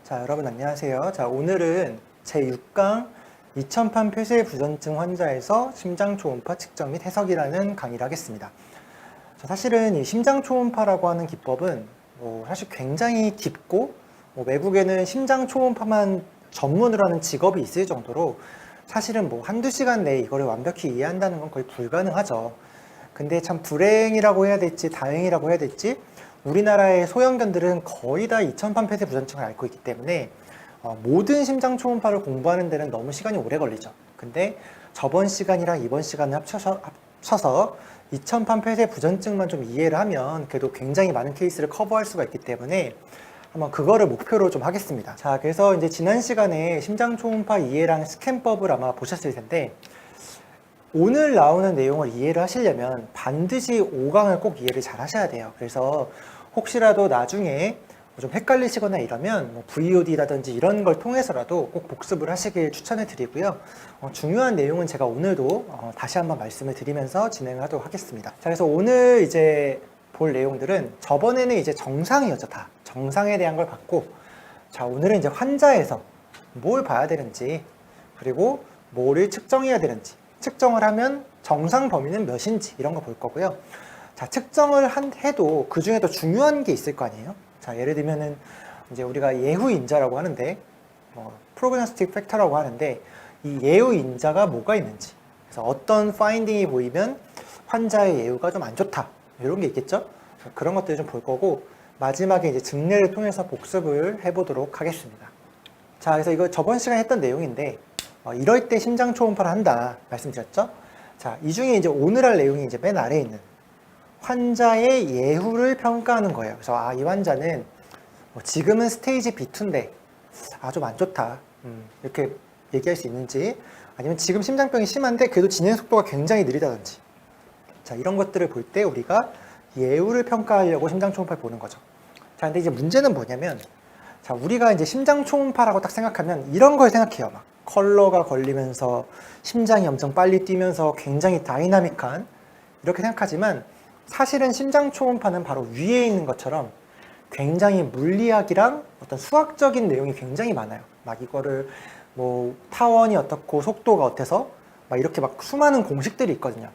자, 여러분 안녕하세요. 자, 오늘은 제6강 2000판 폐쇄 부전증 환자에서 심장 초음파 측정 및 해석이라는 강의를 하겠습니다. 자, 사실은 이 심장 초음파라고 하는 기법은 사실 굉장히 깊고 외국에는 심장 초음파만 전문으로 하는 직업이 있을 정도로 사실은 한두 시간 내에 이거를 완벽히 이해한다는 건 거의 불가능하죠. 근데 참 불행이라고 해야 될지 다행이라고 해야 될지 우리나라의 소형견들은 거의 다 2000판 폐쇄 부전증을 앓고 있기 때문에 모든 심장 초음파를 공부하는 데는 너무 시간이 오래 걸리죠. 근데 저번 시간이랑 이번 시간을 합쳐서 2000판 폐쇄 부전증만 좀 이해를 하면 그래도 굉장히 많은 케이스를 커버할 수가 있기 때문에 한번 그거를 목표로 좀 하겠습니다. 자, 그래서 이제 지난 시간에 심장 초음파 이해랑 스캔법을 아마 보셨을 텐데 오늘 나오는 내용을 이해를 하시려면 반드시 5강을 꼭 이해를 잘 하셔야 돼요. 그래서 혹시라도 나중에 좀 헷갈리시거나 이러면 VOD라든지 이런 걸 통해서라도 꼭 복습을 하시길 추천해 드리고요. 중요한 내용은 제가 오늘도 다시 한번 말씀을 드리면서 진행을 하도록 하겠습니다. 자, 그래서 오늘 이제 볼 내용들은 저번에는 이제 정상이었죠. 다 정상에 대한 걸 봤고, 자, 오늘은 이제 환자에서 뭘 봐야 되는지, 그리고 뭐를 측정해야 되는지, 측정을 하면 정상 범위는 몇인지 이런 거 볼 거고요. 자, 측정을 해도 그 중에도 중요한 게 있을 거 아니에요. 자, 예를 들면은 이제 우리가 예후 인자라고 하는데 프로그노스틱 팩터라고 하는데 이 예후 인자가 뭐가 있는지, 그래서 어떤 파인딩이 보이면 환자의 예후가 좀 안 좋다 이런 게 있겠죠. 그런 것들을 좀 볼 거고, 마지막에 이제 증례를 통해서 복습을 해보도록 하겠습니다. 자, 그래서 이거 저번 시간에 했던 내용인데 이럴 때 심장 초음파를 한다 말씀드렸죠. 자, 이 중에 이제 오늘 할 내용이 이제 맨 아래에 있는 환자의 예후를 평가하는 거예요. 그래서 이 환자는 지금은 스테이지 B2인데 좀 안 좋다 이렇게 얘기할 수 있는지, 아니면 지금 심장병이 심한데 그래도 진행 속도가 굉장히 느리다든지, 자, 이런 것들을 볼 때 우리가 예후를 평가하려고 심장 초음파를 보는 거죠. 자, 근데 이제 문제는 뭐냐면, 자, 우리가 이제 심장 초음파라고 딱 생각하면 이런 걸 생각해요. 막 컬러가 걸리면서 심장이 엄청 빨리 뛰면서 굉장히 다이나믹한, 이렇게 생각하지만 사실은 심장 초음파는 바로 위에 있는 것처럼 굉장히 물리학이랑 어떤 수학적인 내용이 굉장히 많아요. 막 이거를 타원이 어떻고 속도가 어때서 막 이렇게 막 수많은 공식들이 있거든요.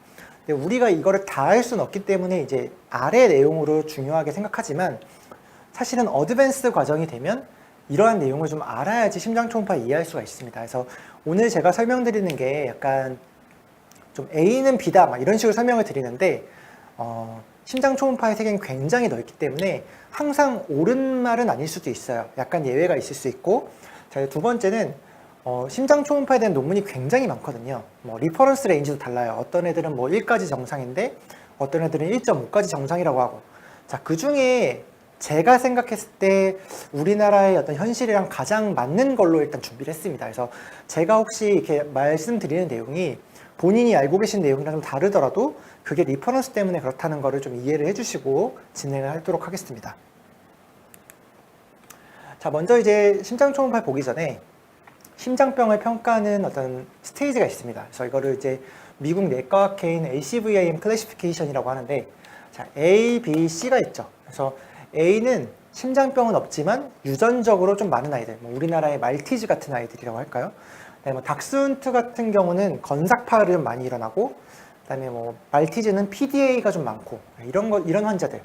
근데 우리가 이거를 다 할 수는 없기 때문에 이제 아래 내용으로 중요하게 생각하지만, 사실은 어드밴스 과정이 되면 이러한 내용을 좀 알아야지 심장 초음파 이해할 수가 있습니다. 그래서 오늘 제가 설명드리는 게 약간 좀 A는 B다 막 이런 식으로 설명을 드리는데 심장 초음파의 세계는 굉장히 넓기 때문에 항상 옳은 말은 아닐 수도 있어요. 약간 예외가 있을 수 있고, 자, 두 번째는 심장 초음파에 대한 논문이 굉장히 많거든요. 리퍼런스 레인지도 달라요. 어떤 애들은 1까지 정상인데 어떤 애들은 1.5까지 정상이라고 하고, 자, 그 중에 제가 생각했을 때 우리나라의 어떤 현실이랑 가장 맞는 걸로 일단 준비를 했습니다. 그래서 제가 혹시 이렇게 말씀드리는 내용이 본인이 알고 계신 내용이랑 좀 다르더라도 그게 리퍼런스 때문에 그렇다는 거를 좀 이해를 해주시고 진행을 하도록 하겠습니다. 자, 먼저 이제 심장 초음파 보기 전에 심장병을 평가하는 어떤 스테이지가 있습니다. 그래서 이거를 이제 미국 내과학회인 ACVIM 클래시피케이션이라고 하는데, 자, A, B, C가 있죠. 그래서 A는 심장병은 없지만 유전적으로 좀 많은 아이들, 우리나라의 말티즈 같은 아이들이라고 할까요? 그다음에 닥스훈트 같은 경우는 건삭파를 좀 많이 일어나고, 그다음에 말티즈는 PDA가 좀 많고 이런 환자들.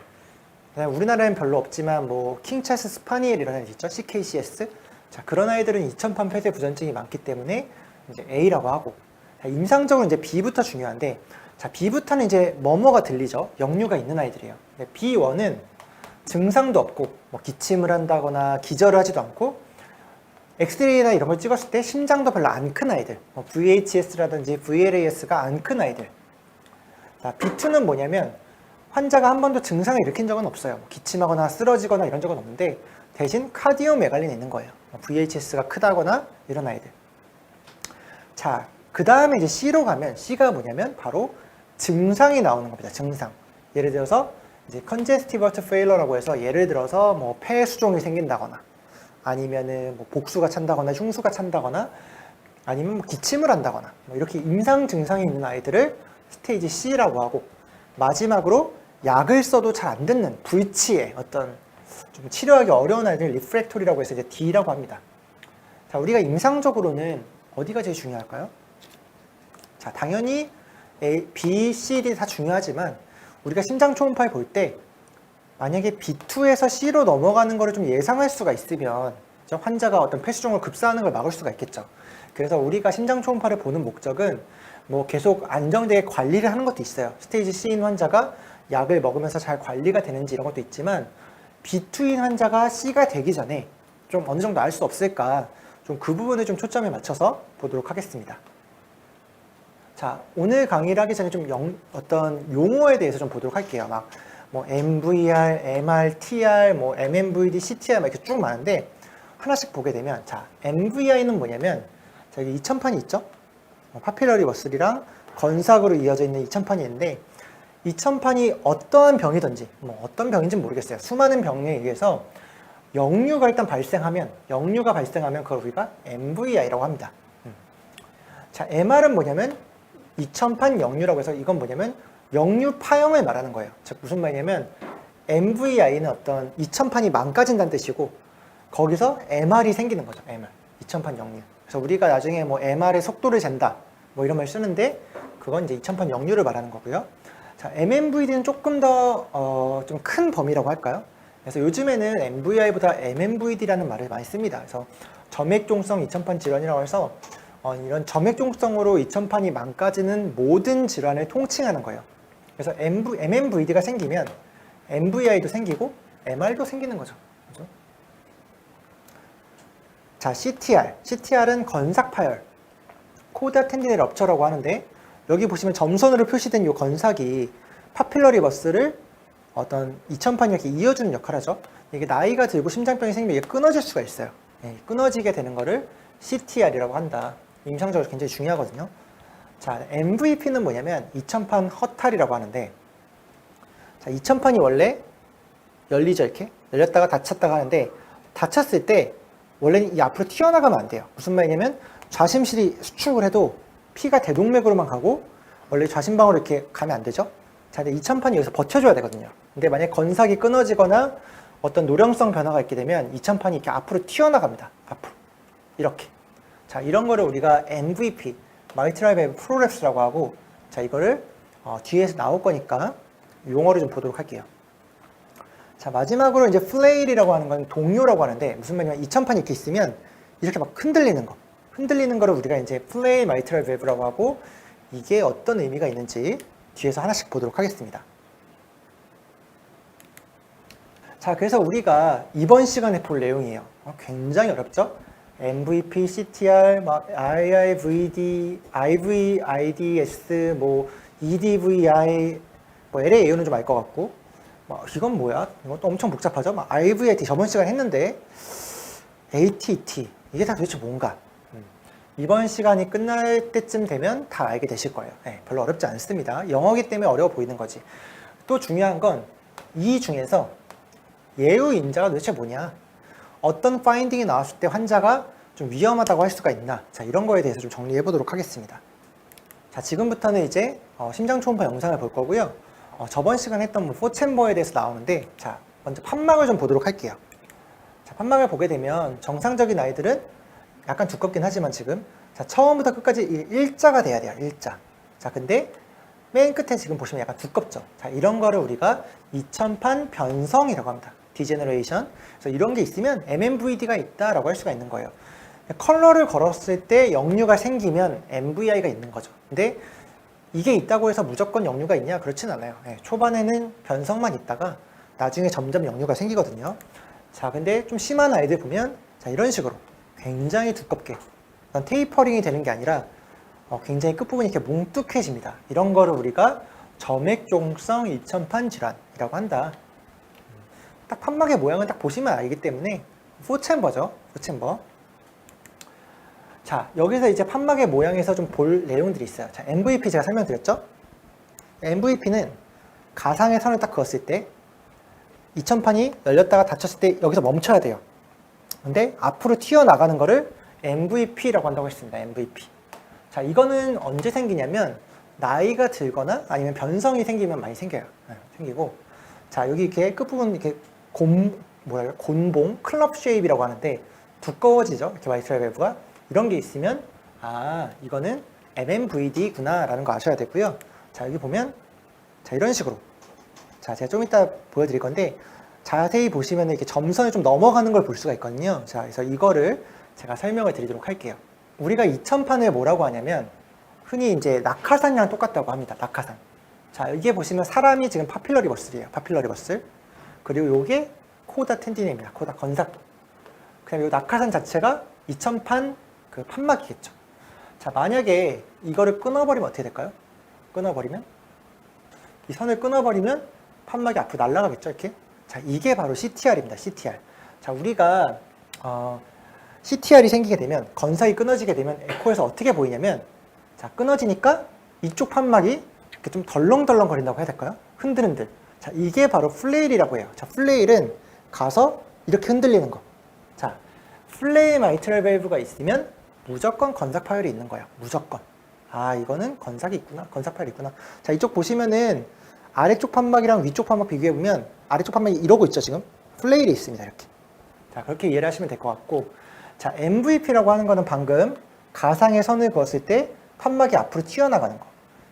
그다음에 우리나라엔 별로 없지만 킹차스 스파니엘 이런 애들 있죠, CKCS. 자, 그런 아이들은 2000판 폐쇄 부전증이 많기 때문에 이제 A라고 하고, 자, 임상적으로 이제 B부터 중요한데, 자, B부터는 이제 뭐뭐가 들리죠. 역류가 있는 아이들이에요. B1은 증상도 없고 기침을 한다거나 기절을 하지도 않고, 엑스레이나 이런 걸 찍었을 때 심장도 별로 안 큰 아이들, VHS라든지 VLAS가 안 큰 아이들. 자, B2는 뭐냐면 환자가 한 번도 증상을 일으킨 적은 없어요. 기침하거나 쓰러지거나 이런 적은 없는데 대신 카디오메갈리는 있는 거예요. VHS가 크다거나 이런 아이들. 자, 그 다음에 이제 C로 가면, C가 뭐냐면 바로 증상이 나오는 겁니다. 증상. 예를 들어서 이제 congestive heart failure라고 해서, 예를 들어서 폐 수종이 생긴다거나, 아니면은 복수가 찬다거나 흉수가 찬다거나, 아니면 기침을 한다거나, 이렇게 임상 증상이 있는 아이들을 스테이지 C라고 하고, 마지막으로 약을 써도 잘 안 듣는 불치의 어떤 좀 치료하기 어려운 아이들 리프랙토리라고 해서 이제 D라고 합니다. 자, 우리가 임상적으로는 어디가 제일 중요할까요? 자, 당연히 A, B, C, D 다 중요하지만 우리가 심장 초음파를 볼 때 만약에 B2에서 C로 넘어가는 것을 좀 예상할 수가 있으면 환자가 어떤 폐수종을 급사하는 걸 막을 수가 있겠죠. 그래서 우리가 심장 초음파를 보는 목적은 뭐 계속 안정되게 관리를 하는 것도 있어요. 스테이지 C인 환자가 약을 먹으면서 잘 관리가 되는지 이런 것도 있지만 B2인 환자가 C가 되기 전에 좀 어느 정도 알 수 없을까, 좀 그 부분에 좀 초점을 맞춰서 보도록 하겠습니다. 자, 오늘 강의를 하기 전에 좀 어떤 용어에 대해서 좀 보도록 할게요. 막 뭐 MVR, MR, TR, 뭐 MMVD, CTR 막 이렇게 쭉 많은데 하나씩 보게 되면, 자, MVI는 뭐냐면 자, 여기 2000판이 있죠? 파필러리 머슬이랑 건삭으로 이어져 있는 2000판이 있는데 2000판이 어떠한 병이든지 뭐 어떤 병인지는 모르겠어요. 수많은 병에 의해서 역류가 일단 발생하면 그걸 우리가 MVI라고 합니다. 자, MR은 뭐냐면 2000판 역류라고 해서 이건 뭐냐면 역류 파형을 말하는 거예요. 즉 무슨 말이냐면 MVI는 어떤 2000판이 망가진다는 뜻이고 거기서 MR이 생기는 거죠. MR 2000판 역류. 그래서 우리가 나중에 뭐 MR의 속도를 잰다 뭐 이런 말 쓰는데 그건 이제 2000판 역류를 말하는 거고요. 자, MMVD는 조금 더 좀 큰 범위라고 할까요? 그래서 요즘에는 MVI보다 MMVD라는 말을 많이 씁니다. 그래서 점액종성 2000판 질환이라고 해서 이런 점액종성으로 2000판이 망가지는 모든 질환을 통칭하는 거예요. 그래서 MMVD가 생기면 MVI도 생기고 MR도 생기는 거죠. 그죠? 자, CTR은 건삭파열, 코다 텐디넬 럽처라고 하는데 여기 보시면 점선으로 표시된 이 건삭이 파필러리 머슬을 어떤 2000판이 이렇게 이어주는 역할을 하죠. 이게 나이가 들고 심장병이 생기면 이게 끊어질 수가 있어요. 끊어지게 되는 거를 CTR이라고 한다. 임상적으로 굉장히 중요하거든요. 자, MVP는 뭐냐면 2000판 허탈이라고 하는데, 자, 2000판이 원래 열리죠. 이렇게 열렸다가 닫혔다가 하는데 닫혔을 때 원래는 이 앞으로 튀어나가면 안 돼요. 무슨 말이냐면 좌심실이 수축을 해도 피가 대동맥으로만 가고 원래 좌심방으로 이렇게 가면 안 되죠. 자, 근데 2000판이 여기서 버텨줘야 되거든요. 근데 만약 건삭이 끊어지거나 어떤 노령성 변화가 있게 되면 2000판이 이렇게 앞으로 튀어나갑니다. 앞으로 이렇게. 자, 이런 거를 우리가 MVP, Mitral Valve Prolapse라고 하고, 자, 이거를 뒤에서 나올 거니까 용어를 좀 보도록 할게요. 자, 마지막으로 이제 플레일이라고 하는 건 동요라고 하는데 무슨 말이냐면 2000판이 이렇게 있으면 이렇게 막 흔들리는 거를 우리가 이제 플레이 마이트랄 밸브라고 하고, 이게 어떤 의미가 있는지 뒤에서 하나씩 보도록 하겠습니다. 자, 그래서 우리가 이번 시간에 볼 내용이에요. 굉장히 어렵죠? MVP, CTR, 막 IIVD, IVIDS, 뭐 EDVI, 뭐 LAAO는 좀 알 것 같고, 이건 뭐야? 이것도 엄청 복잡하죠? IVIT 저번 시간에 했는데 ATT 이게 다 도대체 뭔가? 이번 시간이 끝날 때쯤 되면 다 알게 되실 거예요. 네, 별로 어렵지 않습니다. 영어기 때문에 어려워 보이는 거지. 또 중요한 건 이 중에서 예우 인자가 도대체 뭐냐? 어떤 파인딩이 나왔을 때 환자가 좀 위험하다고 할 수가 있나? 자, 이런 거에 대해서 좀 정리해 보도록 하겠습니다. 자, 지금부터는 이제 심장 초음파 영상을 볼 거고요. 저번 시간에 했던 뭐 포챔버에 대해서 나오는데, 자, 먼저 판막을 좀 보도록 할게요. 자, 판막을 보게 되면 정상적인 아이들은 약간 두껍긴 하지만 지금, 자, 처음부터 끝까지 일자가 돼야 돼요. 일자. 자, 근데 맨 끝에 지금 보시면 약간 두껍죠. 자, 이런 거를 우리가 2000판 변성이라고 합니다. 디제너레이션. 그래서 이런 게 있으면 MMVD가 있다라고 할 수가 있는 거예요. 컬러를 걸었을 때 역류가 생기면 MVI가 있는 거죠. 근데 이게 있다고 해서 무조건 역류가 있냐? 그렇진 않아요. 네, 초반에는 변성만 있다가 나중에 점점 역류가 생기거든요. 자, 근데 좀 심한 아이들 보면 자, 이런 식으로 굉장히 두껍게 테이퍼링이 되는 게 아니라 굉장히 끝부분이 이렇게 뭉툭해집니다. 이런 거를 우리가 점액종성 2000판 질환이라고 한다. 딱 판막의 모양은 딱 보시면 알기 때문에 포챔버죠. 포챔버. 자, 여기서 이제 판막의 모양에서 좀 볼 내용들이 있어요. 자, MVP 제가 설명드렸죠? MVP는 가상의 선을 딱 그었을 때 2000판이 열렸다가 닫혔을 때 여기서 멈춰야 돼요. 근데 앞으로 튀어나가는 거를 MVP라고 한다고 했습니다. MVP. 자, 이거는 언제 생기냐면 나이가 들거나 아니면 변성이 생기면 많이 생겨요. 네, 생기고. 자, 여기 이렇게 끝부분 이렇게 뭐랄까 곤봉, 클럽 쉐입이라고 하는데 두꺼워지죠. 이렇게 마이트랄 밸브가 이런 게 있으면 아 이거는 MMVD구나 라는 거 아셔야 되고요. 자 여기 보면 자 이런 식으로 자 제가 좀 이따 보여드릴 건데 자세히 보시면 이렇게 점선을 좀 넘어가는 걸 볼 수가 있거든요. 자 그래서 이거를 제가 설명을 드리도록 할게요. 우리가 2000판을 뭐라고 하냐면 흔히 이제 낙하산이랑 똑같다고 합니다. 낙하산. 자 여기에 보시면 사람이 지금 파필러리 머슬이에요. 파필러리 머슬. 그리고 요게 코다 텐디네입니다. 코다 건삭도. 그냥 요 낙하산 자체가 2000판 그 판막이겠죠. 자 만약에 이거를 끊어버리면 어떻게 될까요? 끊어버리면 이 선을 끊어버리면 판막이 앞으로 날아가겠죠. 이렇게. 자 이게 바로 CTR입니다. CTR. 자 우리가 CTR이 생기게 되면 건삭이 끊어지게 되면 에코에서 어떻게 보이냐면 자 끊어지니까 이쪽 판막이 이렇게 좀 덜렁덜렁 거린다고 해야 될까요? 흔들흔들. 자 이게 바로 플레일이라고 해요. 자 플레일은 가서 이렇게 흔들리는 거. 자 플레일 마이트럴 밸브가 있으면 무조건 건삭 파열이 있는 거예요. 무조건. 아 이거는 건삭이 있구나. 건삭 파열이 있구나. 자 이쪽 보시면은 아래쪽 판막이랑 위쪽 판막 비교해 보면 아래쪽 판막이 이러고 있죠. 지금 플레일이 있습니다. 이렇게. 자 그렇게 이해를 하시면 될 것 같고 자 MVP라고 하는 거는 방금 가상의 선을 그었을 때 판막이 앞으로 튀어나가는 거.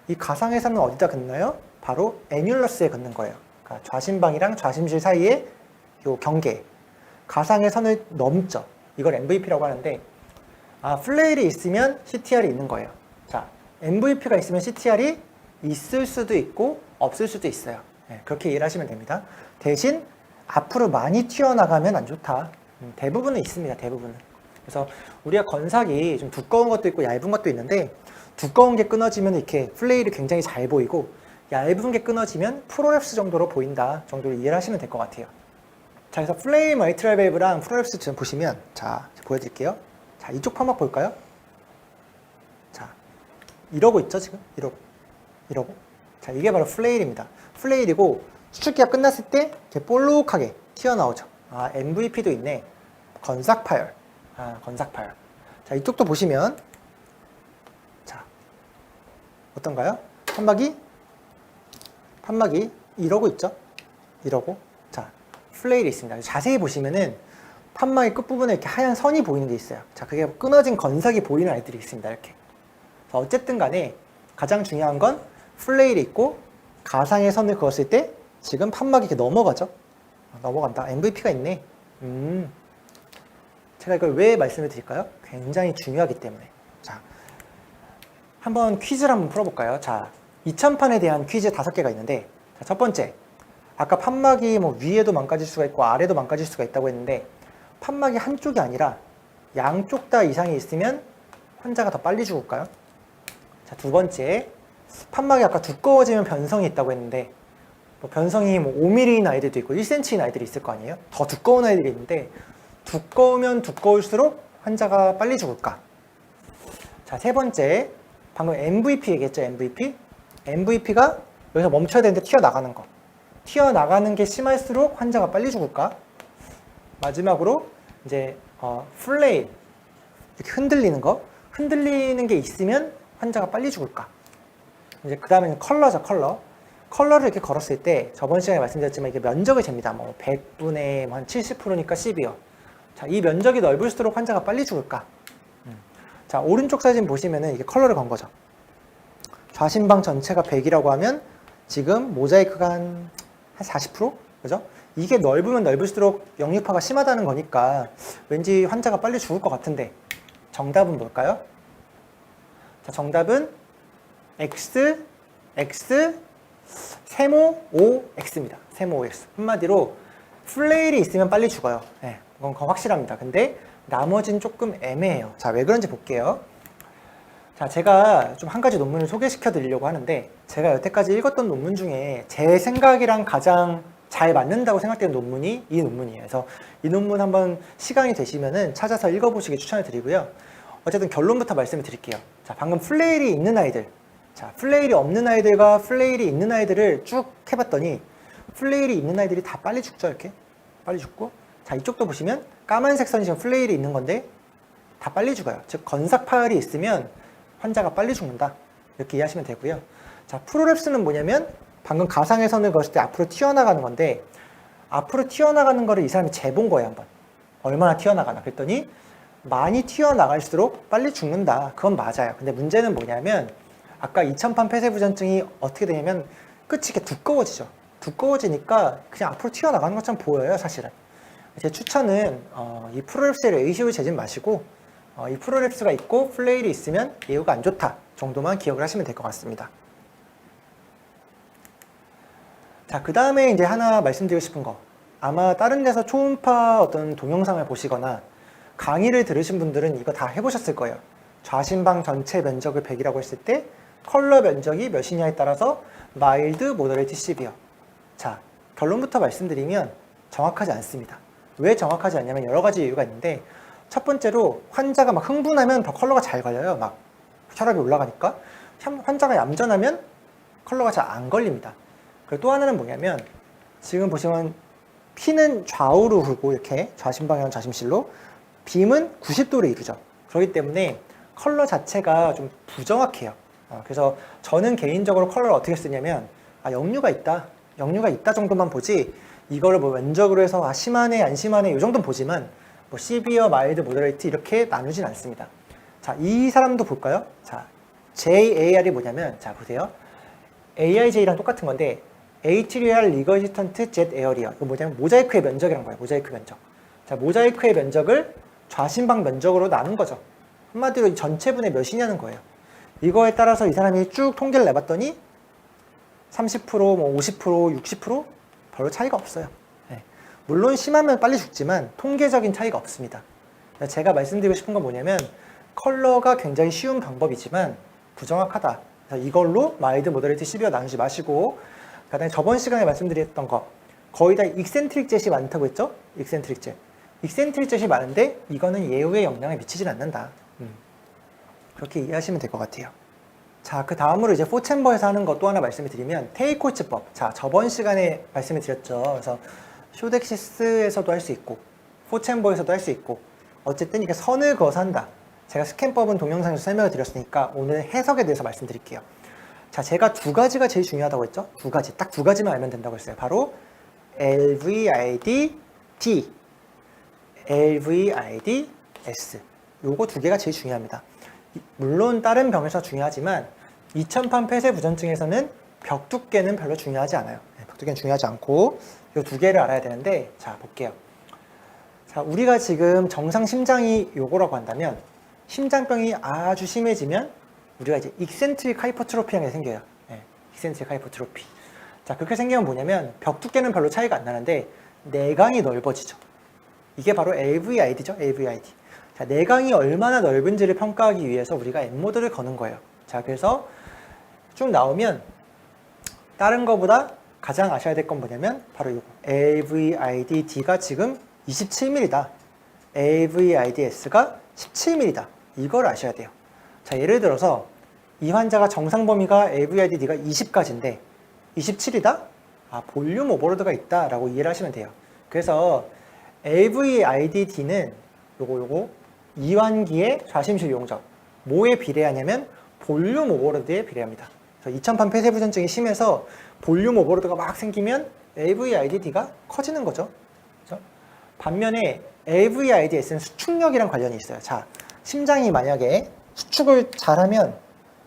이 가상의 선은 어디다 긋나요? 바로 애뉴러스에 긋는 거예요. 그러니까 좌심방이랑 좌심실 사이에 요 경계. 가상의 선을 넘죠. 이걸 MVP라고 하는데 아 플레일이 있으면 CTR이 있는 거예요. 자 MVP가 있으면 CTR이 있을 수도 있고 없을 수도 있어요. 네, 그렇게 이해를 하시면 됩니다. 대신 앞으로 많이 튀어나가면 안 좋다. 대부분은 있습니다. 대부분은. 그래서 우리가 건삭이 좀 두꺼운 것도 있고 얇은 것도 있는데 두꺼운 게 끊어지면 이렇게 플레일이 굉장히 잘 보이고 얇은 게 끊어지면 프로랩스 정도로 보인다 정도로 이해를 하시면 될 것 같아요. 자 그래서 플레일 마이트럴 밸브랑 프로랩스 지금 보시면 자 보여드릴게요. 자 이쪽 판막 볼까요? 자 이러고 있죠 지금? 이러고 자 이게 바로 플레일입니다. 플레일이고 수축기가 끝났을 때 이렇게 볼록하게 튀어나오죠. 아 MVP도 있네. 건삭 파열. 아 건삭 파열. 자 이쪽도 보시면 자 어떤가요? 판막이 이러고 있죠? 이러고 자 플레일이 있습니다. 자세히 보시면은 판막의 끝부분에 이렇게 하얀 선이 보이는 게 있어요. 자 그게 끊어진 건삭이 보이는 아이들이 있습니다. 이렇게. 어쨌든 간에 가장 중요한 건 플레일이 있고 가상의 선을 그었을 때 지금 판막이 이렇게 넘어가죠. 넘어간다. MVP가 있네. 제가 이걸 왜 말씀을 드릴까요? 굉장히 중요하기 때문에. 자, 한번 퀴즈를 한번 풀어볼까요? 자, 2000판에 대한 퀴즈 5개가 있는데 자, 첫 번째, 아까 판막이 뭐 위에도 망가질 수가 있고 아래도 망가질 수가 있다고 했는데 판막이 한쪽이 아니라 양쪽 다 이상이 있으면 환자가 더 빨리 죽을까요? 자, 두 번째, 판막이 아까 두꺼워지면 변성이 있다고 했는데 뭐 변성이 뭐 5mm인 아이들도 있고 1cm인 아이들이 있을 거 아니에요? 더 두꺼운 아이들이 있는데 두꺼우면 두꺼울수록 환자가 빨리 죽을까? 자, 세 번째, 방금 MVP 얘기했죠, MVP? MVP가 여기서 멈춰야 되는데 튀어나가는 거. 튀어나가는 게 심할수록 환자가 빨리 죽을까? 마지막으로 이제 플레일, 이렇게 흔들리는 거. 흔들리는 게 있으면 환자가 빨리 죽을까? 이제 그 다음에는 컬러죠, 컬러. 컬러를 이렇게 걸었을 때 저번 시간에 말씀드렸지만 이게 면적이 잽니다. 뭐 100분의 한 70%니까 10이요. 자, 이 면적이 넓을수록 환자가 빨리 죽을까? 자, 오른쪽 사진 보시면은 이게 컬러를 건 거죠. 좌심방 전체가 100이라고 하면 지금 모자이크가 한 40%? 그죠? 이게 넓으면 넓을수록 역류파가 심하다는 거니까 왠지 환자가 빨리 죽을 것 같은데 정답은 뭘까요? 자, 정답은 X, 세모, O, X입니다. 세모, O, X. 한마디로 플레일이 있으면 빨리 죽어요. 네, 그건 확실합니다. 근데 나머지는 조금 애매해요. 자, 왜 그런지 볼게요. 자, 제가 좀 한 가지 논문을 소개시켜 드리려고 하는데 제가 여태까지 읽었던 논문 중에 제 생각이랑 가장 잘 맞는다고 생각되는 논문이 이 논문이에요. 그래서 이 논문 한번 시간이 되시면은 찾아서 읽어보시기 추천을 드리고요. 어쨌든 결론부터 말씀을 드릴게요. 자, 방금 플레일이 있는 아이들, 자, 플레일이 없는 아이들과 플레일이 있는 아이들을 쭉 해봤더니 플레일이 있는 아이들이 다 빨리 죽죠. 이렇게 빨리 죽고, 자, 이쪽도 보시면 까만색 선이 지금 플레일이 있는 건데 다 빨리 죽어요. 즉 건삭 파열이 있으면 환자가 빨리 죽는다, 이렇게 이해하시면 되고요. 자, 프로랩스는 뭐냐면 방금 가상의 선을 그었을 때 앞으로 튀어나가는 건데 앞으로 튀어나가는 거를 이 사람이 재본 거예요, 한번. 얼마나 튀어나가나. 그랬더니 많이 튀어나갈수록 빨리 죽는다. 그건 맞아요. 근데 문제는 뭐냐면 아까 2000판 폐쇄부전증이 어떻게 되냐면 끝이 이렇게 두꺼워지죠. 두꺼워지니까 그냥 앞으로 튀어나가는 것처럼 보여요, 사실은. 제 추천은 이 프로랩스의 레이시오 재지 마시고 이 프로랩스가 있고 플레일이 있으면 예후가 안 좋다 정도만 기억을 하시면 될 것 같습니다. 자, 그 다음에 이제 하나 말씀드리고 싶은 거, 아마 다른 데서 초음파 어떤 동영상을 보시거나 강의를 들으신 분들은 이거 다 해보셨을 거예요. 좌심방 전체 면적을 100이라고 했을 때 컬러 면적이 몇이냐에 따라서 마일드, 모더레이트, 시비어. 자, 결론부터 말씀드리면 정확하지 않습니다. 왜 정확하지 않냐면 여러 가지 이유가 있는데, 첫 번째로 환자가 막 흥분하면 더 컬러가 잘 걸려요. 막 혈압이 올라가니까. 환자가 얌전하면 컬러가 잘 안 걸립니다. 그리고 또 하나는 뭐냐면 지금 보시면 P는 좌우로 흐르고 이렇게 좌심방향 좌심실로, 빔은 90도로 이루죠. 그렇기 때문에 컬러 자체가 좀 부정확해요. 그래서 저는 개인적으로 컬러를 어떻게 쓰냐면 역류가 있다 정도만 보지, 이거를 뭐 면적으로 해서 심하네 안 심하네 이 정도는 보지만 뭐 시비어, 마일드, 모더레이트 이렇게 나누진 않습니다. 자, 이 사람도 볼까요? 자, JAR이 뭐냐면, 자 보세요. AIJ랑 똑같은 건데 Atrial Regurgitant Jet Area, 이거 뭐냐면 모자이크의 면적이란 거예요. 모자이크 면적. 자, 모자이크의 면적을 좌심방 면적으로 나눈 거죠. 한마디로 전체분의 몇이냐는 거예요. 이거에 따라서 이 사람이 쭉 통계를 내봤더니 30%, 뭐 50%, 60% 별로 차이가 없어요. 네. 물론 심하면 빨리 죽지만 통계적인 차이가 없습니다. 제가 말씀드리고 싶은 건 뭐냐면 컬러가 굉장히 쉬운 방법이지만 부정확하다. 그래서 이걸로 마일드, 모더레이트, 시비어 나누지 마시고, 그다음에 저번 시간에 말씀드렸던 거 거의 다 익센트릭 젯이 많다고 했죠? 익센트릭 젯이 많은데 이거는 예후에 영향을 미치진 않는다. 그렇게 이해하시면 될 것 같아요. 자, 그 다음으로 이제 포챔버에서 하는 것 또 하나 말씀을 드리면 테이코츠법. 자, 저번 시간에 말씀을 드렸죠. 그래서 쇼덱시스에서도 할 수 있고 포챔버에서도 할 수 있고, 어쨌든 이게 선을 그어서 한다. 제가 스캔법은 동영상에서 설명을 드렸으니까 오늘 해석에 대해서 말씀드릴게요. 자, 제가 두 가지가 제일 중요하다고 했죠? 두 가지, 딱 두 가지만 알면 된다고 했어요. 바로 LVID, D, LVID, S. 요거 두 개가 제일 중요합니다. 물론 다른 병에서 중요하지만 2000판 폐쇄부전증에서는 벽 두께는 별로 중요하지 않아요. 벽 두께는 중요하지 않고 이 두 개를 알아야 되는데, 자 볼게요. 자, 우리가 지금 정상 심장이 요거라고 한다면, 심장병이 아주 심해지면 우리가 이제 익센트릭 하이퍼트로피라는 게 생겨요. 네, 익센트릭 하이퍼트로피. 자, 그렇게 생기면 뭐냐면 벽 두께는 별로 차이가 안 나는데 내강이 넓어지죠. 이게 바로 LVID죠. LVID. 자, 내강이 얼마나 넓은지를 평가하기 위해서 우리가 M모드를 거는 거예요. 자, 그래서 쭉 나오면 다른 거보다 가장 아셔야 될 건 뭐냐면 바로 이거 LVID-D가 지금 27mm다. LVID-S가 17mm다. 이걸 아셔야 돼요. 자, 예를 들어서 이 환자가 정상 범위가 LVID-D가 20까지인데 27이다? 아, 볼륨 오버로드가 있다라고 이해를 하시면 돼요. 그래서 LVID-D는 요거 이완기의 좌심실 용적, 뭐에 비례하냐면 볼륨 오버로드에 비례합니다. 그래서 2000판 폐쇄부전증이 심해서 볼륨 오버로드가 막 생기면 LVID-D가 커지는 거죠. 그렇죠? 반면에 LVID-S는 수축력이랑 관련이 있어요. 자, 심장이 만약에 수축을 잘하면,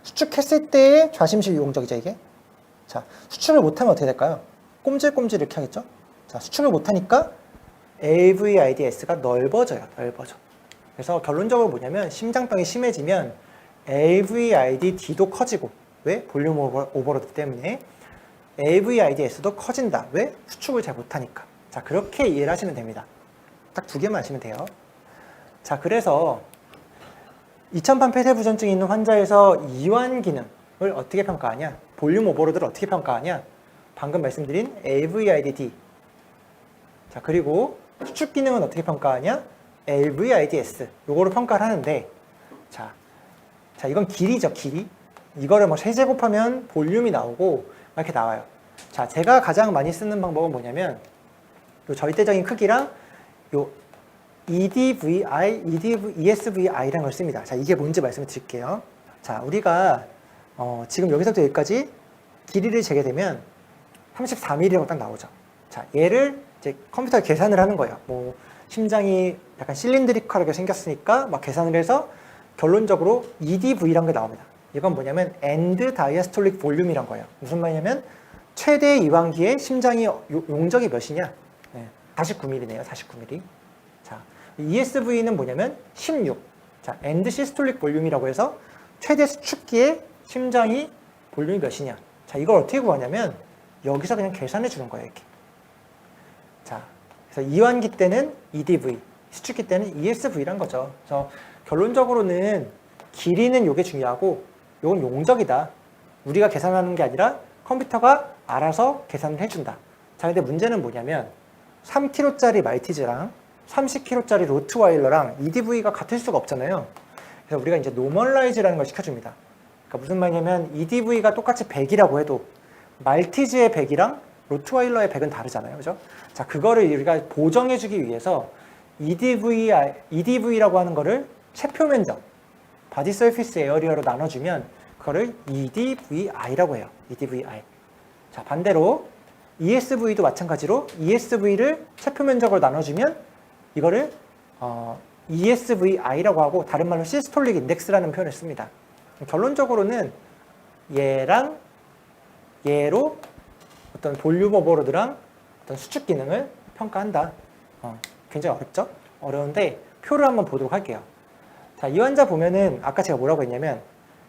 수축했을 때의 좌심실 용적이죠, 이게. 자, 수축을 못하면 어떻게 될까요? 꼼질꼼질 이렇게 하겠죠? 자, 수축을 못하니까 LVID-S가 넓어져요. 그래서 결론적으로 뭐냐면 심장병이 심해지면 LVID-D도 커지고, 왜? 볼륨 오버로드 때문에. LVID-S도 커진다. 왜? 수축을 잘 못하니까. 자, 그렇게 이해를 하시면 됩니다. 딱 두 개만 아시면 돼요. 자, 그래서 2000판 폐쇄부전증이 있는 환자에서 이완 기능을 어떻게 평가하냐? 볼륨 오버로드를 어떻게 평가하냐? 방금 말씀드린 LVID-D. 자, 그리고 수축 기능은 어떻게 평가하냐? LVID-S. 요거를 평가를 하는데, 자, 이건 길이죠, 길이. 이거를 뭐 세제곱하면 볼륨이 나오고 막 이렇게 나와요. 자, 제가 가장 많이 쓰는 방법은 뭐냐면 요 절대적인 크기랑 요 EDVI, ESVI라는 걸 씁니다. 자, 이게 뭔지 말씀을 드릴게요. 자, 우리가 지금 여기서부터 여기까지 길이를 재게 되면 34mm라고 딱 나오죠. 자, 얘를 이제 컴퓨터가 계산을 하는 거예요. 뭐 심장이 약간 실린드리컬하게 생겼으니까 막 계산을 해서 결론적으로 EDV란 게 나옵니다. 이건 뭐냐면 end diastolic volume이란 거예요. 무슨 말이냐면 최대 이완기에 심장이 용적이 몇이냐? 네, 49mm네요. 49mm. 자, ESV는 뭐냐면 16. 자, end systolic volume이라고 해서 최대 수축기에 심장이 볼륨이 몇이냐? 자, 이걸 어떻게 구하냐면 여기서 그냥 계산해 주는 거예요. 이렇게. 자, 그래서 이완기 때는 EDV, 수축기 때는 ESV란 거죠. 그래서 결론적으로는 길이는 이게 중요하고 이건 용적이다. 우리가 계산하는 게 아니라 컴퓨터가 알아서 계산을 해준다. 자, 근데 문제는 뭐냐면 3kg짜리 말티즈랑 30kg짜리 로트와일러랑 EDV가 같을 수가 없잖아요. 그래서 우리가 이제 노멀라이즈라는 걸 시켜줍니다. 그러니까 무슨 말이냐면 EDV가 똑같이 100이라고 해도 말티즈의 100이랑 로트와일러의 100은 다르잖아요. 그죠? 자, 그거를 우리가 보정해주기 위해서 EDV라고 하는 거를 체표 면적, 바디 서피스 에어리어로 나눠주면 그거를 EDVI라고 해요. EDVI. 자, 반대로 ESV도 마찬가지로 ESV를 체표 면적으로 나눠주면 이거를 ESVI라고 하고 다른 말로 시스톨릭 인덱스라는 표현을 씁니다. 결론적으로는 얘랑 얘로 어떤 볼륨 오버로드랑 어떤 수축 기능을 평가한다. 굉장히 어렵죠? 어려운데 표를 한번 보도록 할게요. 자, 이 환자 보면은 아까 제가 뭐라고 했냐면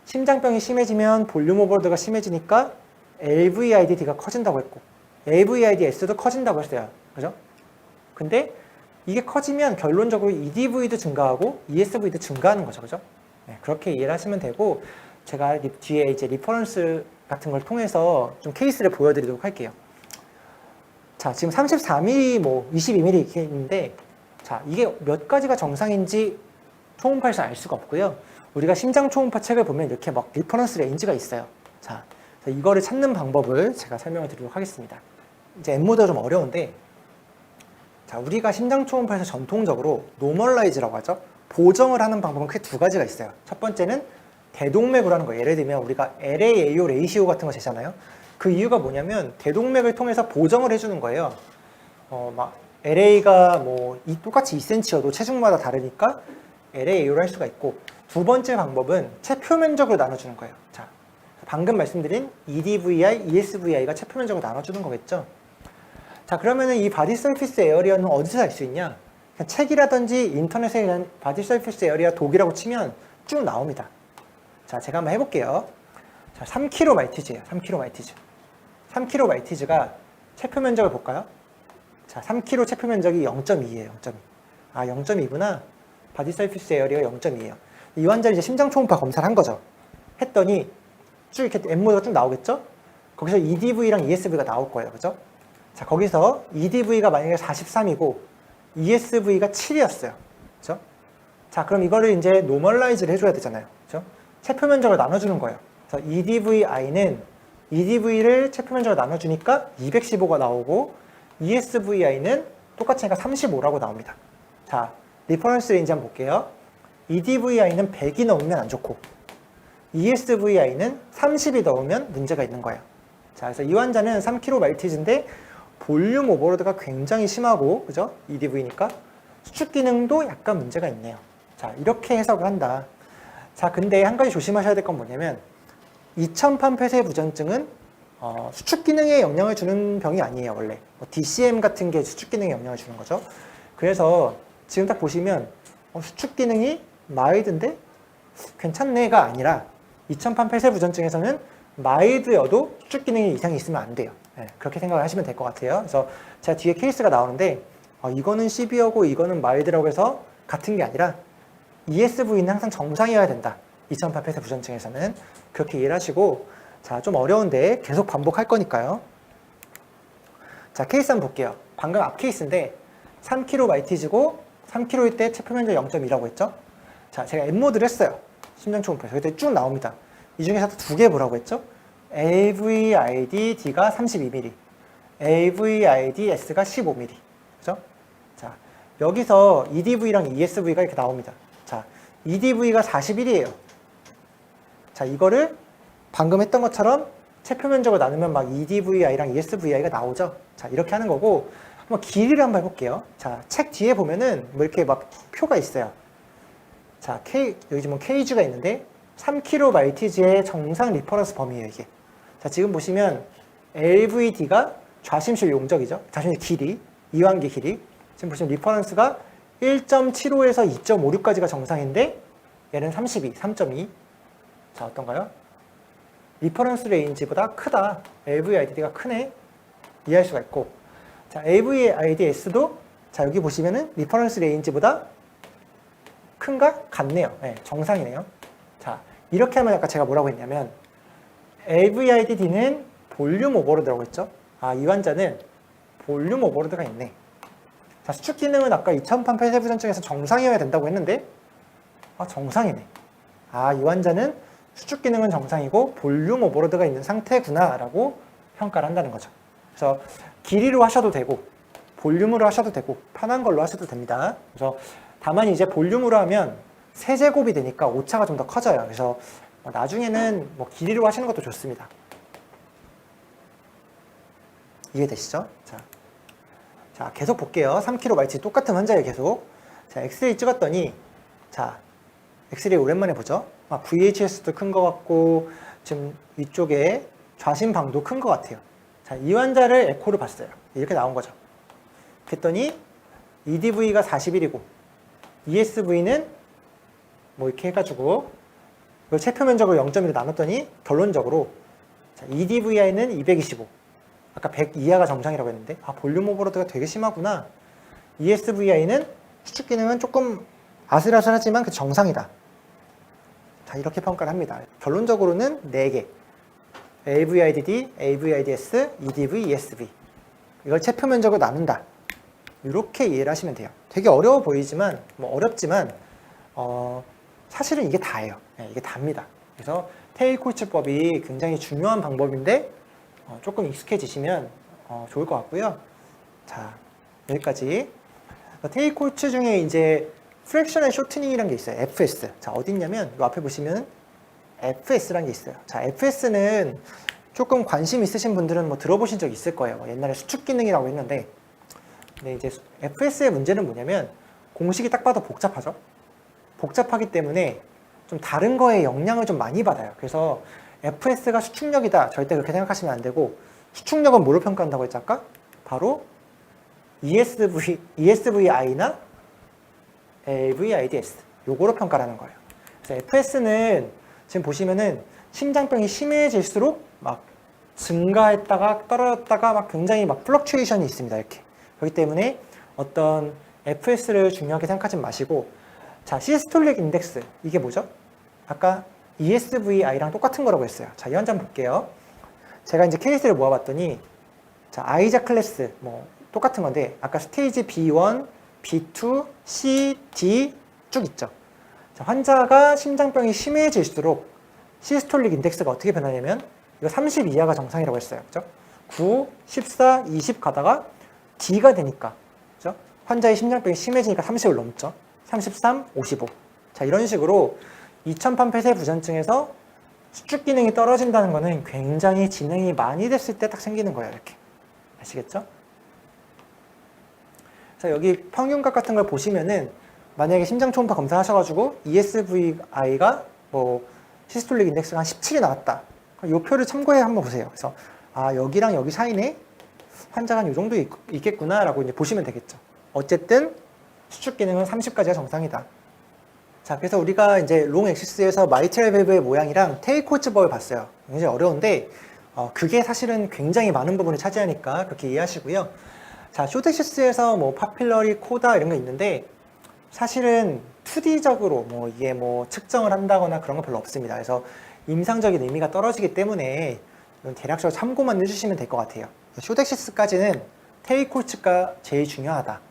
심장병이 심해지면 볼륨 오버로드가 심해지니까 LVIDD가 커진다고 했고 AVIDS도 커진다고 했어요. 그죠? 근데 이게 커지면 결론적으로 EDV도 증가하고 ESV도 증가하는 거죠. 그죠? 네, 그렇게 이해를 하시면 되고 제가 뒤에 이제 리퍼런스 같은 걸 통해서 좀 케이스를 보여드리도록 할게요. 자, 지금 34mm, 뭐 22mm 이렇게 있는데 자, 이게 몇 가지가 정상인지 초음파에서 알 수가 없고요. 우리가 심장 초음파 책을 보면 이렇게 막 리퍼런스 레인지가 있어요. 자, 이거를 찾는 방법을 제가 설명을 드리도록 하겠습니다. 이제 M모드가 좀 어려운데 자, 우리가 심장 초음파에서 전통적으로 노멀라이즈라고 하죠. 보정을 하는 방법은 크게 두 가지가 있어요. 첫 번째는 대동맥으로 하는 거예요. 예를 들면 우리가 LAAO 레이시오 같은 거 재잖아요. 그 이유가 뭐냐면 대동맥을 통해서 보정을 해주는 거예요. 막 LA가 뭐 똑같이 2cm여도 체중마다 다르니까 LAAO를 할 수가 있고 두 번째 방법은 체표면적으로 나눠주는 거예요. 자, 방금 말씀드린 EDVI, ESVI가 체표면적으로 나눠주는 거겠죠. 자, 그러면은 이 바디 서피스 에어리어는 어디서 알 수 있냐? 그냥 책이라든지 인터넷에 대한 바디 서피스 에어리어 독이라고 치면 쭉 나옵니다. 자, 제가 한번 해볼게요. 자, 3kg 말티즈예요. 3kg 말티즈. 3kg 말티즈가 체표 면적을 볼까요? 자, 3kg 체표 면적이 0.2예요. 0.2. 아, 0.2구나. 바디 서피스 에어리어 0.2예요. 이 환자를 이제 심장 초음파 검사를 한 거죠. 했더니 쭉 이렇게 M모드가 쭉 나오겠죠? 거기서 EDV랑 ESV가 나올 거예요. 그죠? 자, 거기서 EDV가 만약에 43이고 ESV가 7이었어요. 그죠? 자, 그럼 이거를 이제 노멀라이즈를 해줘야 되잖아요. 그죠? 체표 면적을 나눠주는 거예요. 그래서 EDVI는 EDV를 체표 면적을 나눠주니까 215가 나오고 ESVI는 똑같으니까 35라고 나옵니다. 자, 리퍼런스 레인지 한번 볼게요. EDVI는 100이 넘으면 안 좋고 ESVI는 30이 넘으면 문제가 있는 거예요. 자, 그래서 이 환자는 3kg 말티즈인데 볼륨 오버로드가 굉장히 심하고, 그죠? EDV니까 수축 기능도 약간 문제가 있네요. 자, 이렇게 해석을 한다. 자, 근데 한 가지 조심하셔야 될 건 뭐냐면 2000판 폐쇄 부전증은 수축 기능에 영향을 주는 병이 아니에요. 원래 뭐 DCM 같은 게 수축 기능에 영향을 주는 거죠. 그래서 지금 딱 보시면 수축 기능이 마이드인데 괜찮네가 아니라 2000판 폐쇄 부전증에서는 마이드여도 수축 기능에 이상이 있으면 안 돼요. 네, 그렇게 생각을 하시면 될 것 같아요. 그래서 제가 뒤에 케이스가 나오는데 이거는 시비어고 이거는 마이드라고 해서 같은 게 아니라 ESV는 항상 정상이어야 된다. 2000판 폐쇄 부전증에서는 그렇게 이해를 하시고, 자, 좀 어려운데 계속 반복할 거니까요. 자, 케이스 한번 볼게요. 방금 앞 케이스인데 3kg 말티즈고 3kg일 때 체표 면적 0.2라고 했죠. 자, 제가 M모드를 했어요. 심장 초음파에서. 그때 쭉 나옵니다. 이 중에서 두 개 보라고 했죠. AVID-D가 32mm, AVID-S가 15mm. 그죠? 자, 여기서 EDV랑 ESV가 이렇게 나옵니다. 자, EDV가 41이에요. 자, 이거를 방금 했던 것처럼 체표 면적을 나누면 막 EDVI랑 ESVI가 나오죠. 자, 이렇게 하는 거고, 한번 길이를 한번 해볼게요. 자, 책 뒤에 보면은 뭐 이렇게 막 표가 있어요. 자, 여기 지금 Kg가 있는데 3km의 정상 리퍼런스 범위예요, 이게. 자, 지금 보시면 LVD가 좌심실 용적이죠. 좌심실 길이, 이완기 길이. 지금 보시면 리퍼런스가 1.75에서 2.56까지가 정상인데 얘는 32, 3.2. 자, 어떤가요? 리퍼런스 레인지보다 크다. LVID가 크네. 이해할 수가 있고. 자, LVIDS도 자, 여기 보시면은 리퍼런스 레인지보다 큰가? 같네요. 네, 정상이네요. 자, 이렇게 하면 아까 제가 뭐라고 했냐면 LVIDD는 볼륨 오버로드라고 했죠. 아, 이 환자는 볼륨 오버로드가 있네. 자, 수축 기능은 아까 2000판 폐쇄 부전증에서 정상이어야 된다고 했는데 아, 정상이네. 아, 이 환자는 수축 기능은 정상이고 볼륨 오버로드가 있는 상태구나 라고 평가를 한다는 거죠. 그래서 길이로 하셔도 되고 볼륨으로 하셔도 되고 편한 걸로 하셔도 됩니다. 그래서 다만 이제 볼륨으로 하면 세제곱이 되니까 오차가 좀 더 커져요. 그래서 나중에는 뭐 길이로 하시는 것도 좋습니다. 이해되시죠? 자, 계속 볼게요. 3kg 말치 똑같은 환자예요, 계속. 자, 엑스레이 찍었더니, 자, 엑스레이 오랜만에 보죠. VHS도 큰 것 같고, 지금 위쪽에 좌심방도 큰 것 같아요. 자, 이 환자를 에코를 봤어요. 이렇게 나온 거죠. 그랬더니, EDV가 41이고, ESV는 뭐 이렇게 해가지고, 이걸 체표 면적으로 0.1로 나눴더니, 결론적으로, 자, EDVI는 225. 아까 100 이하가 정상이라고 했는데 아, 볼륨 오버로드가 되게 심하구나. ESVI는 수축 기능은 조금 아슬아슬하지만 그 정상이다. 자, 이렇게 평가를 합니다. 결론적으로는 4개. AVIDD, AVIDS, EDV, ESV. 이걸 체표 면적으로 나눈다. 이렇게 이해를 하시면 돼요. 되게 어려워 보이지만 뭐 어렵지만 사실은 이게 다예요. 네, 이게 답니다. 그래서 테일코츠법이 굉장히 중요한 방법인데 조금 익숙해지시면 좋을 것 같고요. 자, 여기까지. 테일코츠 중에 이제 프랙셔널 쇼트닝이라는 게 있어요. FS. 자, 어디 있냐면 이 앞에 보시면 FS라는 게 있어요. 자, FS는 조금 관심 있으신 분들은 뭐 들어보신 적 있을 거예요. 옛날에 수축 기능이라고 했는데, 근데 이제 FS의 문제는 뭐냐면 공식이 딱 봐도 복잡하죠. 복잡하기 때문에 좀 다른 거에 영향을 좀 많이 받아요. 그래서 FS가 수축력이다. 절대 그렇게 생각하시면 안 되고, 수축력은 뭐로 평가한다고 했죠, 아까? 바로 ESVI나 LVIDS. 요거로 평가를 하는 거예요. 그래서 FS는 지금 보시면은 심장병이 심해질수록 막 증가했다가 떨어졌다가 막 굉장히 막 플럭추에이션이 있습니다. 이렇게. 그렇기 때문에 어떤 FS를 중요하게 생각하지 마시고, 자, 시스톨릭 인덱스. 이게 뭐죠? 아까 ESVI랑 똑같은 거라고 했어요. 자, 이 환자 한번 볼게요. 제가 이제 케이스를 모아봤더니, 자, 아이자 클래스, 뭐, 똑같은 건데, 아까 스테이지 B1, B2, C, D 쭉 있죠. 자, 환자가 심장병이 심해질수록 시스톨릭 인덱스가 어떻게 변하냐면, 이거 30 이하가 정상이라고 했어요. 그죠? 9, 14, 20 가다가 D가 되니까, 그죠? 환자의 심장병이 심해지니까 30을 넘죠. 33, 55. 자, 이런 식으로 2000판 폐쇄 부전증에서 수축 기능이 떨어진다는 거는 굉장히 진행이 많이 됐을 때 딱 생기는 거예요. 이렇게. 아시겠죠? 자, 여기 평균값 같은 걸 보시면은 만약에 심장 초음파 검사하셔가지고 ESVI가 뭐 시스톨릭 인덱스가 한 17이 나왔다. 이 표를 참고해 한번 보세요. 그래서 아, 여기랑 여기 사이네 환자가 한 이 정도 있겠구나라고 이제 보시면 되겠죠. 어쨌든 수축 기능은 30까지가 정상이다. 자, 그래서 우리가 이제 롱 엑시스에서 마이트랄 밸브의 모양이랑 테일코츠법을 봤어요. 굉장히 어려운데 그게 사실은 굉장히 많은 부분을 차지하니까 그렇게 이해하시고요. 자, 숏엑시스에서 뭐 파필러리, 코다 이런 거 있는데 사실은 2D적으로 뭐 이게 뭐 측정을 한다거나 그런 거 별로 없습니다. 그래서 임상적인 의미가 떨어지기 때문에 대략적으로 참고만 해주시면 될 것 같아요. 숏엑시스까지는 테일코츠가 제일 중요하다.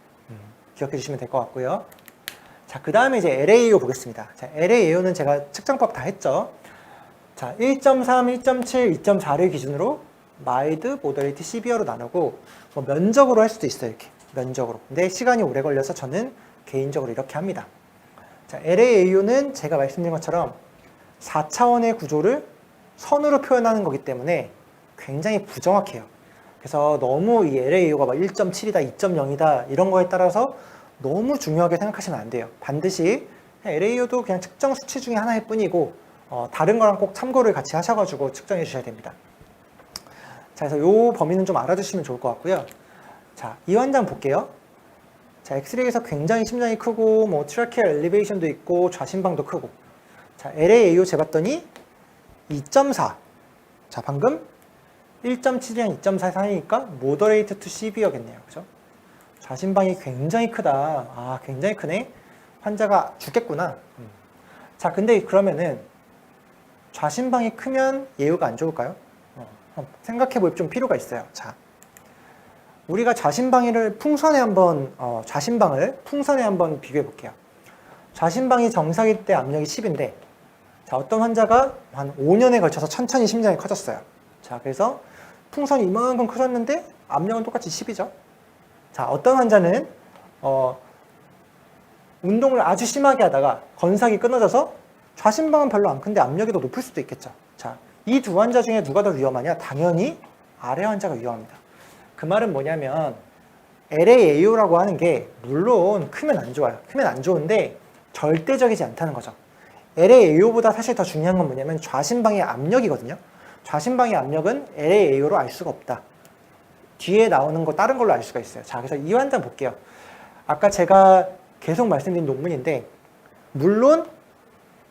기억해 주시면 될 것 같고요. 자, 그 다음에 이제 LAO 보겠습니다. 자, LAO는 제가 측정법 다 했죠. 자, 1.3, 1.7, 2.4를 기준으로 마일드, 모더리티, 시비어로 나누고 뭐 면적으로 할 수도 있어요. 이렇게 면적으로. 근데 시간이 오래 걸려서 저는 개인적으로 이렇게 합니다. 자, LAO는 제가 말씀드린 것처럼 4차원의 구조를 선으로 표현하는 거기 때문에 굉장히 부정확해요. 그래서 너무 이 LAO가 막 1.7이다, 2.0이다 이런 거에 따라서 너무 중요하게 생각하시면 안 돼요. 반드시 LAO도 그냥 측정 수치 중에 하나일 뿐이고 다른 거랑 꼭 참고를 같이 하셔가지고 측정해 주셔야 됩니다. 자, 그래서 이 범위는 좀 알아두시면 좋을 것 같고요. 자, 이 환자 볼게요. 자, 엑스레이에서 굉장히 심장이 크고 뭐 트라키얼 엘리베이션도 있고 좌심방도 크고. 자, LAAO 재봤더니 2.4. 자, 방금 1.7이랑 2.4 사이니까 모더레이트 투 시비어겠네요. 그죠? 좌심방이 굉장히 크다. 아, 굉장히 크네. 환자가 죽겠구나. 자, 근데 그러면은 좌심방이 크면 예후가 안 좋을까요? 생각해 볼 좀 필요가 있어요. 자, 우리가 좌심방을 풍선에 한번 비교해 볼게요. 좌심방이 정상일 때 압력이 10인데, 자, 어떤 환자가 한 5년에 걸쳐서 천천히 심장이 커졌어요. 자, 그래서 풍선이 이만큼 커졌는데 압력은 똑같이 10이죠. 자, 어떤 환자는 운동을 아주 심하게 하다가 건삭이 끊어져서 좌심방은 별로 안 큰데 압력이 더 높을 수도 있겠죠. 자, 이 두 환자 중에 누가 더 위험하냐? 당연히 아래 환자가 위험합니다. 그 말은 뭐냐면 LAAO라고 하는 게 물론 크면 안 좋아요. 크면 안 좋은데 절대적이지 않다는 거죠. LAAO보다 사실 더 중요한 건 뭐냐면 좌심방의 압력이거든요. 좌심방의 압력은 LAAO로 알 수가 없다. 뒤에 나오는 거 다른 걸로 알 수가 있어요. 자, 그래서 이 환자 볼게요. 아까 제가 계속 말씀드린 논문인데 물론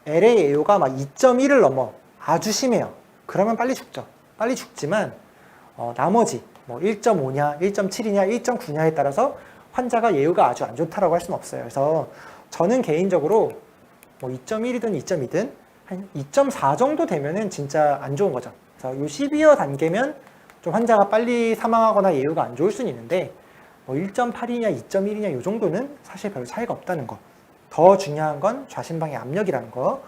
LAAO가 막 2.1을 넘어 아주 심해요. 그러면 빨리 죽죠. 빨리 죽지만 나머지 뭐 1.5냐, 1.7이냐, 1.9냐에 따라서 환자가 예후가 아주 안 좋다라고 할 수는 없어요. 그래서 저는 개인적으로 뭐 2.1이든 2.2든 한 2.4 정도 되면은 진짜 안 좋은 거죠. 그래서 이 시비어 단계면 좀 환자가 빨리 사망하거나 예후가 안 좋을 수는 있는데 뭐 1.8이냐, 2.1이냐 이 정도는 사실 별 차이가 없다는 거. 더 중요한 건 좌심방의 압력이라는 거.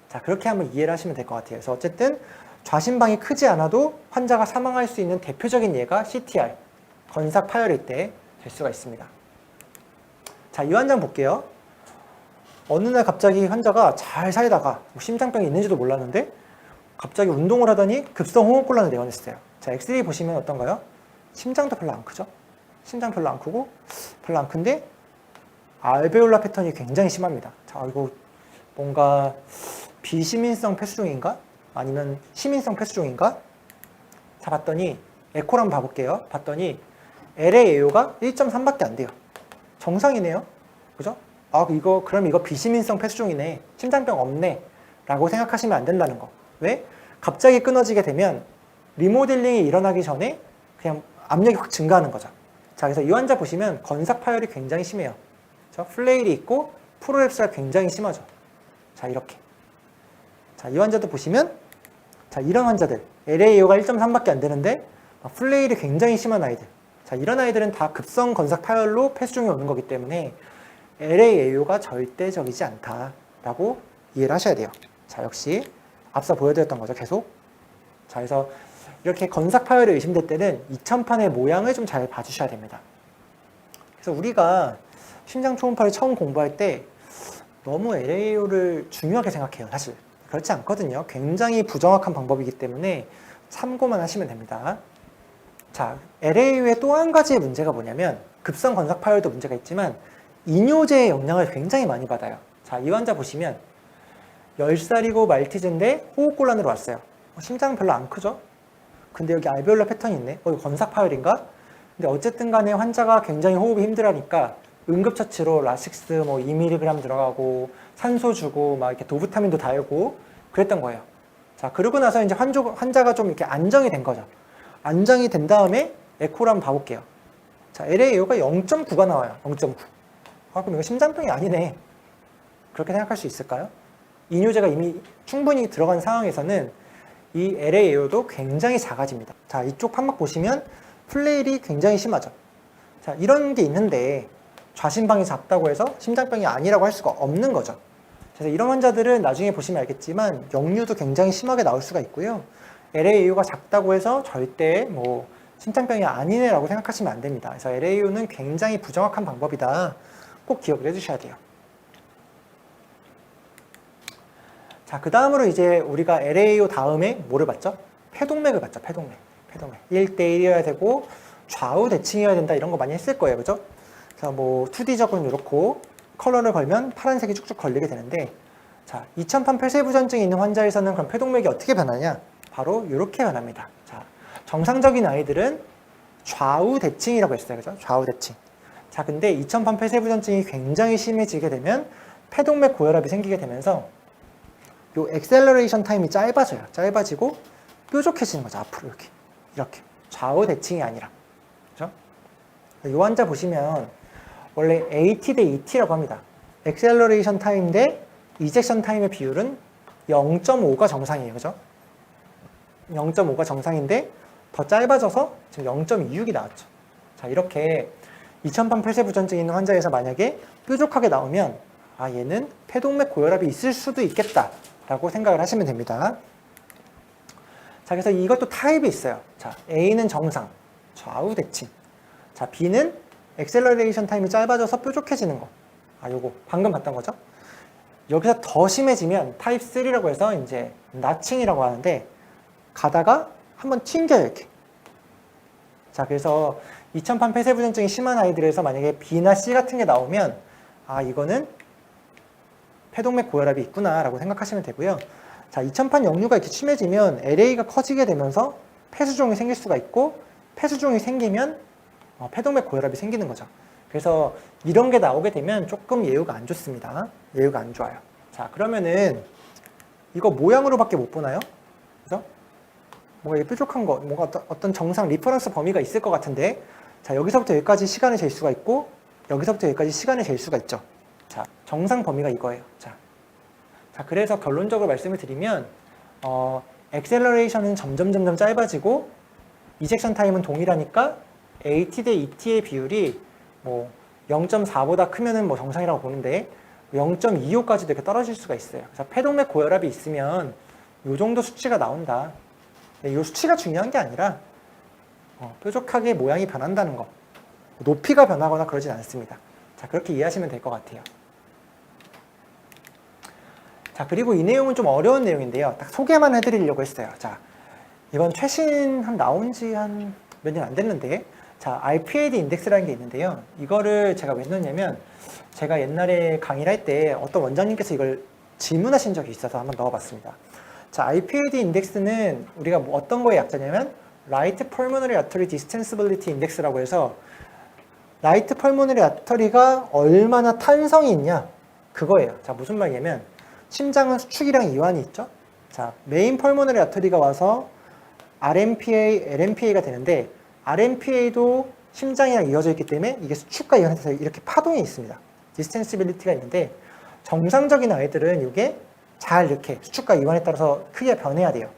자, 그렇게 한번 이해를 하시면 될 것 같아요. 그래서 어쨌든 좌심방이 크지 않아도 환자가 사망할 수 있는 대표적인 예가 CTR, 건삭 파열일 때 될 수가 있습니다. 자, 이 환자 볼게요. 어느 날 갑자기 환자가 잘 살다가 뭐 심장병이 있는지도 몰랐는데 갑자기 운동을 하더니 급성 호흡곤란을 내원했어요. 자, 엑스레이 보시면 어떤가요? 심장도 별로 안 크죠? 심장 별로 안 크고 별로 안 큰데 알베올라 패턴이 굉장히 심합니다. 자, 이거 뭔가 비시민성 폐수종인가? 아니면 시민성 폐수종인가? 자, 봤더니 에코를 한번 봐볼게요. 봤더니 LAAO가 1.3밖에 안 돼요. 정상이네요. 그죠? 아, 그럼 이거 비시민성 폐수종이네. 심장병 없네. 라고 생각하시면 안 된다는 거. 왜? 갑자기 끊어지게 되면 리모델링이 일어나기 전에 그냥 압력이 확 증가하는 거죠. 자, 그래서 이 환자 보시면 건삭 파열이 굉장히 심해요. 플레일이 있고 프로랩스가 굉장히 심하죠. 자, 이렇게. 자, 이 환자도 보시면 자, 이런 환자들 LAAO가 1.3밖에 안 되는데 플레일이 굉장히 심한 아이들. 자, 이런 아이들은 다 급성 건삭 파열로 폐수종이 오는 거기 때문에 LAAO가 절대적이지 않다라고 이해를 하셔야 돼요. 자, 역시 앞서 보여드렸던 거죠. 계속. 자, 그래서 이렇게 건삭 파열이 의심될 때는 이천판의 모양을 좀 잘 봐주셔야 됩니다. 그래서 우리가 심장 초음파를 처음 공부할 때 너무 LAAO를 중요하게 생각해요. 사실 그렇지 않거든요. 굉장히 부정확한 방법이기 때문에 참고만 하시면 됩니다. 자, LAAO의 또 한 가지의 문제가 뭐냐면 급성 건삭 파열도 문제가 있지만 이뇨제의 영향을 굉장히 많이 받아요. 자, 이 환자 보시면 10살이고 말티즈인데 호흡곤란으로 왔어요. 심장 별로 안 크죠? 근데 여기 알베올라 패턴이 있네. 이거 건삭 파열인가? 근데 어쨌든 간에 환자가 굉장히 호흡이 힘들으니까 응급처치로 라식스 뭐 2mg 들어가고 산소 주고 막 이렇게 도부타민도 달고 그랬던 거예요. 자, 그러고 나서 이제 환자가 좀 이렇게 안정이 된 거죠. 안정이 된 다음에 에코를 한번 봐볼게요. 자, LAAO가 0.9가 나와요. 0.9. 아, 그럼 이거 심장병이 아니네. 그렇게 생각할 수 있을까요? 이뇨제가 이미 충분히 들어간 상황에서는 이 LAAO도 굉장히 작아집니다. 자, 이쪽 판막 보시면 플레일이 굉장히 심하죠. 자, 이런 게 있는데 좌심방이 작다고 해서 심장병이 아니라고 할 수가 없는 거죠. 그래서 이런 환자들은 나중에 보시면 알겠지만 역류도 굉장히 심하게 나올 수가 있고요. LAAO가 작다고 해서 절대 뭐 심장병이 아니네라고 생각하시면 안 됩니다. 그래서 LAAO는 굉장히 부정확한 방법이다. 꼭 기억을 해주셔야 돼요. 자, 그 다음으로 이제 우리가 LAAO 다음에 뭐를 봤죠? 폐동맥을 봤죠. 폐동맥. 패동맥 1대1이어야 되고 좌우 대칭이어야 된다 이런 거 많이 했을 거예요. 그죠? 그래서 뭐 2D적으로는 이렇고 컬러를 걸면 파란색이 쭉쭉 걸리게 되는데 자, 2000판 폐쇄부전증이 있는 환자에서는 그럼 패동맥이 어떻게 변하냐? 바로 이렇게 변합니다. 자, 정상적인 아이들은 좌우 대칭이라고 했어요. 그죠? 좌우 대칭. 자, 근데 2000판 폐쇄부전증이 굉장히 심해지게 되면 패동맥 고혈압이 생기게 되면서 요 엑셀러레이션 타임이 짧아져요. 짧아지고 뾰족해지는 거죠. 앞으로 이렇게 좌우 대칭이 아니라. 그죠? 이 환자 보시면 원래 AT 대 ET라고 합니다. 엑셀러레이션 타임 대 이젝션 타임의 비율은 0.5가 정상이에요. 그죠? 0.5가 정상인데 더 짧아져서 지금 0.26이 나왔죠. 자, 이렇게 2000판 폐쇄부전증 있는 환자에서 만약에 뾰족하게 나오면 아, 얘는 패동맥 고혈압이 있을 수도 있겠다 라고 생각을 하시면 됩니다. 자, 그래서 이것도 타입이 있어요. 자, A는 정상, 좌우 대칭. 자, B는 엑셀러레이션 타임이 짧아져서 뾰족해지는 거. 아, 요거 방금 봤던 거죠? 여기서 더 심해지면 타입 3라고 해서 이제 나칭이라고 하는데 가다가 한번 튕겨요, 이렇게. 자, 그래서 2000판 폐쇄부전증이 심한 아이들에서 만약에 B나 C 같은 게 나오면 아, 이거는 패동맥 고혈압이 있구나 라고 생각하시면 되고요. 자, 2000판 역류가 이렇게 심해지면 LA가 커지게 되면서 폐수종이 생길 수가 있고 폐수종이 생기면 패동맥 고혈압이 생기는 거죠. 그래서 이런 게 나오게 되면 조금 예후가 안 좋습니다. 예후가 안 좋아요. 자, 그러면은 이거 모양으로밖에 못 보나요? 그죠? 뭔가 뾰족한 거, 뭔가 어떤 정상 리퍼런스 범위가 있을 것 같은데 자, 여기서부터 여기까지 시간을 잴 수가 있고 여기서부터 여기까지 시간을 잴 수가 있죠. 자, 정상 범위가 이거예요. 자, 그래서 결론적으로 말씀을 드리면 엑셀러레이션은 점점 짧아지고 이젝션 타임은 동일하니까 AT 대 ET의 비율이 뭐 0.4보다 크면은 뭐 정상이라고 보는데 0.25까지도 이렇게 떨어질 수가 있어요. 그래서 패동맥 고혈압이 있으면 이 정도 수치가 나온다. 이 수치가 중요한 게 아니라 뾰족하게 모양이 변한다는 거. 높이가 변하거나 그러진 않습니다. 자, 그렇게 이해하시면 될 것 같아요. 자, 그리고 이 내용은 좀 어려운 내용인데요. 딱 소개만 해드리려고 했어요. 자, 이건 최신 나온 지 한 몇 년 안 됐는데, 자, RPAD 인덱스라는 게 있는데요. 이거를 제가 왜 넣냐면, 제가 옛날에 강의를 할 때 어떤 원장님께서 이걸 질문하신 적이 있어서 한번 넣어봤습니다. 자, RPAD 인덱스는 우리가 뭐 어떤 거에 약자냐면, Right Pulmonary Artery Distensibility Index라고 해서, 라이트 펄모너리 아터리가 얼마나 탄성이 있냐, 그거예요. 자, 무슨 말이냐면, 심장은 수축이랑 이완이 있죠? 자, 메인 펄모너리 아터리가 와서 RMPA, LMPA가 되는데 RMPA도 심장이랑 이어져 있기 때문에 이게 수축과 이완해서 이렇게 파동이 있습니다. 디스텐시빌리티가 있는데 정상적인 아이들은 이게 잘 이렇게 수축과 이완에 따라서 크게 변해야 돼요.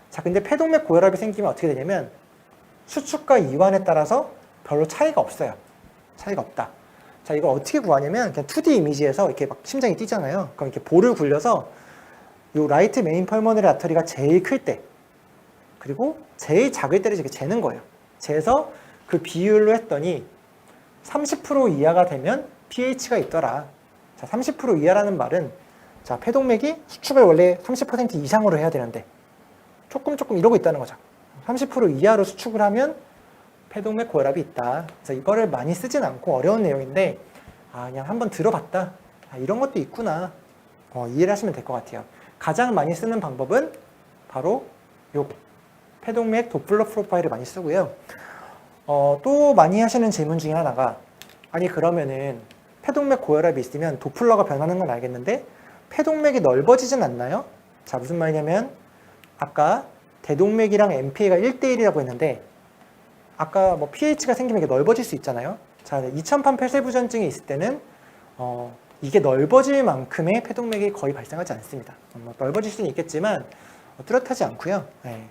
자, 근데 패동맥 고혈압이 생기면 어떻게 되냐면 수축과 이완에 따라서 별로 차이가 없어요. 차이가 없다. 자, 이걸 어떻게 구하냐면 그냥 2D 이미지에서 이렇게 막 심장이 뛰잖아요. 그럼 이렇게 볼을 굴려서 요 라이트 메인 펄모너리 아터리가 제일 클 때 그리고 제일 작을 때를 이렇게 재는 거예요. 재서 그 비율로 했더니 30% 이하가 되면 pH가 있더라. 자, 30% 이하라는 말은 자, 패동맥이 수축을 원래 30% 이상으로 해야 되는데 조금 이러고 있다는 거죠. 30% 이하로 수축을 하면 패동맥 고혈압이 있다. 그래서 이거를 많이 쓰진 않고 어려운 내용인데 그냥 한번 들어봤다. 이런 것도 있구나. 이해를 하시면 될 것 같아요. 가장 많이 쓰는 방법은 바로 요 패동맥 도플러 프로파일을 많이 쓰고요. 또 많이 하시는 질문 중에 하나가 아니 그러면은 패동맥 고혈압이 있으면 도플러가 변하는 건 알겠는데 패동맥이 넓어지진 않나요? 자, 무슨 말이냐면 아까 대동맥이랑 MPA가 1대1이라고 했는데 아까 뭐 pH가 생기면 이게 넓어질 수 있잖아요. 자, 2000판 폐쇄부전증이 있을 때는 이게 넓어질 만큼의 패동맥이 거의 발생하지 않습니다. 뭐 넓어질 수는 있겠지만 뚜렷하지 않고요. 네.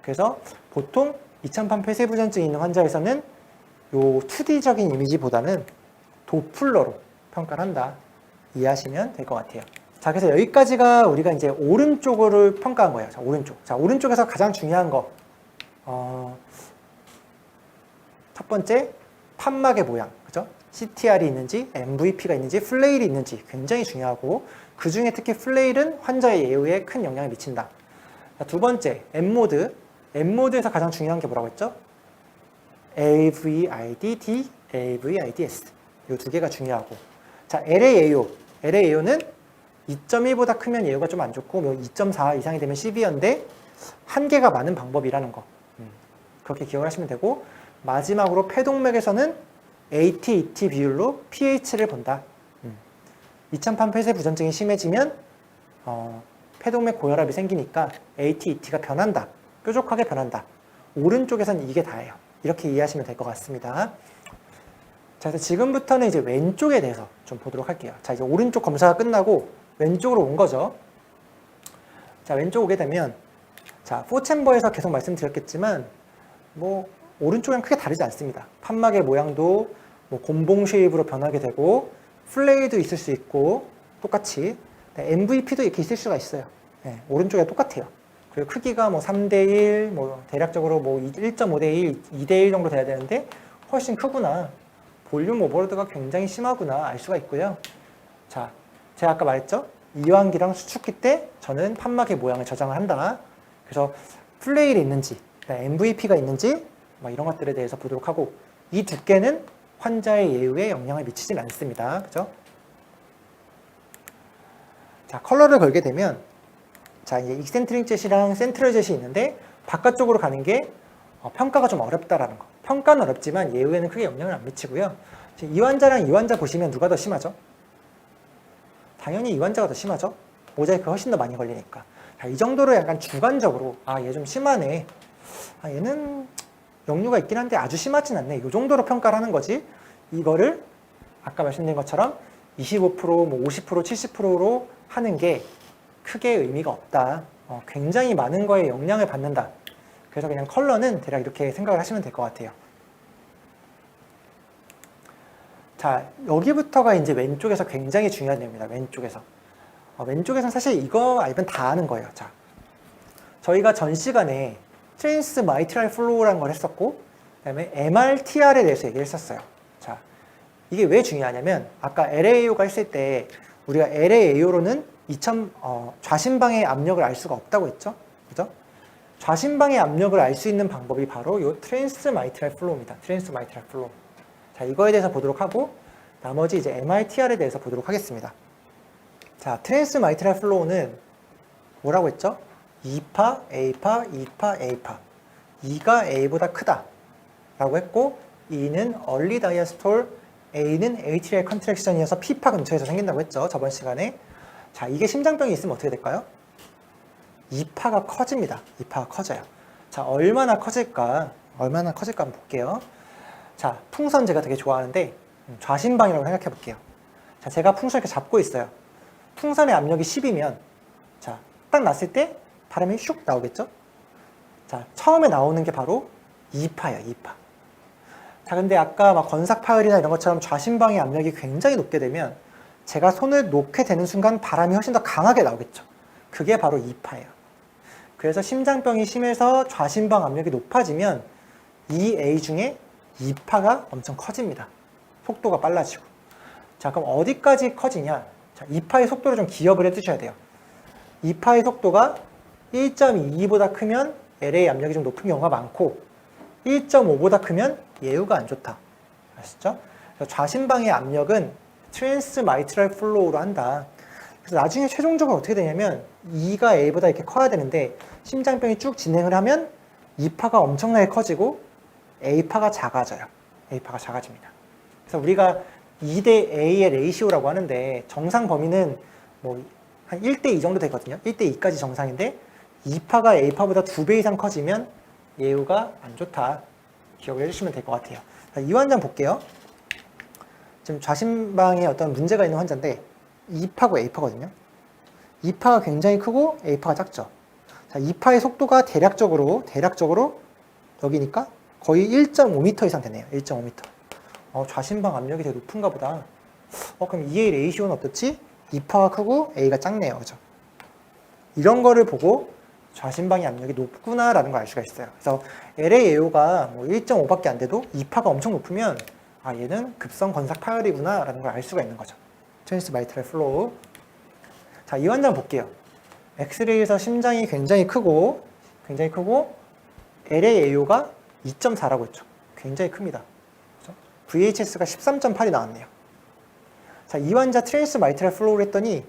그래서 보통 2000판 폐쇄부전증이 있는 환자에서는 요 2D적인 이미지보다는 도플러로 평가를 한다. 이해하시면 될 것 같아요. 자, 그래서 여기까지가 우리가 이제 오른쪽으로 평가한 거예요. 자, 오른쪽. 자, 오른쪽에서 가장 중요한 거. 첫 번째, 판막의 모양, 그죠? CTR이 있는지, MVP가 있는지, 플레일이 있는지 굉장히 중요하고 그 중에 특히 플레일은 환자의 예후에 큰 영향을 미친다. 자, 두 번째, M모드. M모드에서 가장 중요한 게 뭐라고 했죠? AVID-D, AVIDS. 이 두 개가 중요하고. 자, LAAO. LAAO는 2.1보다 크면 AO가 좀 안 좋고, 2.4 이상이 되면 CV어인데, 한계가 많은 방법이라는 거. 그렇게 기억을 하시면 되고, 마지막으로 폐동맥에서는 AT-ET 비율로 pH를 본다. 2000판 폐쇄 부전증이 심해지면 폐동맥 고혈압이 생기니까 AT-ET가 변한다. 뾰족하게 변한다. 오른쪽에선 이게 다예요. 이렇게 이해하시면 될 것 같습니다. 자, 그래서 지금부터는 이제 왼쪽에 대해서 좀 보도록 할게요. 자, 이제 오른쪽 검사가 끝나고 왼쪽으로 온 거죠. 자, 왼쪽 오게 되면, 자, 4챔버에서 계속 말씀드렸겠지만, 오른쪽이랑 크게 다르지 않습니다. 판막의 모양도 곤봉 쉐입으로 변하게 되고, 플레이도 있을 수 있고, 똑같이. MVP도 이렇게 있을 수가 있어요. 네, 오른쪽에 똑같아요. 그리고 크기가 3대1, 대략적으로 1.5대1, 2대1 정도 돼야 되는데, 훨씬 크구나. 볼륨 오버로드가 굉장히 심하구나. 알 수가 있고요. 자, 제가 아까 말했죠? 이완기랑 수축기 때 저는 판막의 모양을 저장을 한다. 그래서 플레일이 있는지, MVP가 있는지, 이런 것들에 대해서 보도록 하고, 이 두께는 환자의 예후에 영향을 미치진 않습니다. 그죠? 자, 컬러를 걸게 되면, 자, 이제 익센트릭 젯이랑 센트럴 젯이 있는데, 바깥쪽으로 가는 게 평가가 좀 어렵다라는 거. 평가는 어렵지만 예후에는 크게 영향을 안 미치고요. 이 환자랑 이 환자 보시면 누가 더 심하죠? 당연히 이 환자가 더 심하죠? 모자이크 훨씬 더 많이 걸리니까. 자, 이 정도로 약간 주관적으로, 얘 좀 심하네. 얘는 역류가 있긴 한데 아주 심하진 않네. 이 정도로 평가를 하는 거지. 이거를 아까 말씀드린 것처럼 25%, 50%, 70%로 하는 게 크게 의미가 없다. 굉장히 많은 거에 영향을 받는다. 그래서 그냥 컬러는 대략 이렇게 생각을 하시면 될 것 같아요. 자, 여기부터가 이제 왼쪽에서 굉장히 중요한 내용입니다. 왼쪽에서. 왼쪽에서는 사실 이거 알면 다 아는 거예요. 자, 저희가 전 시간에 트랜스 마이트랄 플로우라는 걸 했었고, 그 다음에 MRTR에 대해서 얘기를 했었어요. 자, 이게 왜 중요하냐면, 아까 LAAO가 했을 때, 우리가 LAAO로는 좌심방의 압력을 알 수가 없다고 했죠? 그죠? 좌심방의 압력을 알 수 있는 방법이 바로 이 트랜스 마이트랄 플로우입니다. 트랜스 마이트랄 플로우. 자, 이거에 대해서 보도록 하고, 나머지 이제 MRTR에 대해서 보도록 하겠습니다. 자, 트랜스 마이트랄 플로우는 뭐라고 했죠? 2파, A파, 2파, A파. 2가 A보다 크다. 라고 했고, E는 early diastole, A는 atrial contraction이어서 P파 근처에서 생긴다고 했죠. 저번 시간에. 자, 이게 심장병이 있으면 어떻게 될까요? 2파가 커집니다. 2파가 커져요. 자, 얼마나 커질까 한번 볼게요. 자, 풍선 제가 되게 좋아하는데 좌심방이라고 생각해 볼게요. 자, 제가 풍선 이렇게 잡고 있어요. 풍선의 압력이 10이면 자, 딱 놨을 때 바람이 슉 나오겠죠? 자, 처음에 나오는 게 바로 2파예요. 2파. 자, 근데 아까 건삭 파열이나 이런 것처럼 좌심방의 압력이 굉장히 높게 되면 제가 손을 놓게 되는 순간 바람이 훨씬 더 강하게 나오겠죠. 그게 바로 2파예요. 그래서 심장병이 심해서 좌심방 압력이 높아지면 이 A 중에 2파가 엄청 커집니다. 속도가 빨라지고. 자, 그럼 어디까지 커지냐? 자, 2파의 속도를 좀 기억을 해 두셔야 돼요. 2파의 속도가 1.22보다 크면 LA 압력이 좀 높은 경우가 많고 1.5보다 크면 예후가 안 좋다. 아시죠? 좌심방의 압력은 트랜스 마이트랄 플로우로 한다. 그래서 나중에 최종적으로 어떻게 되냐면 2가 A보다 이렇게 커야 되는데 심장병이 쭉 진행을 하면 2파가 엄청나게 커지고 A파가 작아져요. A파가 작아집니다. 그래서 우리가 2대 A의 레이시오라고 하는데 정상 범위는 한 1대2 정도 되거든요. 1대2까지 정상인데 2파가 A파보다 2배 이상 커지면 예후가 안 좋다. 기억을 해주시면 될 것 같아요. 자, 이 환자 볼게요. 지금 좌심방에 어떤 문제가 있는 환자인데 2파고 A파거든요. 2파가 굉장히 크고 A파가 작죠. 자, 2파의 속도가 대략적으로 여기니까 거의 1.5m 이상 되네요. 1.5m. 좌심방 압력이 되게 높은가 보다. 그럼 2A 레이시오는 어떻지? 2파가 크고 A가 작네요. 그죠? 이런 거를 보고 좌심방의 압력이 높구나라는 걸 알 수가 있어요. 그래서 LAAO가 1.5밖에 안 돼도 2파가 엄청 높으면 얘는 급성 건삭 파열이구나라는 걸 알 수가 있는 거죠. 트랜스 마이트랄 플로우. 자, 이 환자 볼게요. 엑스레이에서 심장이 굉장히 크고 LAAO가 2.4라고 했죠. 굉장히 큽니다. 그렇죠? VHS가 13.8이 나왔네요. 자, 이 환자 트레이스 마이트랄 플로우를 했더니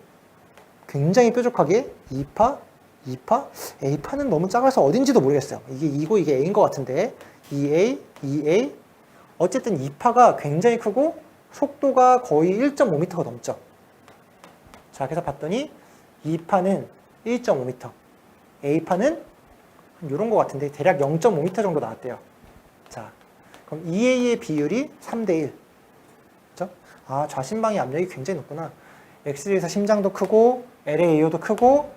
굉장히 뾰족하게 2파, 2파, A파는 너무 작아서 어딘지도 모르겠어요. 이게 A인 것 같은데 2A, 2A 어쨌든 2파가 굉장히 크고 속도가 거의 1.5m가 넘죠. 자, 그래서 봤더니 2파는 1.5m, A파는 이런 것 같은데 대략 0.5m 정도 나왔대요. 자, 그럼 EA의 비율이 3대1. 그렇죠? 아, 좌심방의 압력이 굉장히 높구나. X3에서 심장도 크고 LAAO도 크고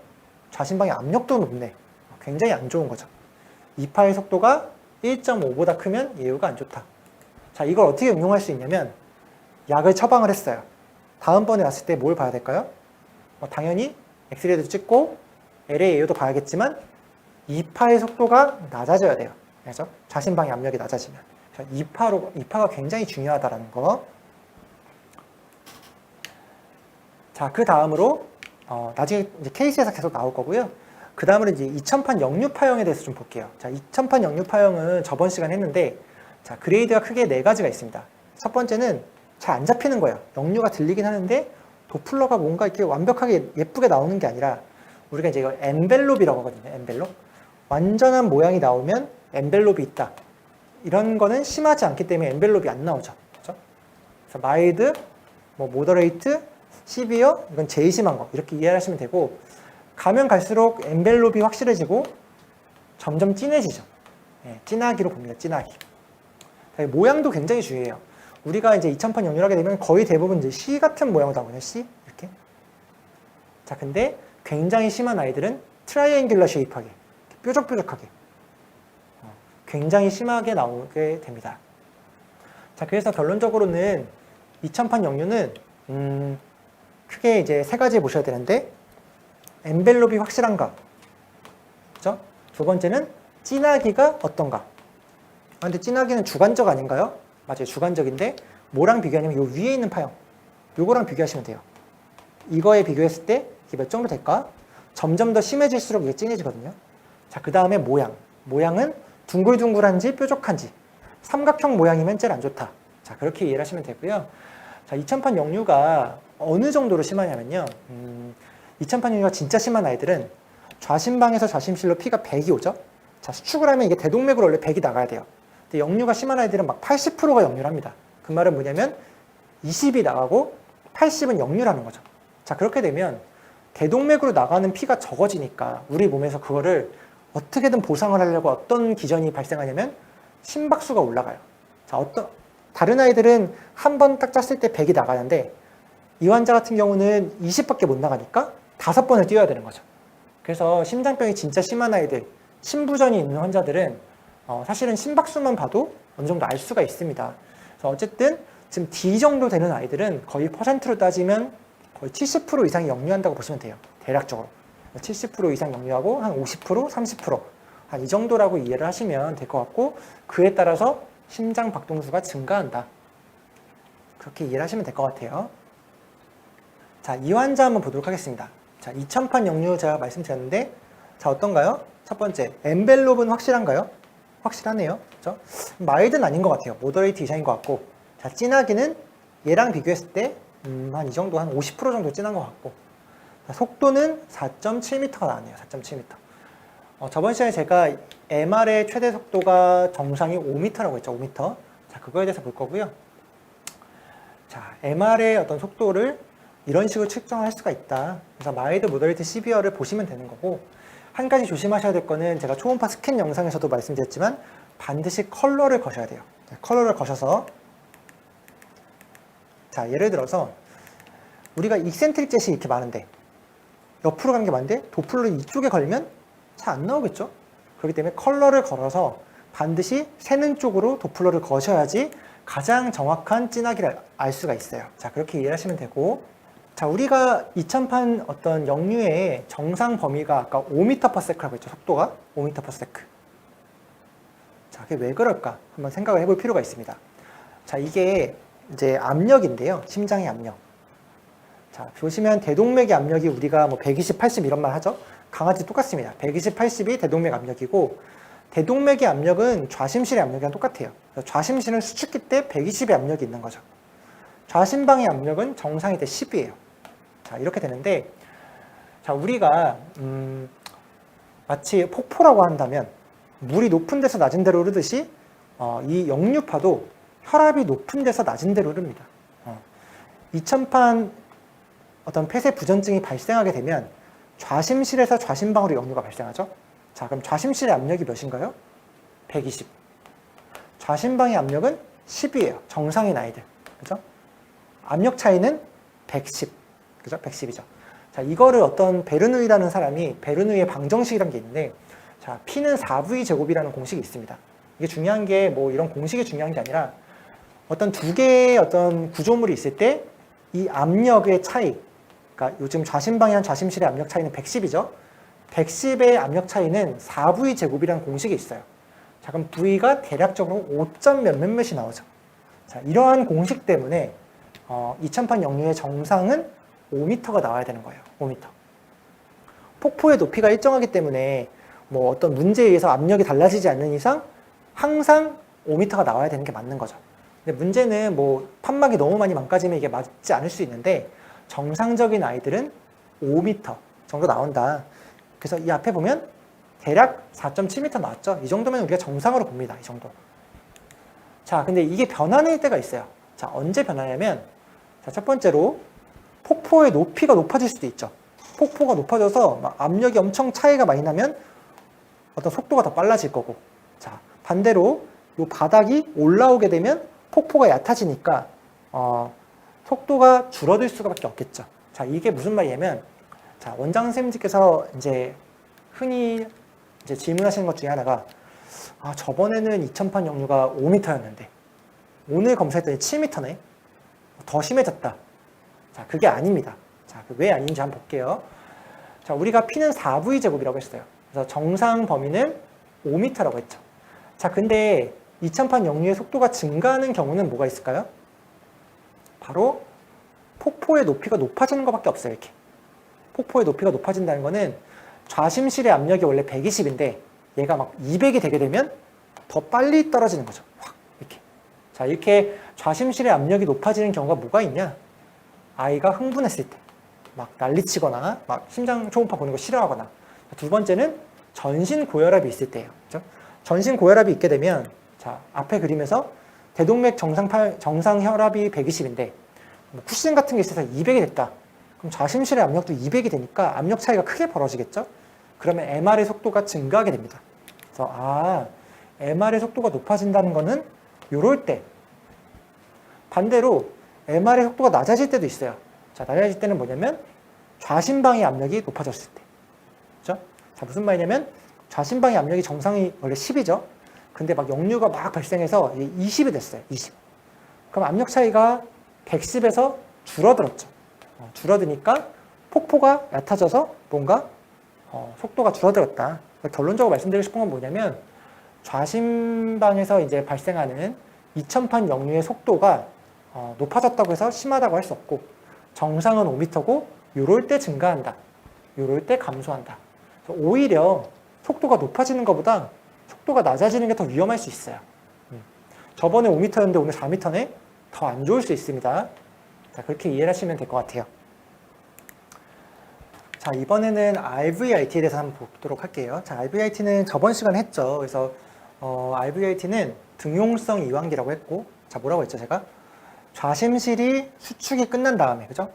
좌심방의 압력도 높네. 굉장히 안 좋은 거죠. 2파의 속도가 1.5보다 크면 AO가 안 좋다. 자, 이걸 어떻게 응용할 수 있냐면 약을 처방을 했어요. 다음번에 왔을 때 뭘 봐야 될까요? 당연히 엑스레이도 찍고 LAAO도 봐야겠지만 2파의 속도가 낮아져야 돼요. 그래서 좌심방의 압력이 낮아지면. 2파가 굉장히 중요하다는 거. 자, 그 다음으로 나중에 이제 케이스에서 계속 나올 거고요. 그 다음으로 이제 2000판 역류파형에 대해서 좀 볼게요. 자, 2000판 역류파형은 저번 시간에 했는데, 자, 그레이드가 크게 4가지가 있습니다. 첫 번째는 잘 안 잡히는 거예요. 역류가 들리긴 하는데 도플러가 뭔가 이렇게 완벽하게 예쁘게 나오는 게 아니라 우리가 이제 이거 엔벨롭이라고 하거든요. 엔벨롭. 완전한 모양이 나오면 엔벨롭이 있다. 이런 거는 심하지 않기 때문에 엔벨롭이 안 나오죠. 그렇죠? 그래서 마일드, 모더레이트, 시비어, 이건 제일 심한 거. 이렇게 이해하시면 되고, 가면 갈수록 엔벨롭이 확실해지고 점점 진해지죠. 예, 진하기로 봅니다. 진하기. 모양도 굉장히 중요해요. 우리가 이제 2000판 역류하게 되면 거의 대부분 이제 C 같은 모양으로 나오거든요. C 이렇게. 자, 근데 굉장히 심한 아이들은 트라이앵귤러 쉐입하게, 뾰족뾰족하게, 굉장히 심하게 나오게 됩니다. 자, 그래서 결론적으로는 2000판 역류는 크게 이제 3가지 보셔야 되는데, 엔벨롭이 확실한가? 그죠? 두 번째는 진하기가 어떤가? 근데 진하기는 주관적 아닌가요? 맞아요. 주관적인데 뭐랑 비교하냐면 요 위에 있는 파형. 요거랑 비교하시면 돼요. 이거에 비교했을 때 이게 몇 정도 될까? 점점 더 심해질수록 이게 진해지거든요. 자, 그 다음에 모양. 모양은 둥글둥글한지 뾰족한지. 삼각형 모양이면 제일 안 좋다. 자, 그렇게 이해를 하시면 되고요. 자, 2000판 역류가 어느 정도로 심하냐면요. 2000판 역류가 진짜 심한 아이들은 좌심방에서 좌심실로 피가 100이 오죠. 자, 수축을 하면 이게 대동맥으로 원래 100이 나가야 돼요. 근데 역류가 심한 아이들은 막 80%가 역류를 합니다. 그 말은 뭐냐면 20이 나가고 80은 역류라는 거죠. 자, 그렇게 되면 대동맥으로 나가는 피가 적어지니까 우리 몸에서 그거를 어떻게든 보상을 하려고 어떤 기전이 발생하냐면 심박수가 올라가요. 자, 다른 아이들은 한 번 딱 짰을 때 100이 나가는데 이 환자 같은 경우는 20밖에 못 나가니까 5번을 뛰어야 되는 거죠. 그래서 심장병이 진짜 심한 아이들, 심부전이 있는 환자들은 사실은 심박수만 봐도 어느 정도 알 수가 있습니다. 그래서 어쨌든 지금 D 정도 되는 아이들은 거의 퍼센트로 따지면 거의 70% 이상이 역류한다고 보시면 돼요. 대략적으로. 70% 이상 역류하고 한 50%, 30%, 한 이 정도라고 이해를 하시면 될 것 같고, 그에 따라서 심장 박동수가 증가한다. 그렇게 이해를 하시면 될 것 같아요. 자, 이 환자 한번 보도록 하겠습니다. 자, 2000판 역류 제가 말씀드렸는데, 자, 어떤가요? 첫 번째, 엔벨롭은 확실한가요? 확실하네요. 그렇죠? 마일드는 아닌 것 같아요. 모더레이트 이상인 것 같고, 자, 진하기는 얘랑 비교했을 때 한 이 정도, 한 50% 정도 진한 것 같고, 자, 속도는 4.7m가 나왔네요. 4.7m. 저번 시간에 제가 MR의 최대 속도가 정상이 5m라고 했죠. 5m. 자, 그거에 대해서 볼 거고요. 자, MR의 어떤 속도를 이런 식으로 측정할 수가 있다. 그래서 마일드, 모더레이트, 시비어를 보시면 되는 거고, 한 가지 조심하셔야 될 거는 제가 초음파 스캔 영상에서도 말씀드렸지만 반드시 컬러를 거셔야 돼요. 컬러를 거셔서, 자, 예를 들어서 우리가 익센트릭 젯이 이렇게 많은데 옆으로 가는 게 많은데 도플러를 이쪽에 걸면 잘 안 나오겠죠? 그렇기 때문에 컬러를 걸어서 반드시 새는 쪽으로 도플러를 거셔야지 가장 정확한 진하기를 알 수가 있어요. 자, 그렇게 이해하시면 되고, 자, 우리가 2000판 어떤 역류의 정상 범위가 아까 5m/s라고 했죠. 속도가 5m/s. 자, 그게 왜 그럴까? 한번 생각을 해볼 필요가 있습니다. 자, 이게 이제 압력인데요. 심장의 압력. 자, 보시면 대동맥의 압력이 우리가 120, 80 이런 말 하죠. 강아지 똑같습니다. 120, 80이 대동맥 압력이고, 대동맥의 압력은 좌심실의 압력이랑 똑같아요. 좌심실은 수축기 때 120의 압력이 있는 거죠. 좌심방의 압력은 정상이 때 10이에요. 자, 이렇게 되는데, 자, 우리가 마치 폭포라고 한다면 물이 높은 데서 낮은 데로 흐르듯이 이 역류파도 혈압이 높은 데서 낮은 데로 흐릅니다. 2000판 어떤 폐쇄 부전증이 발생하게 되면 좌심실에서 좌심방으로 역류가 발생하죠. 자, 그럼 좌심실의 압력이 몇인가요? 120. 좌심방의 압력은 10이에요. 정상인 아이들. 그죠? 압력 차이는 110. 그죠? 110이죠. 자, 이거를 어떤 베르누이라는 사람이 베르누이의 방정식이라는 게 있는데, 자, P는 4V 제곱이라는 공식이 있습니다. 이게 중요한 게 뭐 이런 공식이 중요한 게 아니라 어떤 두 개의 어떤 구조물이 있을 때 이 압력의 차이, 그러니까 요즘 좌심방이랑 좌심실의 압력 차이는 110이죠. 110의 압력 차이는 4V 제곱이라는 공식이 있어요. 자, 그럼 V가 대략적으로 5점 몇몇이 나오죠. 자, 이러한 공식 때문에 2000판 역류의 정상은 5m가 나와야 되는 거예요. 5m. 폭포의 높이가 일정하기 때문에 뭐 어떤 문제에 의해서 압력이 달라지지 않는 이상 항상 5m가 나와야 되는 게 맞는 거죠. 근데 문제는 뭐 판막이 너무 많이 망가지면 이게 맞지 않을 수 있는데 정상적인 아이들은 5m 정도 나온다. 그래서 이 앞에 보면 대략 4.7m 나왔죠. 이 정도면 우리가 정상으로 봅니다. 이 정도. 자, 근데 이게 변하는 때가 있어요. 자, 언제 변하냐면, 자, 첫 번째로 폭포의 높이가 높아질 수도 있죠. 폭포가 높아져서 막 압력이 엄청 차이가 많이 나면 어떤 속도가 더 빨라질 거고, 자, 반대로 이 바닥이 올라오게 되면 폭포가 얕아지니까 속도가 줄어들 수밖에 없겠죠. 자, 이게 무슨 말이냐면, 자, 원장 선생님께서 이제 흔히 이제 질문하시는 것 중에 하나가, 저번에는 2000판 역류가 5m였는데 오늘 검사했더니 7m네. 더 심해졌다. 자, 그게 아닙니다. 자, 왜 아닌지 한번 볼게요. 자, 우리가 P는 4V 제곱이라고 했어요. 그래서 정상 범위는 5m라고 했죠. 자, 근데 2000판 역류의 속도가 증가하는 경우는 뭐가 있을까요? 바로 폭포의 높이가 높아지는 것밖에 없어요. 이렇게. 폭포의 높이가 높아진다는 거는 좌심실의 압력이 원래 120인데 얘가 막 200이 되게 되면 더 빨리 떨어지는 거죠. 확 이렇게. 자, 이렇게 좌심실의 압력이 높아지는 경우가 뭐가 있냐? 아이가 흥분했을 때, 막 난리치거나, 막 심장 초음파 보는 거 싫어하거나. 두 번째는 전신 고혈압이 있을 때예요. 그렇죠? 전신 고혈압이 있게 되면, 자, 앞에 그림에서 대동맥 정상 혈압이 120인데 뭐 쿠신 같은 게 있어서 200이 됐다. 그럼 좌심실의 압력도 200이 되니까 압력 차이가 크게 벌어지겠죠? 그러면 MR의 속도가 증가하게 됩니다. 그래서 MR의 속도가 높아진다는 거는 요럴 때. 반대로 MR의 속도가 낮아질 때도 있어요. 자, 낮아질 때는 뭐냐면 좌심방의 압력이 높아졌을 때. 그렇죠? 자, 무슨 말이냐면 좌심방의 압력이 정상이 원래 10이죠. 근데 막 역류가 막 발생해서 20이 됐어요. 20. 그럼 압력 차이가 110에서 줄어들었죠. 줄어드니까 폭포가 얕아져서 뭔가 속도가 줄어들었다. 결론적으로 말씀드리고 싶은 건 뭐냐면 좌심방에서 이제 발생하는 2000판 역류의 속도가 높아졌다고 해서 심하다고 할 수 없고 정상은 5m고 요럴 때 증가한다. 요럴 때 감소한다. 오히려 속도가 높아지는 것보다 속도가 낮아지는 게 더 위험할 수 있어요. 저번에 5m였는데 오늘 4m네? 더 안 좋을 수 있습니다. 자, 그렇게 이해를 하시면 될 것 같아요. 자, 이번에는 RVIT에 대해서 한번 보도록 할게요. 자, RVIT는 저번 시간에 했죠. 그래서 RVIT는 등용성 이완기라고 했고, 자, 뭐라고 했죠, 제가? 좌심실이 수축이 끝난 다음에, 그죠?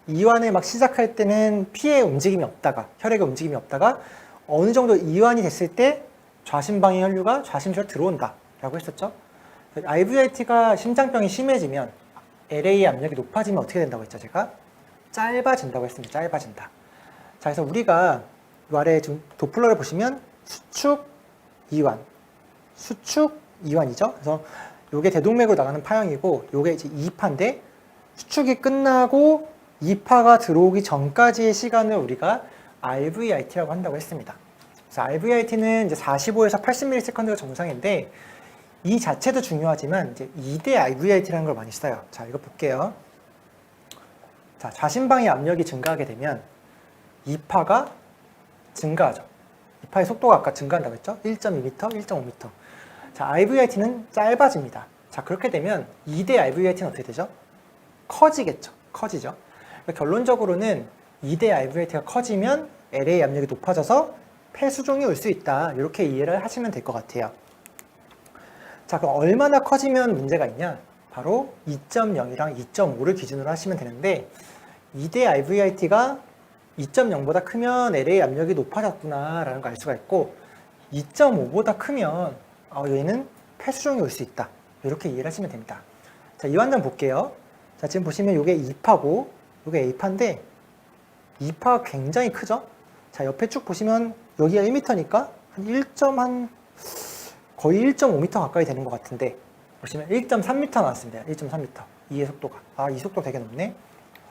이완을 막 시작할 때는 피의 움직임이 없다가, 혈액의 움직임이 없다가 어느 정도 이완이 됐을 때 좌심방의 혈류가 좌심실로 들어온다 라고 했었죠. RVIT가 심장병이 심해지면 LA 압력이 높아지면 어떻게 된다고 했죠, 제가? 짧아진다고 했습니다. 짧아진다. 자, 그래서 우리가 이 아래 좀 도플러를 보시면 수축, 이완이죠. 그래서 요게 대동맥으로 나가는 파형이고 요게 이제 2파인데 수축이 끝나고 2파가 들어오기 전까지의 시간을 우리가 RVIT라고 한다고 했습니다. 그래서 RVIT는 이제 45에서 80ms가 정상인데 이 자체도 중요하지만 이제 2대 RVIT라는 걸 많이 써요. 자, 이거 볼게요. 자, 좌심방의 압력이 증가하게 되면 2파가 증가하죠. 이파의 속도가 아까 증가한다고 했죠? 1.2m, 1.5m. 자, IVIT는 짧아집니다. 자, 그렇게 되면 2대 IVIT는 어떻게 되죠? 커지겠죠. 커지죠. 그러니까 결론적으로는 2대 IVIT가 커지면 LA 압력이 높아져서 폐수종이 올 수 있다. 이렇게 이해를 하시면 될 것 같아요. 자, 그럼 얼마나 커지면 문제가 있냐? 바로 2.0이랑 2.5를 기준으로 하시면 되는데 2대 IVIT가 2.0보다 크면 LA 압력이 높아졌구나 라는 걸 알 수가 있고 2.5보다 크면 얘는 폐수종이 올 수 있다. 이렇게 이해를 하시면 됩니다. 자, 이 환자 볼게요. 자, 지금 보시면 이게 2파고 이게 A파인데 2파가 굉장히 크죠? 자, 옆에 쭉 보시면 여기가 1m니까 거의 1.5m 가까이 되는 것 같은데 보시면 1.3m 나왔습니다. 1.3m. 이의 속도가. 이 속도 되게 높네.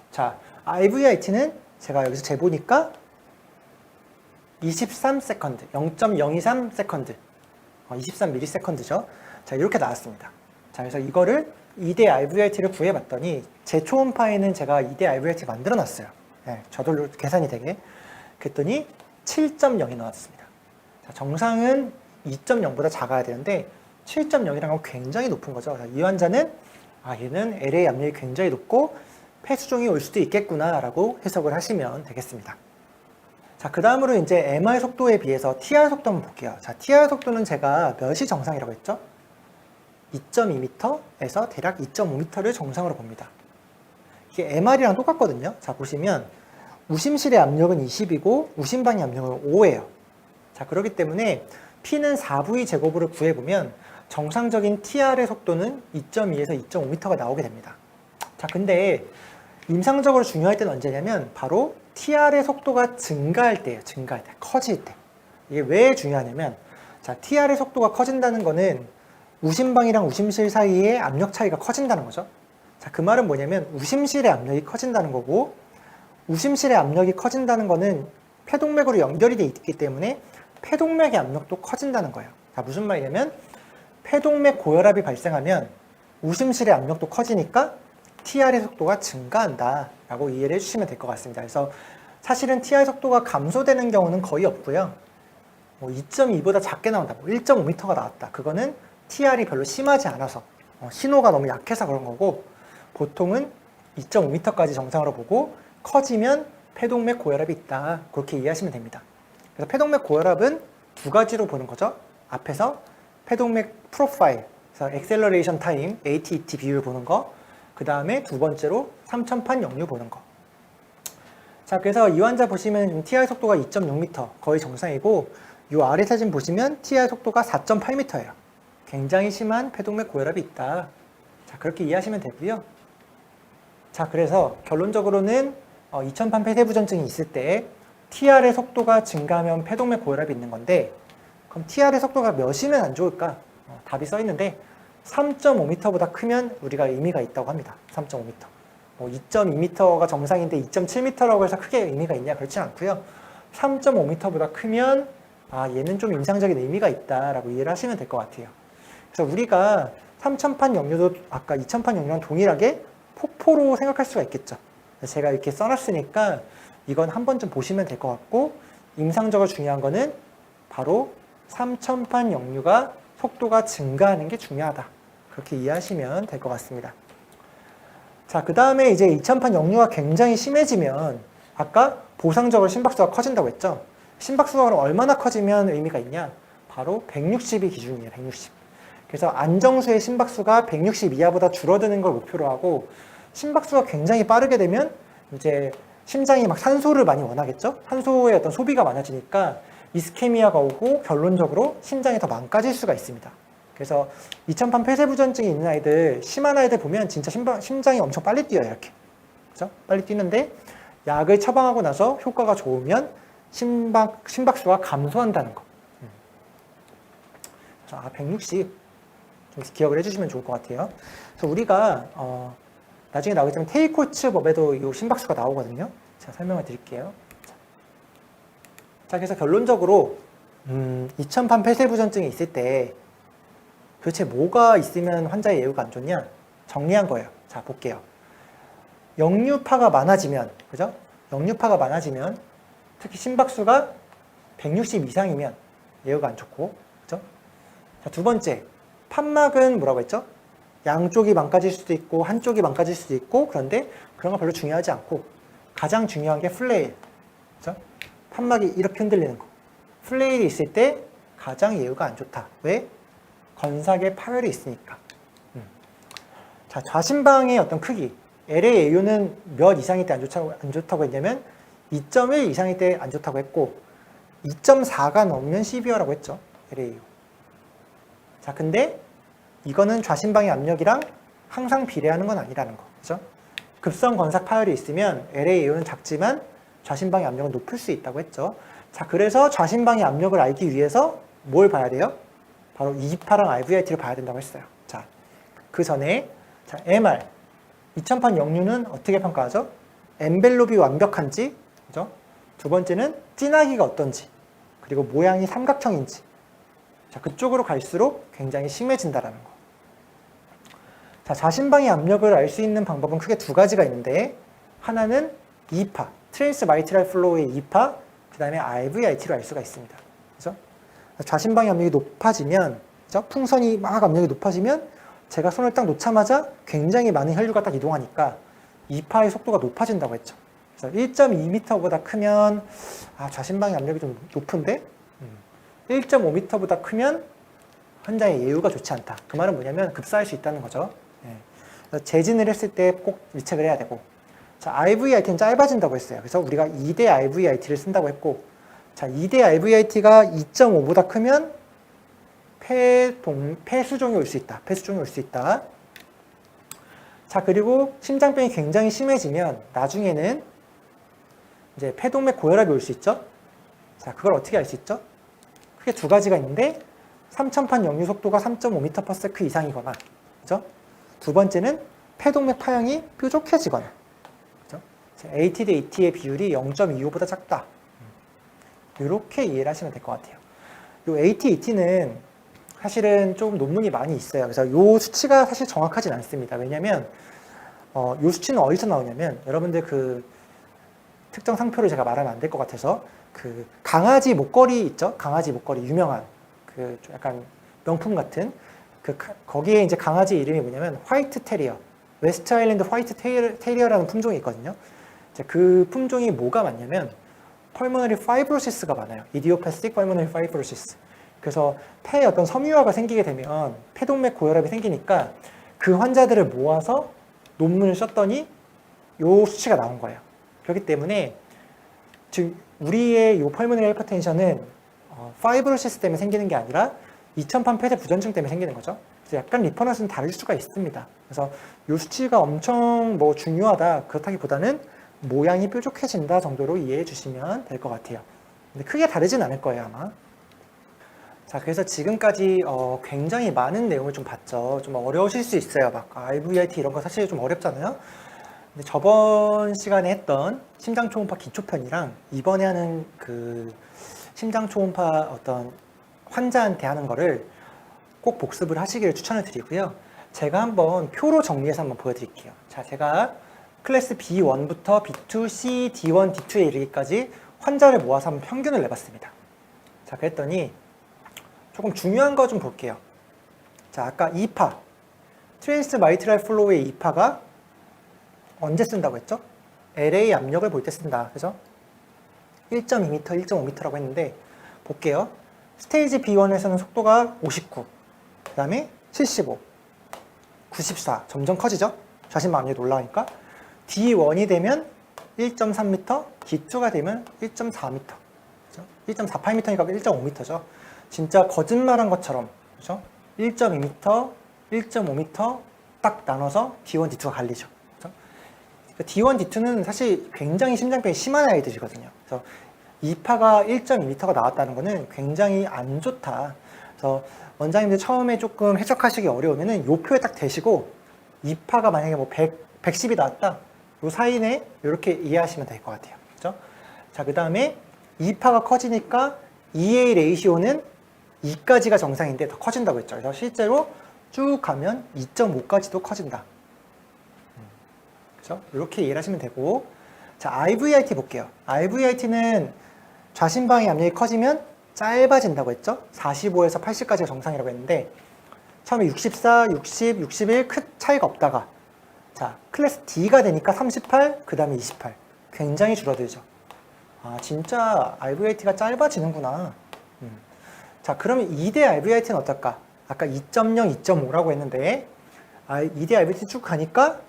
자, IVIT는 제가 여기서 재보니까 23세컨드, 0.023세컨드, 23ms죠. 자, 이렇게 나왔습니다. 자, 그래서 이거를 2대 IVIT를 구해봤더니 제 초음파에는 제가 2대 IVIT 만들어 놨어요. 네, 저절로 계산이 되게. 그랬더니 7.0이 나왔습니다. 자, 정상은 2.0보다 작아야 되는데 7.0이라는 건 굉장히 높은 거죠. 자, 이 환자는 얘는 LA 압력이 굉장히 높고 폐수종이 올 수도 있겠구나 라고 해석을 하시면 되겠습니다. 자, 그 다음으로 이제 MR 속도에 비해서 TR 속도 한번 볼게요. 자, TR 속도는 제가 몇이 정상이라고 했죠? 2.2m에서 대략 2.5m를 정상으로 봅니다. 이게 MR이랑 똑같거든요. 자, 보시면 우심실의 압력은 20이고 우심방의 압력은 5예요. 자, 그렇기 때문에 P는 4V 제곱으로 구해보면 정상적인 TR의 속도는 2.2에서 2.5m가 나오게 됩니다. 자, 근데 임상적으로 중요할 때는 언제냐면 바로 TR의 속도가 증가할 때예요. 증가할 때, 커질 때. 이게 왜 중요하냐면 자, TR의 속도가 커진다는 거는 우심방이랑 우심실 사이의 압력 차이가 커진다는 거죠. 자, 그 말은 뭐냐면 우심실의 압력이 커진다는 거고 우심실의 압력이 커진다는 거는 폐동맥으로 연결이 돼 있기 때문에 폐동맥의 압력도 커진다는 거예요. 자, 무슨 말이냐면 폐동맥 고혈압이 발생하면 우심실의 압력도 커지니까 TR의 속도가 증가한다 라고 이해를 해주시면 될 것 같습니다. 그래서 사실은 TR 속도가 감소되는 경우는 거의 없고요. 2.2보다 작게 나온다, 1.5m가 나왔다. 그거는 TR이 별로 심하지 않아서 신호가 너무 약해서 그런 거고 보통은 2.5m까지 정상으로 보고 커지면 폐동맥 고혈압이 있다. 그렇게 이해하시면 됩니다. 그래서 폐동맥 고혈압은 두 가지로 보는 거죠. 앞에서 폐동맥 프로파일, 그래서 액셀러레이션 타임, ATET 비율 보는 거, 그 다음에 두 번째로 3천판 역류 보는 거. 자, 그래서 이 환자 보시면 TR 속도가 2.6m, 거의 정상이고 이 아래 사진 보시면 TR 속도가 4.8m예요. 굉장히 심한 폐동맥 고혈압이 있다. 자, 그렇게 이해하시면 되고요. 자, 그래서 결론적으로는 2000판 폐쇄부전증이 있을 때 TR의 속도가 증가하면 폐동맥 고혈압이 있는 건데 그럼 TR의 속도가 몇이면 안 좋을까? 답이 써 있는데 3.5m보다 크면 우리가 의미가 있다고 합니다. 3.5m. 2.2m가 정상인데 2.7m라고 해서 크게 의미가 있냐? 그렇지 않고요. 3.5m보다 크면 얘는 좀 임상적인 의미가 있다라고 이해를 하시면 될 것 같아요. 그래서 우리가 3000판 역류도 아까 2000판 역류랑 동일하게 폭포로 생각할 수가 있겠죠. 제가 이렇게 써놨으니까 이건 한 번쯤 보시면 될 것 같고 임상적으로 중요한 거는 바로 3000판 역류가 속도가 증가하는 게 중요하다. 그렇게 이해하시면 될 것 같습니다. 자, 그 다음에 이제 2000판 역류가 굉장히 심해지면 아까 보상적으로 심박수가 커진다고 했죠. 심박수가 그럼 얼마나 커지면 의미가 있냐? 바로 160이 기준이에요. 160. 그래서 안정수의 심박수가 160 이하보다 줄어드는 걸 목표로 하고 심박수가 굉장히 빠르게 되면 이제 심장이 막 산소를 많이 원하겠죠? 산소의 어떤 소비가 많아지니까 이스케미아가 오고 결론적으로 심장이 더 망가질 수가 있습니다. 그래서 2000판 폐쇄부전증이 있는 아이들, 심한 아이들 보면 진짜 심장이 엄청 빨리 뛰어요. 이렇게. 그죠? 빨리 뛰는데 약을 처방하고 나서 효과가 좋으면 심박수가 감소한다는 거. 160. 좀 기억을 해주시면 좋을 것 같아요. 그래서 우리가 나중에 나오겠지만 테이코츠 법에도 이 심박수가 나오거든요. 제가 설명을 드릴게요. 자, 그래서 결론적으로 2000판 폐쇄부전증이 있을 때 도대체 뭐가 있으면 환자의 예후가 안 좋냐? 정리한 거예요. 자, 볼게요. 역류파가 많아지면, 그죠? 역류파가 많아지면 특히 심박수가 160 이상이면 예후가 안 좋고, 그죠? 자, 두 번째, 판막은 뭐라고 했죠? 양쪽이 망가질 수도 있고 한쪽이 망가질 수도 있고, 그런데 그런 거 별로 중요하지 않고 가장 중요한 게 플레일, 그죠? 판막이 이렇게 흔들리는 거. 플레일이 있을 때 가장 예후가 안 좋다. 왜? 건삭에 파열이 있으니까. 자, 좌심방의 어떤 크기. LAAU는 몇 이상일 때 안 좋다고 했냐면 2.1 이상일 때 안 좋다고 했고 2.4가 넘으면 시비어라고 했죠. LAAU. 자, 근데 이거는 좌심방의 압력이랑 항상 비례하는 건 아니라는 거. 그죠? 급성 건삭 파열이 있으면 LAAU는 작지만 좌심방의 압력은 높을 수 있다고 했죠. 자, 그래서 좌심방의 압력을 알기 위해서 뭘 봐야 돼요? 바로 이파랑 RVIT를 봐야 된다고 했어요. 자, 그 전에 자, MR 2000판 역류는 어떻게 평가하죠? 엔벨롭이 완벽한지, 그죠? 두 번째는 진하기가 어떤지, 그리고 모양이 삼각형인지. 자, 그쪽으로 갈수록 굉장히 심해진다라는 거. 자, 좌심방의 압력을 알 수 있는 방법은 크게 두 가지가 있는데 하나는 이파, 트랜스 마이트랄 플로우의 이파, 그 다음에 RVIT로 알 수가 있습니다. 그죠? 좌심방의 압력이 높아지면, 그죠? 풍선이 막 압력이 높아지면 제가 손을 딱 놓자마자 굉장히 많은 혈류가 딱 이동하니까 이파의 속도가 높아진다고 했죠. 그래서 1.2m보다 크면 좌심방의 압력이 좀 높은데 1.5m보다 크면 환자의 예후가 좋지 않다. 그 말은 뭐냐면 급사할 수 있다는 거죠. 그래서 재진을 했을 때 꼭 밀책을 해야 되고, 자, RVIT는 짧아진다고 했어요. 그래서 우리가 2대 RVIT를 쓴다고 했고, 자, 2대 RVIT가 2.5보다 크면 폐수종이 올 수 있다. 폐수종이 올 수 있다. 자, 그리고 심장병이 굉장히 심해지면 나중에는 이제 폐동맥 고혈압이 올 수 있죠. 자, 그걸 어떻게 알 수 있죠? 크게 두 가지가 있는데 3000판 역류 속도가 3.5m/s 이상이거나, 그죠? 두 번째는 폐동맥 파형이 뾰족해지거나, 그죠? AT 대 AT의 비율이 0.25보다 작다. 이렇게 이해를 하시면 될 것 같아요. 이 AT, AT는 사실은 좀 논문이 많이 있어요. 그래서 이 수치가 사실 정확하진 않습니다. 왜냐하면 이 수치는 어디서 나오냐면 여러분들 그 특정 상표를 제가 말하면 안 될 것 같아서 그 강아지 목걸이 있죠? 강아지 목걸이 유명한 그 약간 명품 같은 거기에 이제 강아지 이름이 뭐냐면 화이트 테리어, 웨스트 아일랜드 화이트 테리어라는 품종이 있거든요. 이제 그 품종이 뭐가 많냐면 펄모너리 파이브로시스가 많아요. 이디오패스틱 펄모너리 파이브로시스. 그래서 폐에 어떤 섬유화가 생기게 되면 폐동맥 고혈압이 생기니까 그 환자들을 모아서 논문을 썼더니 이 수치가 나온 거예요. 그렇기 때문에 즉 우리의 이 펄모너리 하이퍼텐션은 파이브로시스 때문에 생기는 게 아니라 2000판 폐쇄 부전증 때문에 생기는 거죠. 그래서 약간 리퍼런스는 다를 수가 있습니다. 그래서 이 수치가 엄청 뭐 중요하다 그렇다기보다는 모양이 뾰족해진다 정도로 이해해 주시면 될 것 같아요. 근데 크게 다르진 않을 거예요 아마. 자, 그래서 지금까지 굉장히 많은 내용을 좀 봤죠. 좀 어려우실 수 있어요. 막 RVIT 이런 거 사실 좀 어렵잖아요. 근데 저번 시간에 했던 심장 초음파 기초편이랑 이번에 하는 그 심장 초음파 어떤 환자한테 하는 거를 꼭 복습을 하시기를 추천을 드리고요. 제가 한번 표로 정리해서 한번 보여드릴게요. 자, 제가 클래스 B1부터 B2, C, D1, D2에 이르기까지 환자를 모아서 한번 평균을 내봤습니다. 자, 그랬더니 조금 중요한 거 좀 볼게요. 자, 아까 2파, 트랜스 마이트랄 플로우의 2파가 언제 쓴다고 했죠? LA 압력을 볼 때 쓴다. 그죠? 1.2m, 1.5m라고 했는데 볼게요. 스테이지 B1에서는 속도가 59, 그 다음에 75, 94 점점 커지죠? 좌심방 압력이 올라가니까 D1이 되면 1.3m, D2가 되면 1.4m, 그죠? 1.48m니까 1.5m죠. 진짜 거짓말한 것처럼, 그죠? 1.2m, 1.5m 딱 나눠서 D1, D2가 갈리죠. 그죠? D1, D2는 사실 굉장히 심장병이 심한 아이들이거든요. 그래서 2파가 1.2m가 나왔다는 것은 굉장히 안 좋다. 그래서 원장님들 처음에 조금 해석하시기 어려우면은 요 표에 딱 대시고 2파가 만약에 뭐 110이 나왔다. 요 사이에 이렇게 이해하시면 될 것 같아요. 그죠? 자, 그 다음에 2파가 커지니까 EA 레이시오는 2까지가 정상인데 더 커진다고 했죠. 그래서 실제로 쭉 가면 2.5까지도 커진다. 그죠? 이렇게 이해를 하시면 되고, 자, RVIT 볼게요. RVIT는 좌심방의 압력이 커지면 짧아진다고 했죠? 45에서 80까지가 정상이라고 했는데 처음에 64, 60, 61 큰 차이가 없다가 자 클래스 D가 되니까 38, 그 다음에 28 굉장히 줄어들죠. 아 진짜 RVIT가 짧아지는구나. 자 그러면 2대 RVIT는 어떨까? 아까 2.0, 2.5라고 했는데 2대 RVIT 쭉 가니까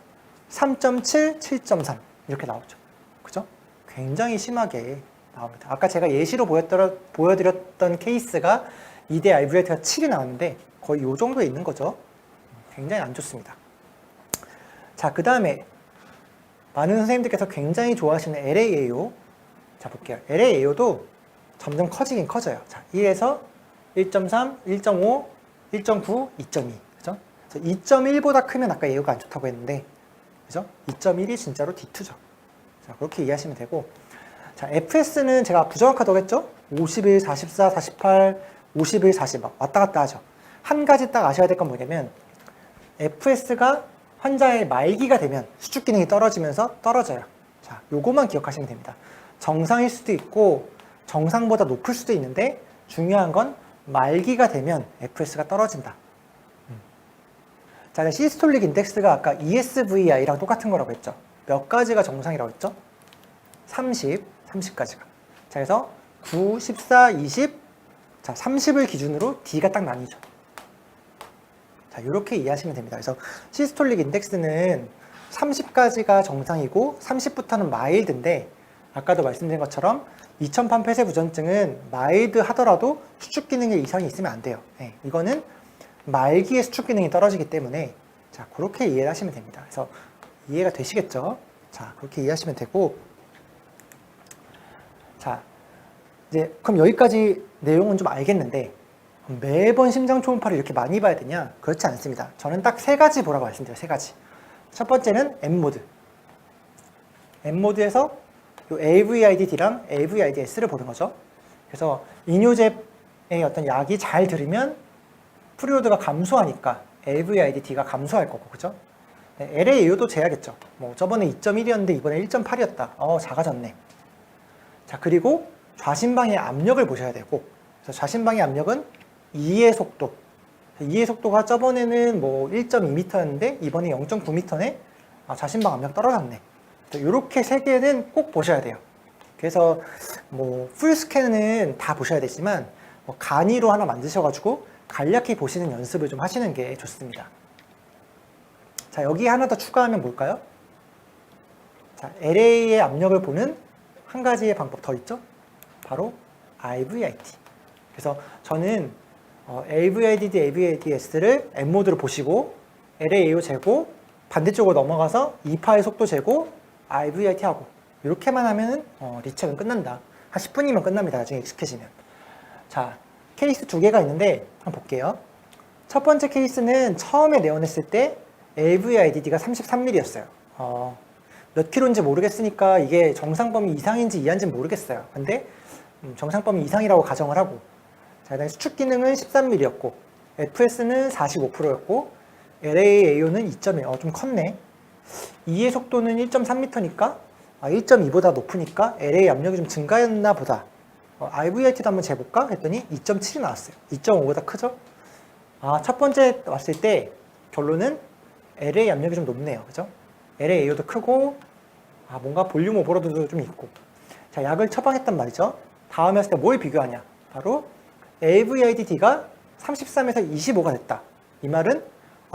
3.7, 7.3 이렇게 나오죠. 그죠? 굉장히 심하게 나옵니다. 아까 제가 예시로 보여드렸던 케이스가 2대 RVIT가 7이 나왔는데 거의 이 정도에 있는 거죠. 굉장히 안 좋습니다. 자, 그 다음에 많은 선생님들께서 굉장히 좋아하시는 LAAO. 자, 볼게요. LAAO도 점점 커지긴 커져요. 자, 1에서 1.3, 1.5, 1.9, 2.2. 그죠? 2.1보다 크면 아까 AO가 안 좋다고 했는데, 그죠? 2.1이 진짜로 D2죠. 자, 그렇게 이해하시면 되고. 자, FS는 제가 부정확하다고 했죠? 51, 44, 48, 51, 40 막 왔다 갔다 하죠. 한 가지 딱 아셔야 될 건 뭐냐면 FS가 환자의 말기가 되면 수축 기능이 떨어지면서 떨어져요. 자, 요거만 기억하시면 됩니다. 정상일 수도 있고 정상보다 높을 수도 있는데 중요한 건 말기가 되면 FS가 떨어진다. 자, 시스톨릭 인덱스가 아까 ESVI랑 똑같은 거라고 했죠. 몇 가지가 정상이라고 했죠? 30, 30까지가. 자, 그래서 9, 14, 20, 자, 30을 기준으로 D가 딱 나뉘죠. 자, 이렇게 이해하시면 됩니다. 그래서 시스톨릭 인덱스는 30까지가 정상이고 30부터는 마일드인데 아까도 말씀드린 것처럼 2000판 폐쇄 부전증은 마일드 하더라도 수축 기능에 이상이 있으면 안 돼요. 네, 이거는 말기의 수축 기능이 떨어지기 때문에 자, 그렇게 이해를 하시면 됩니다. 그래서 이해가 되시겠죠? 자, 그렇게 이해하시면 되고 자, 이제 그럼 여기까지 내용은 좀 알겠는데 매번 심장 초음파를 이렇게 많이 봐야 되냐? 그렇지 않습니다. 저는 딱 세 가지 보라고 말씀드려요. 세 가지. 첫 번째는 M모드. M모드에서 요 AVID-D랑 AVID-S를 보는 거죠. 그래서 이뇨제의 어떤 약이 잘 들으면 프리로드가 감소하니까 AVID-D가 감소할 거고, 그죠? 네, LAAO도 재야겠죠. 뭐 저번에 2.1이었는데 이번에 1.8이었다. 작아졌네. 자, 그리고 좌심방의 압력을 보셔야 되고, 그래서 좌심방의 압력은 2의 속도. 2의 속도가 저번에는 뭐 1.2m였는데 이번에 0.9m네? 좌심방 압력 떨어졌네. 이렇게 세 개는 꼭 보셔야 돼요. 그래서 뭐 풀스캔은 다 보셔야 되지만 뭐 간이로 하나 만드셔가지고 간략히 보시는 연습을 좀 하시는 게 좋습니다. 자, 여기 하나 더 추가하면 뭘까요? 자, LA의 압력을 보는 한 가지의 방법 더 있죠? 바로 RVIT. 그래서 저는 AVID, AVID-S를 M모드로 보시고 LAAO 재고 반대쪽으로 넘어가서 2파의 속도 재고 RVIT 하고 이렇게만 하면 리책은 끝난다. 한 10분이면 끝납니다. 나중에 익숙해지면. 자, 케이스 두 개가 있는데 한번 볼게요. 첫 번째 케이스는 처음에 내원했을 때 AVIDD가 33mm였어요. 몇 킬로인지 모르겠으니까 이게 정상 범위 이상인지 이하인지 모르겠어요. 근데 정상 범위 이상이라고 가정을 하고 자, 일단 수축 기능은 13mm였고 FS는 45%였고 LAAO는 2.1, 좀 컸네. 2의 속도는 1.3m니까 1.2보다 높으니까 LA 압력이 좀 증가했나 보다. RVIT도 한번 재볼까? 했더니 2.7이 나왔어요. 2.5보다 크죠? 첫 번째 왔을 때 결론은 LA 압력이 좀 높네요. 그죠? LAAO도 크고 뭔가 볼륨 오버로드도 좀 있고 자, 약을 처방했단 말이죠. 다음에 왔을 때 뭘 비교하냐? 바로 AVID-D가 33에서 25가 됐다. 이 말은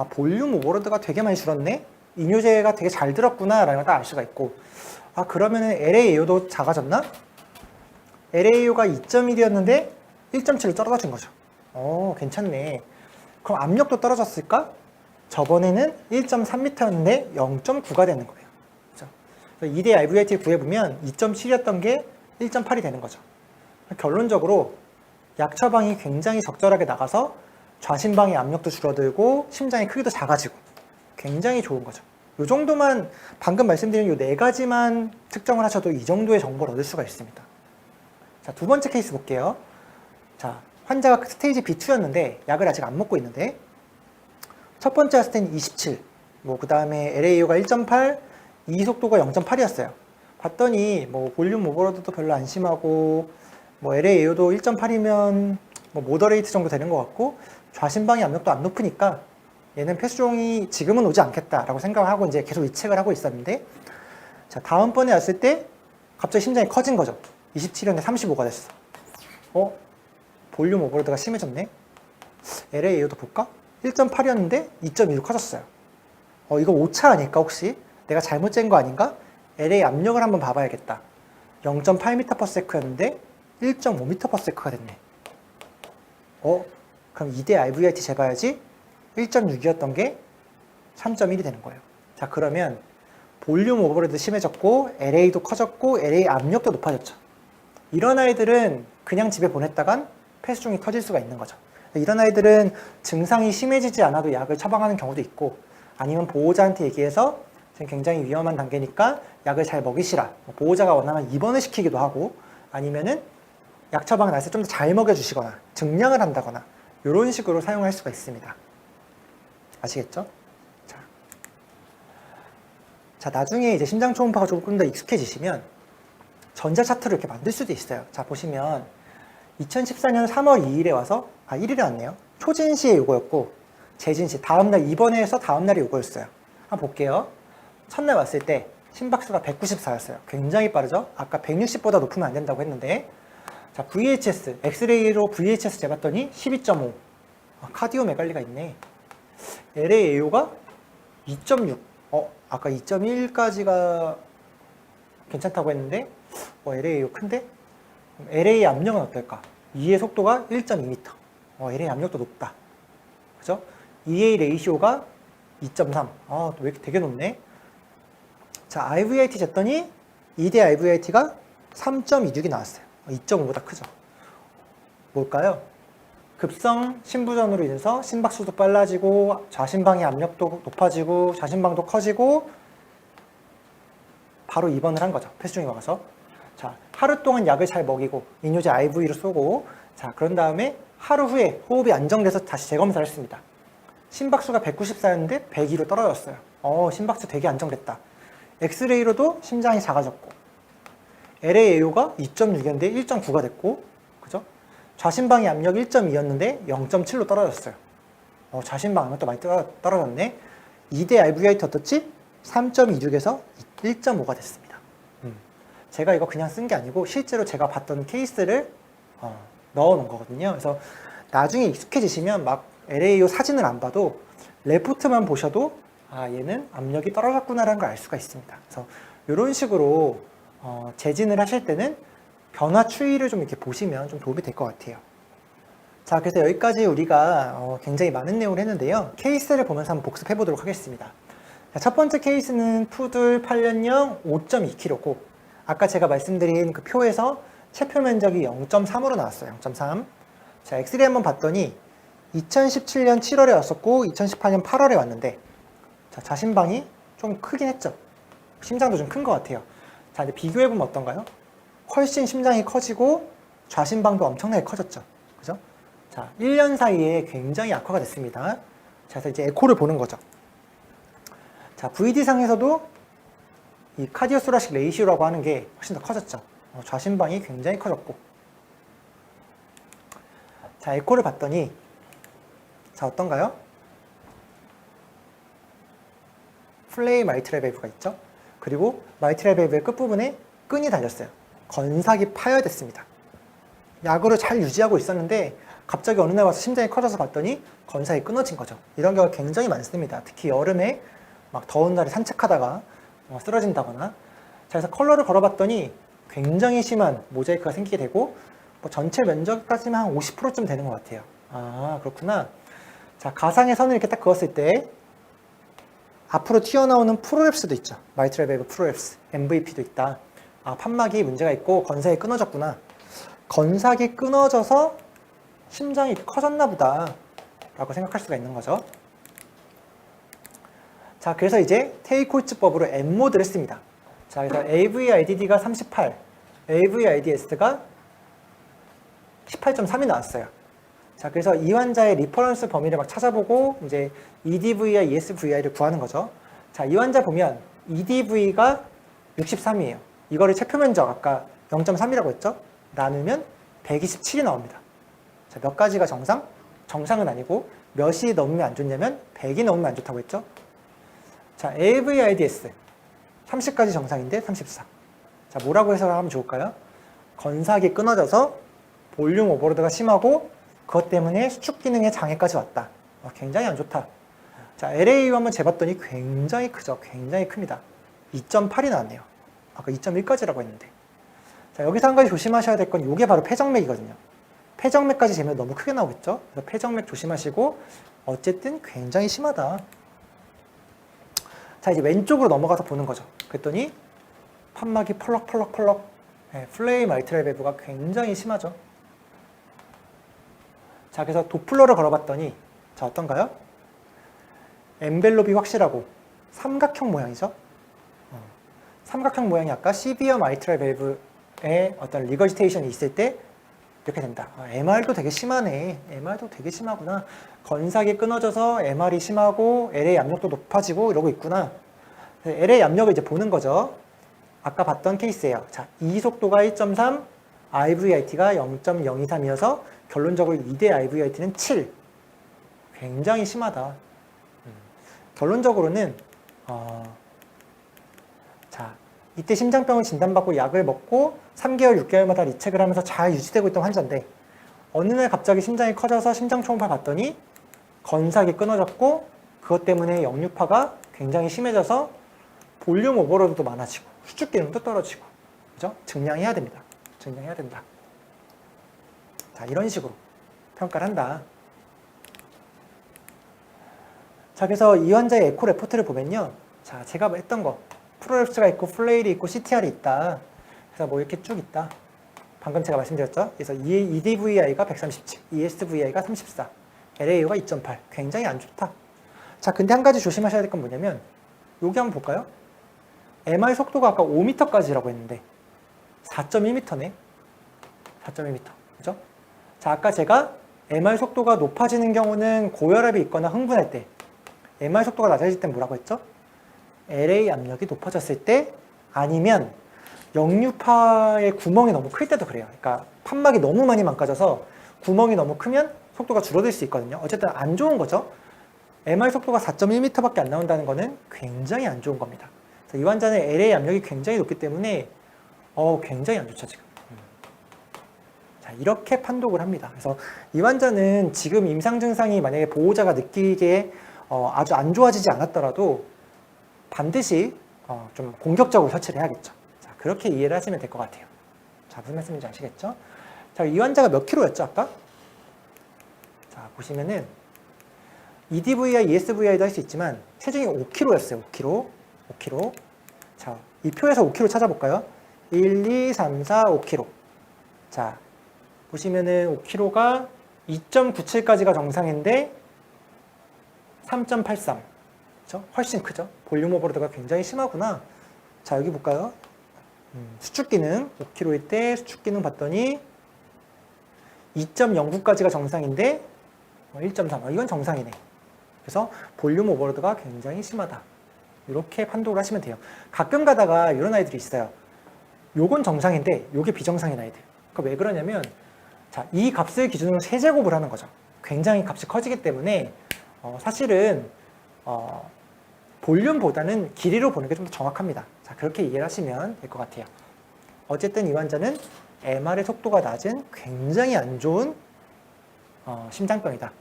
볼륨 오버로드가 되게 많이 줄었네? 이뇨제가 되게 잘 들었구나 라는 걸 딱 알 수가 있고 그러면은 LAAO도 작아졌나? LAAO가 2.1이었는데 1.7로 떨어진 거죠. 괜찮네. 그럼 압력도 떨어졌을까? 저번에는 1.3m였는데 0.9가 되는 거예요. 그렇죠? 2대 RVIT 구해보면 2.7이었던 게 1.8이 되는 거죠. 결론적으로 약 처방이 굉장히 적절하게 나가서 좌심방의 압력도 줄어들고 심장의 크기도 작아지고 굉장히 좋은 거죠. 이 정도만 방금 말씀드린 이 네 가지만 특정을 하셔도 이 정도의 정보를 얻을 수가 있습니다. 자, 두 번째 케이스 볼게요. 자, 환자가 스테이지 B2였는데 약을 아직 안 먹고 있는데 첫 번째 왔을 때는 27, 그 다음에 LAAO가 1.8, 이 속도가 0.8이었어요. 봤더니 볼륨 오버로드도 별로 안 심하고 뭐 LAAO도 1.8이면 뭐 모더레이트 정도 되는 것 같고 좌심방의 압력도 안 높으니까 얘는 폐수종이 지금은 오지 않겠다라고 생각을 하고 이제 계속 이책을 하고 있었는데, 자, 다음번에 왔을 때 갑자기 심장이 커진 거죠. 27년에 35가 됐어. 볼륨 오버로드가 심해졌네. LAAO도 볼까? 1.8이었는데 2.2로 커졌어요. 이거 오차 아닐까 혹시? 내가 잘못 잰 거 아닌가? LA 압력을 한번 봐봐야겠다. 0.8m/s였는데 1.5m/s가 됐네. 그럼 2대 IVIT 재봐야지. 1.6이었던 게 3.1이 되는 거예요. 자, 그러면 볼륨 오버로드 심해졌고 LA도 커졌고 LA 압력도 높아졌죠. 이런 아이들은 그냥 집에 보냈다간 폐수종이 터질 수가 있는 거죠. 이런 아이들은 증상이 심해지지 않아도 약을 처방하는 경우도 있고, 아니면 보호자한테 얘기해서 지금 굉장히 위험한 단계니까 약을 잘 먹이시라, 보호자가 원하면 입원을 시키기도 하고, 아니면은 약 처방을 할 때 좀 더 잘 먹여주시거나 증량을 한다거나 이런 식으로 사용할 수가 있습니다. 아시겠죠? 자, 나중에 이제 심장 초음파가 조금 더 익숙해지시면 전자 차트를 이렇게 만들 수도 있어요. 자, 보시면 2014년 3월 2일에 와서 1일에 왔네요. 초진시에 요거였고 재진시 다음날 입원해서 다음날이 요거였어요. 한번 볼게요. 첫날 왔을 때 심박수가 194였어요. 굉장히 빠르죠? 아까 160보다 높으면 안 된다고 했는데, 자, VHS, 엑스레이로 VHS 재봤더니 12.5. 카디오메갈리가 있네. LAAO가 2.6. 아까 2.1까지가 괜찮다고 했는데, LAAO 큰데? LA 압력은 어떨까? E의 속도가 1.2m. LA 압력도 높다. 그죠? EA 레이시오가 2.3. 왜 이렇게 되게 높네? 자, IVIT 쟀더니 2대 IVIT가 3.26이 나왔어요. 2.5보다 크죠? 뭘까요? 급성 심부전으로 인해서 심박수도 빨라지고 좌심방의 압력도 높아지고 좌심방도 커지고 바로 입원을 한 거죠. 폐수종이 와서. 자, 하루 동안 약을 잘 먹이고 이뇨제 IV로 쏘고, 자, 그런 다음에 하루 후에 호흡이 안정돼서 다시 재검사를 했습니다. 심박수가 194였는데 102로 떨어졌어요. 심박수 되게 안정됐다. 엑스레이로도 심장이 작아졌고, LAAO가 2.6이었는데 1.9가 됐고, 그죠? 좌심방의 압력 1.2였는데 0.7로 떨어졌어요. 좌심방 압력도 많이 떨어졌네. 2대 IVIT 어떻지? 3.26에서 1.5가 됐습니다. 제가 이거 그냥 쓴 게 아니고 실제로 제가 봤던 케이스를 넣어 놓은 거거든요. 그래서 나중에 익숙해지시면 막 LAAO 사진을 안 봐도 레포트만 보셔도 얘는 압력이 떨어졌구나라는 걸 알 수가 있습니다. 그래서 이런 식으로 재진을 하실 때는 변화 추이를 좀 이렇게 보시면 좀 도움이 될 것 같아요. 자, 그래서 여기까지 우리가 굉장히 많은 내용을 했는데요. 케이스를 보면서 한번 복습해 보도록 하겠습니다. 자, 첫 번째 케이스는 푸들 8년형 5.2kg고, 아까 제가 말씀드린 그 표에서 체표 면적이 0.3으로 나왔어요. 0.3. 자, 엑스레이 한번 봤더니 2017년 7월에 왔었고 2018년 8월에 왔는데, 자, 좌심방이 좀 크긴 했죠. 심장도 좀 큰 것 같아요. 자, 이제 비교해보면 어떤가요? 훨씬 심장이 커지고 좌심방도 엄청나게 커졌죠. 그죠? 자, 1년 사이에 굉장히 악화가 됐습니다. 자, 그래서 이제 에코를 보는 거죠. 자, VD상에서도 이 카디오소라식 레이시오라고 하는 게 훨씬 더 커졌죠. 좌심방이 굉장히 커졌고. 자, 에코를 봤더니, 자, 어떤가요? 플레이 마이트랄 밸브가 있죠. 그리고 마이트랄 밸브의 끝부분에 끈이 달렸어요. 건삭이 파열됐습니다. 약으로 잘 유지하고 있었는데 갑자기 어느 날 와서 심장이 커져서 봤더니 건삭이 끊어진 거죠. 이런 경우가 굉장히 많습니다. 특히 여름에 막 더운 날에 산책하다가 쓰러진다거나. 자, 그래서 컬러를 걸어봤더니 굉장히 심한 모자이크가 생기게 되고, 전체 면적 따지면 한 50%쯤 되는 것 같아요. 그렇구나. 자, 가상의 선을 이렇게 딱 그었을 때 앞으로 튀어나오는 프로랩스도 있죠. 마이트랄 밸브 프로랩스, MVP도 있다. 판막이 문제가 있고 건삭이 끊어졌구나. 건삭이 끊어져서 심장이 커졌나 보다 라고 생각할 수가 있는 거죠. 자, 그래서 이제 테이콜츠법으로 M모드를 했습니다. 자, 그래서 AVIDD가 38, AVIDS가 18.3이 나왔어요. 자, 그래서 이 환자의 리퍼런스 범위를 막 찾아보고 이제 EDVI, ESVI를 구하는 거죠. 자, 이 환자 보면 EDV가 63이에요. 이거를 체표 면적 아까 0.3이라고 했죠? 나누면 127이 나옵니다. 자, 몇 가지가 정상? 정상은 아니고 몇이 넘으면 안 좋냐면 100이 넘으면 안 좋다고 했죠. 자, AVIDS 30까지 정상인데 34. 자, 뭐라고 해석하면 좋을까요? 건삭이 끊어져서 볼륨 오버로드가 심하고 그것 때문에 수축 기능에 장애까지 왔다. 굉장히 안 좋다. 자, LAU 한번 재봤더니 굉장히 크죠. 굉장히 큽니다. 2.8이 나왔네요. 아까 2.1까지라고 했는데. 자, 여기서 한 가지 조심하셔야 될 건 이게 바로 폐정맥이거든요. 폐정맥까지 재면 너무 크게 나오겠죠. 그래서 폐정맥 조심하시고 어쨌든 굉장히 심하다. 자, 이제 왼쪽으로 넘어가서 보는 거죠. 그랬더니 판막이 펄럭펄럭펄럭, 플레이 마이트랄 밸브가 굉장히 심하죠. 자, 그래서 도플러를 걸어봤더니 자, 어떤가요? 엔벨롭이 확실하고 삼각형 모양이죠. 삼각형 모양이 아까 시비어 마이트랄 밸브에 어떤 리거지테이션이 있을 때 이렇게 된다. MR도 되게 심하네. MR도 되게 심하구나. 건삭이 끊어져서 MR이 심하고 LA 압력도 높아지고 이러고 있구나. LA 압력을 이제 보는 거죠. 아까 봤던 케이스예요. 자, 이 속도가 1.3, IVIT가 0.023이어서 결론적으로 2대 IVIT는 7. 굉장히 심하다. 결론적으로는 자, 이때 심장병을 진단받고 약을 먹고 3개월, 6개월마다 리책을 하면서 잘 유지되고 있던 환자인데 어느 날 갑자기 심장이 커져서 심장 초음파 봤더니 건삭이 끊어졌고 그것 때문에 역류파가 굉장히 심해져서 볼륨 오버로드도 많아지고 수축 기능도 떨어지고, 그죠? 증량해야 됩니다. 증량해야 된다. 자, 이런 식으로 평가를 한다. 자, 그래서 이 환자의 에코 레포트를 보면요. 자, 제가 했던 거. 프로랩스가 있고, 플레일이 있고, CTR이 있다. 그래서 뭐 이렇게 쭉 있다. 방금 제가 말씀드렸죠. 그래서 EDVI가 137, ESVI가 34, LAU가 2.8. 굉장히 안 좋다. 자, 근데 한 가지 조심하셔야 될 건 뭐냐면, 여기 한번 볼까요? MR 속도가 아까 5m까지라고 했는데, 4.1m네. 4.1m. 그죠? 자, 아까 제가 MR 속도가 높아지는 경우는 고혈압이 있거나 흥분할 때, MR 속도가 낮아질 때 뭐라고 했죠? LA 압력이 높아졌을 때 아니면 역류파의 구멍이 너무 클 때도 그래요. 그러니까 판막이 너무 많이 망가져서 구멍이 너무 크면 속도가 줄어들 수 있거든요. 어쨌든 안 좋은 거죠. MR 속도가 4.1m밖에 안 나온다는 거는 굉장히 안 좋은 겁니다. 그래서 이 환자는 LA 압력이 굉장히 높기 때문에 굉장히 안 좋죠, 지금. 자, 이렇게 판독을 합니다. 그래서 이 환자는 지금 임상 증상이 만약에 보호자가 느끼기에 아주 안 좋아지지 않았더라도 반드시 좀 공격적으로 처치를 해야겠죠. 자, 그렇게 이해를 하시면 될 것 같아요. 자, 무슨 말씀인지 아시겠죠? 자, 이 환자가 몇 킬로였죠, 아까? 자, 보시면은 EDVI, ESVI도 할 수 있지만 체중이 5kg였어요. 5kg. 자, 이 표에서 5kg 찾아볼까요? 1, 2, 3, 4, 5kg. 자, 보시면은 5kg가 2.97까지가 정상인데 3.83. 그렇죠? 훨씬 크죠? 볼륨 오버로드가 굉장히 심하구나. 자, 여기 볼까요? 수축 기능 5kg일 때 수축 기능 봤더니 2.09까지가 정상인데 1.3. 이건 정상이네. 그래서 볼륨 오버로드가 굉장히 심하다. 이렇게 판독을 하시면 돼요. 가끔 가다가 이런 아이들이 있어요. 요건 정상인데 요게 비정상인 아이들. 그러니까 왜 그러냐면 자, 이 값을 기준으로 세제곱을 하는 거죠. 굉장히 값이 커지기 때문에 사실은 볼륨보다는 길이로 보는 게 좀 더 정확합니다. 자, 그렇게 이해를 하시면 될 것 같아요. 어쨌든 이 환자는 MR의 속도가 낮은 굉장히 안 좋은 심장병이다.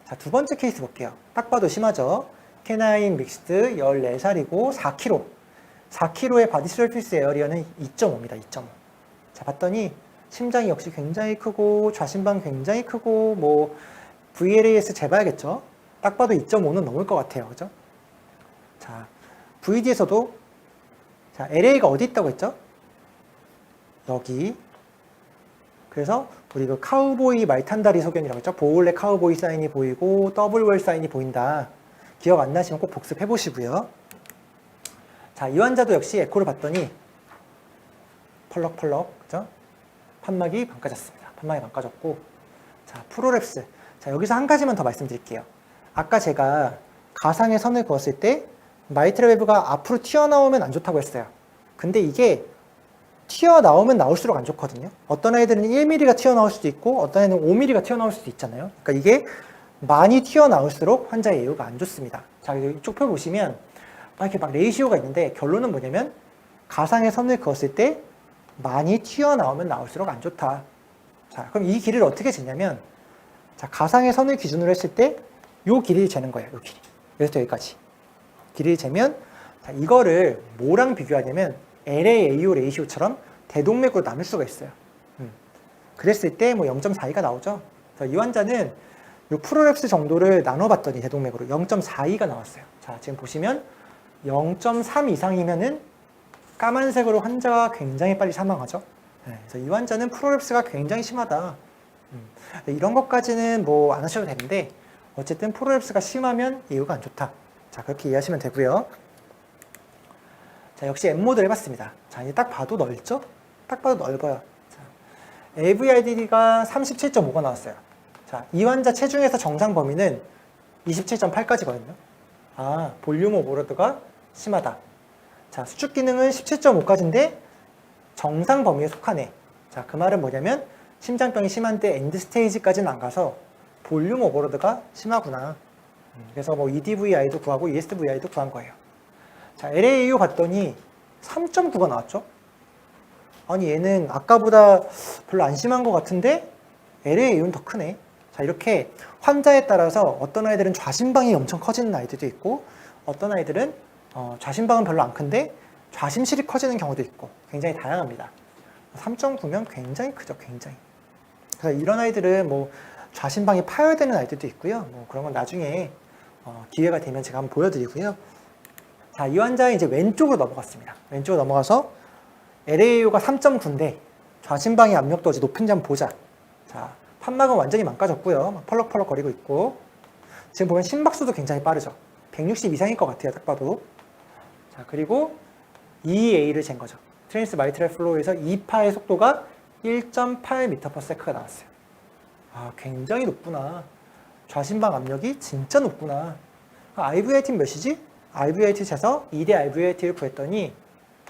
자, 두 번째 케이스 볼게요. 딱 봐도 심하죠. 캐나인 믹스드 14살이고 4kg. 4kg의 바디 서피스 에어리어는 2.5입니다. 2.5. 자, 봤더니 심장이 역시 굉장히 크고 좌심방 굉장히 크고 뭐 VLAS 재봐야겠죠. 딱 봐도 2.5는 넘을 것 같아요. 그죠? 자, VD에서도 자, LA가 어디 있다고 했죠? 여기. 그래서 우리 그 카우보이 말탄다리 소견이라고 했죠. 보울레 카우보이 사인이 보이고 더블웰 사인이 보인다. 기억 안 나시면 꼭 복습해 보시고요. 자, 이 환자도 역시 에코를 봤더니 펄럭펄럭, 그죠? 판막이 망가졌습니다. 판막이 망가졌고, 자, 프로랩스. 자, 여기서 한 가지만 더 말씀드릴게요. 아까 제가 가상의 선을 그었을 때 마이트랄 밸브가 앞으로 튀어나오면 안 좋다고 했어요. 근데 이게 튀어나오면 나올수록 안 좋거든요. 어떤 아이들은 1mm가 튀어나올 수도 있고 어떤 애는 5mm가 튀어나올 수도 있잖아요. 그러니까 이게 많이 튀어나올수록 환자의 예후가 안 좋습니다. 자, 이쪽 표 보시면 이렇게 막 레이시오가 있는데 결론은 뭐냐면 가상의 선을 그었을 때 많이 튀어나오면 나올수록 안 좋다. 자, 그럼 이 길이를 어떻게 재냐면 자, 가상의 선을 기준으로 했을 때 요 길이를 재는 거예요. 요 길이. 여기서 여기까지. 길이를 재면 자, 이거를 뭐랑 비교하냐면 LAAO 레이시오처럼 대동맥으로 나눌 수가 있어요. 그랬을 때 뭐 0.42가 나오죠. 그래서 이 환자는 요 프로랩스 정도를 나눠봤더니 대동맥으로 0.42가 나왔어요. 자, 지금 보시면 0.3 이상이면은 까만색으로 환자가 굉장히 빨리 사망하죠. 네, 그래서 이 환자는 프로랩스가 굉장히 심하다. 이런 것까지는 뭐 안 하셔도 되는데 어쨌든 프로랩스가 심하면 예후가 안 좋다. 자, 그렇게 이해하시면 되고요. 자, 역시 M모드를 해봤습니다. 자, 이제 딱 봐도 넓죠? 딱 봐도 넓어요. 자, AVID가 37.5가 나왔어요. 자, 이 환자 체중에서 정상 범위는 27.8까지거든요. 아, 볼륨 오버로드가 심하다. 자, 수축 기능은 17.5까지인데 정상 범위에 속하네. 자, 그 말은 뭐냐면 심장병이 심한데 엔드 스테이지까지는 안 가서 볼륨 오버로드가 심하구나. 그래서 뭐 EDVI도 구하고 ESVI도 구한 거예요. 자, LAAO 봤더니 3.9가 나왔죠? 아니, 얘는 아까보다 별로 안 심한 것 같은데 LAAO는 더 크네. 자, 이렇게 환자에 따라서 어떤 아이들은 좌심방이 엄청 커지는 아이들도 있고 어떤 아이들은 좌심방은 별로 안 큰데 좌심실이 커지는 경우도 있고 굉장히 다양합니다. 3.9면 굉장히 크죠, 굉장히. 그래서 이런 아이들은 뭐 좌심방이 파열되는 아이들도 있고요. 뭐 그런 건 나중에 기회가 되면 제가 한번 보여드리고요. 자, 이 환자는 이제 왼쪽으로 넘어갔습니다. 왼쪽으로 넘어가서 LAAO가 3.9인데 좌심방의 압력도 어제 높은지 한번 보자. 자, 판막은 완전히 망가졌고요. 막 펄럭펄럭 거리고 있고 지금 보면 심박수도 굉장히 빠르죠. 160 이상일 것 같아요, 딱 봐도. 자, 그리고 EA를 잰 거죠. 트랜스 마이트랄 플로우에서 2파의 속도가 1.8m/s가 나왔어요. 아, 굉장히 높구나. 좌심방 압력이 진짜 높구나. IVIT는 몇이지? IVIT 재서 2대 IVIT를 구했더니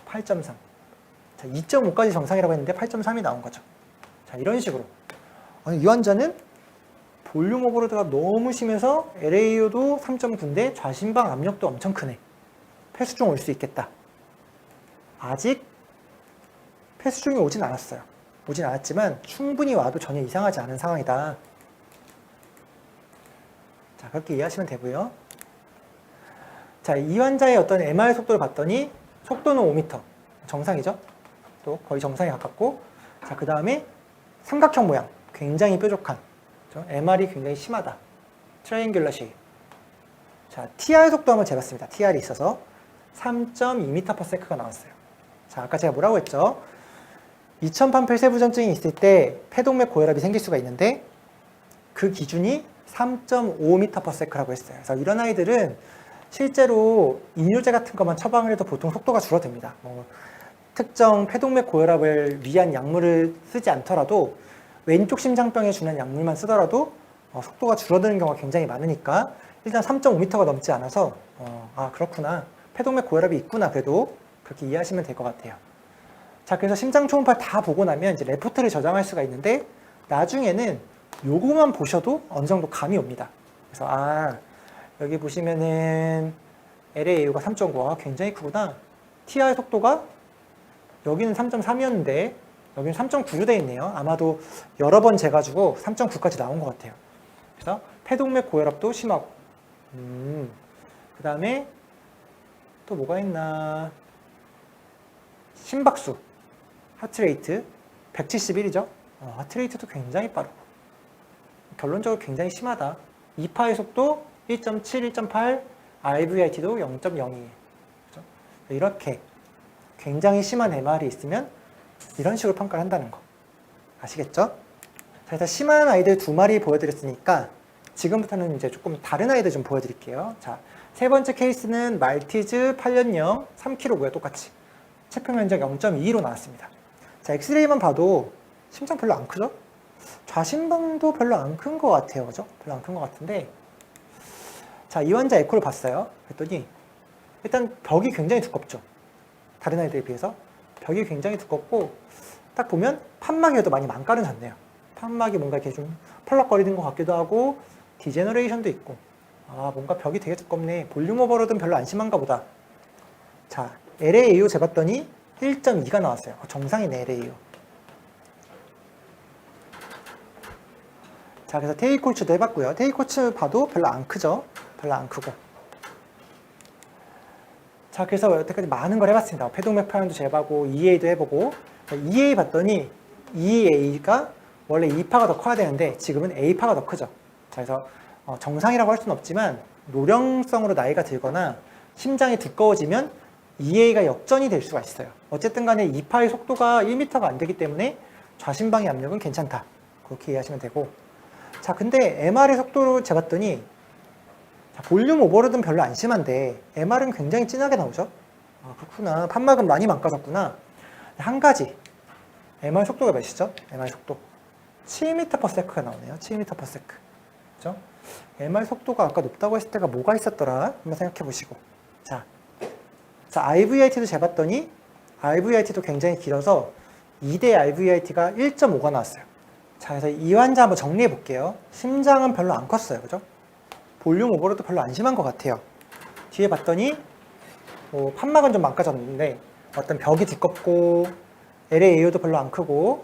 8.3. 자, 2.5까지 정상이라고 했는데 8.3이 나온 거죠. 자, 이런 식으로. 아니, 이 환자는 볼륨 오버로드가 너무 심해서 LAO도 3.9인데 좌심방 압력도 엄청 크네. 폐수종 올 수 있겠다. 아직 폐수종이 오진 않았어요. 오진 않았지만 충분히 와도 전혀 이상하지 않은 상황이다. 자, 그렇게 이해하시면 되고요. 자, 이 환자의 어떤 MR 속도를 봤더니 속도는 5m. 정상이죠? 또 거의 정상에 가깝고 자, 그 다음에 삼각형 모양. 굉장히 뾰족한. 그렇죠? MR이 굉장히 심하다. 트라이앵귤러 쉐입. 자, TR 속도 한번 재봤습니다. TR이 있어서 3.2m/s가 나왔어요. 자, 아까 제가 뭐라고 했죠? 2000판 폐쇄부전증이 있을 때 폐동맥 고혈압이 생길 수가 있는데 그 기준이 3.5m/s라고 했어요. 그래서 이런 아이들은 실제로 이뇨제 같은 것만 처방을 해도 보통 속도가 줄어듭니다. 특정 폐동맥 고혈압을 위한 약물을 쓰지 않더라도 왼쪽 심장병에 주는 약물만 쓰더라도 속도가 줄어드는 경우가 굉장히 많으니까 일단 3.5m가 넘지 않아서 아, 그렇구나. 폐동맥 고혈압이 있구나. 그래도 그렇게 이해하시면 될 것 같아요. 자, 그래서 심장 초음파 다 보고 나면 이제 레포트를 저장할 수가 있는데 나중에는 요거만 보셔도 어느 정도 감이 옵니다. 그래서 아, 여기 보시면은 LAAO가 3.9가 굉장히 크구나. TR 속도가 여기는 3.3이었는데 여기는 3.9로 되어 있네요. 아마도 여러 번 재가지고 3.9까지 나온 것 같아요. 그래서 폐동맥 고혈압도 심하고 그 다음에 또 뭐가 있나, 심박수, 하트레이트 171이죠. 하트레이트도 굉장히 빠르고 결론적으로 굉장히 심하다. 2파의 속도 1.7, 1.8, IVIT도 0.02. 그렇죠? 이렇게 굉장히 심한 MR이 있으면 이런 식으로 평가를 한다는 거 아시겠죠? 자, 일단 심한 아이들 2마리 보여드렸으니까 지금부터는 이제 조금 다른 아이들 좀 보여드릴게요. 자, 세 번째 케이스는 말티즈 8년형 3kg고요. 똑같이 체표 면적 0.22로 나왔습니다. 자, 엑스레이만 봐도 심장 별로 안 크죠? 좌심방도 별로 안 큰 것 같아요. 그죠? 별로 안 큰 것 같은데 자, 이 환자 에코를 봤어요. 그랬더니 일단 벽이 굉장히 두껍죠. 다른 아이들에 비해서 벽이 굉장히 두껍고 딱 보면 판막이라도 많이 망가져졌네요. 판막이 뭔가 이렇게 좀 펄럭거리는 것 같기도 하고 디제너레이션도 있고 뭔가 벽이 되게 두껍네. 볼륨 오버로드는 별로 안 심한가 보다. 자, LAAO 재봤더니 1.2가 나왔어요. 정상이네, LAAO. 자, 그래서 테이코츠도 해봤고요. 테이코츠 봐도 별로 안 크죠? 별로 안 크고. 자, 그래서 여태까지 많은 걸 해봤습니다. 폐동맥 파형도 재보고, EA도 해보고. EA 봤더니 EA가 원래 2파가 더 커야 되는데 지금은 A파가 더 크죠. 자, 그래서 정상이라고 할 수는 없지만 노령성으로 나이가 들거나 심장이 두꺼워지면 EA가 역전이 될 수가 있어요. 어쨌든 간에 2파의 속도가 1m가 안 되기 때문에 좌심방의 압력은 괜찮다. 그렇게 이해하시면 되고. 자, 근데 MR의 속도로 재봤더니 볼륨 오버로드는 별로 안 심한데 MR은 굉장히 진하게 나오죠. 그렇구나. 판막은 많이 망가졌구나. 한 가지 MR 속도가 몇이죠? MR 속도 7m/s가 나오네요. 7m/s. 그죠? MR 속도가 아까 높다고 했을 때가 뭐가 있었더라? 한번 생각해 보시고. 자, IVIT도 재봤더니 IVIT도 굉장히 길어서 2대 IVIT가 1.5가 나왔어요. 자, 그래서 이 환자 한번 정리해 볼게요. 심장은 별로 안 컸어요. 그죠? 볼륨 오버로드 별로 안 심한 것 같아요. 뒤에 봤더니 판막은 좀 망가졌는데 어떤 벽이 두껍고 LAAO도 별로 안 크고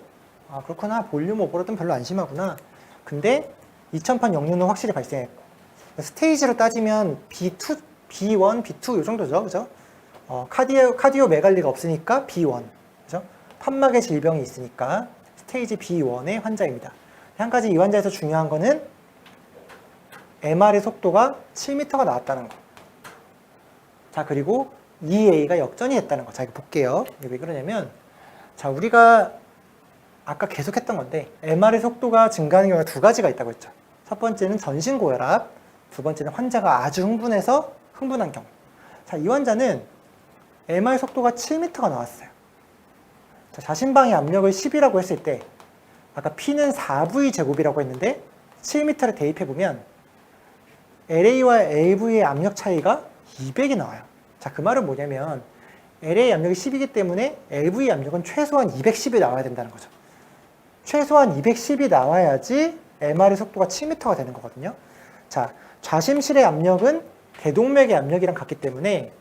그렇구나. 볼륨 오버로드는 별로 안 심하구나. 근데 2000판 역류는 확실히 발생했고 스테이지로 따지면 B2, B1, B2 이 정도죠. 그죠? 카디오 메갈리가 없으니까 B1. 그죠? 판막의 질병이 있으니까 스테이지 B1의 환자입니다. 한 가지 이 환자에서 중요한 거는 MR의 속도가 7m가 나왔다는 거. 자, 그리고 EA가 역전이 됐다는 거. 자, 이거 볼게요. 이게 왜 그러냐면, 자, 우리가 아까 계속 했던 건데, MR의 속도가 증가하는 경우가 두 가지가 있다고 했죠. 첫 번째는 전신 고혈압, 두 번째는 환자가 아주 흥분해서 흥분한 경우. 자, 이 환자는 MR 속도가 7m가 나왔어요. 자, 좌심방의 압력을 10이라고 했을 때, 아까 P는 4V 제곱이라고 했는데, 7m를 대입해보면, LA와 AV의 압력 차이가 200이 나와요. 자, 그 말은 뭐냐면 LA 압력이 10이기 때문에 AV 압력은 최소한 210이 나와야 된다는 거죠. 최소한 210이 나와야지 MR의 속도가 7m가 되는 거거든요. 자, 좌심실의 압력은 대동맥의 압력이랑 같기 때문에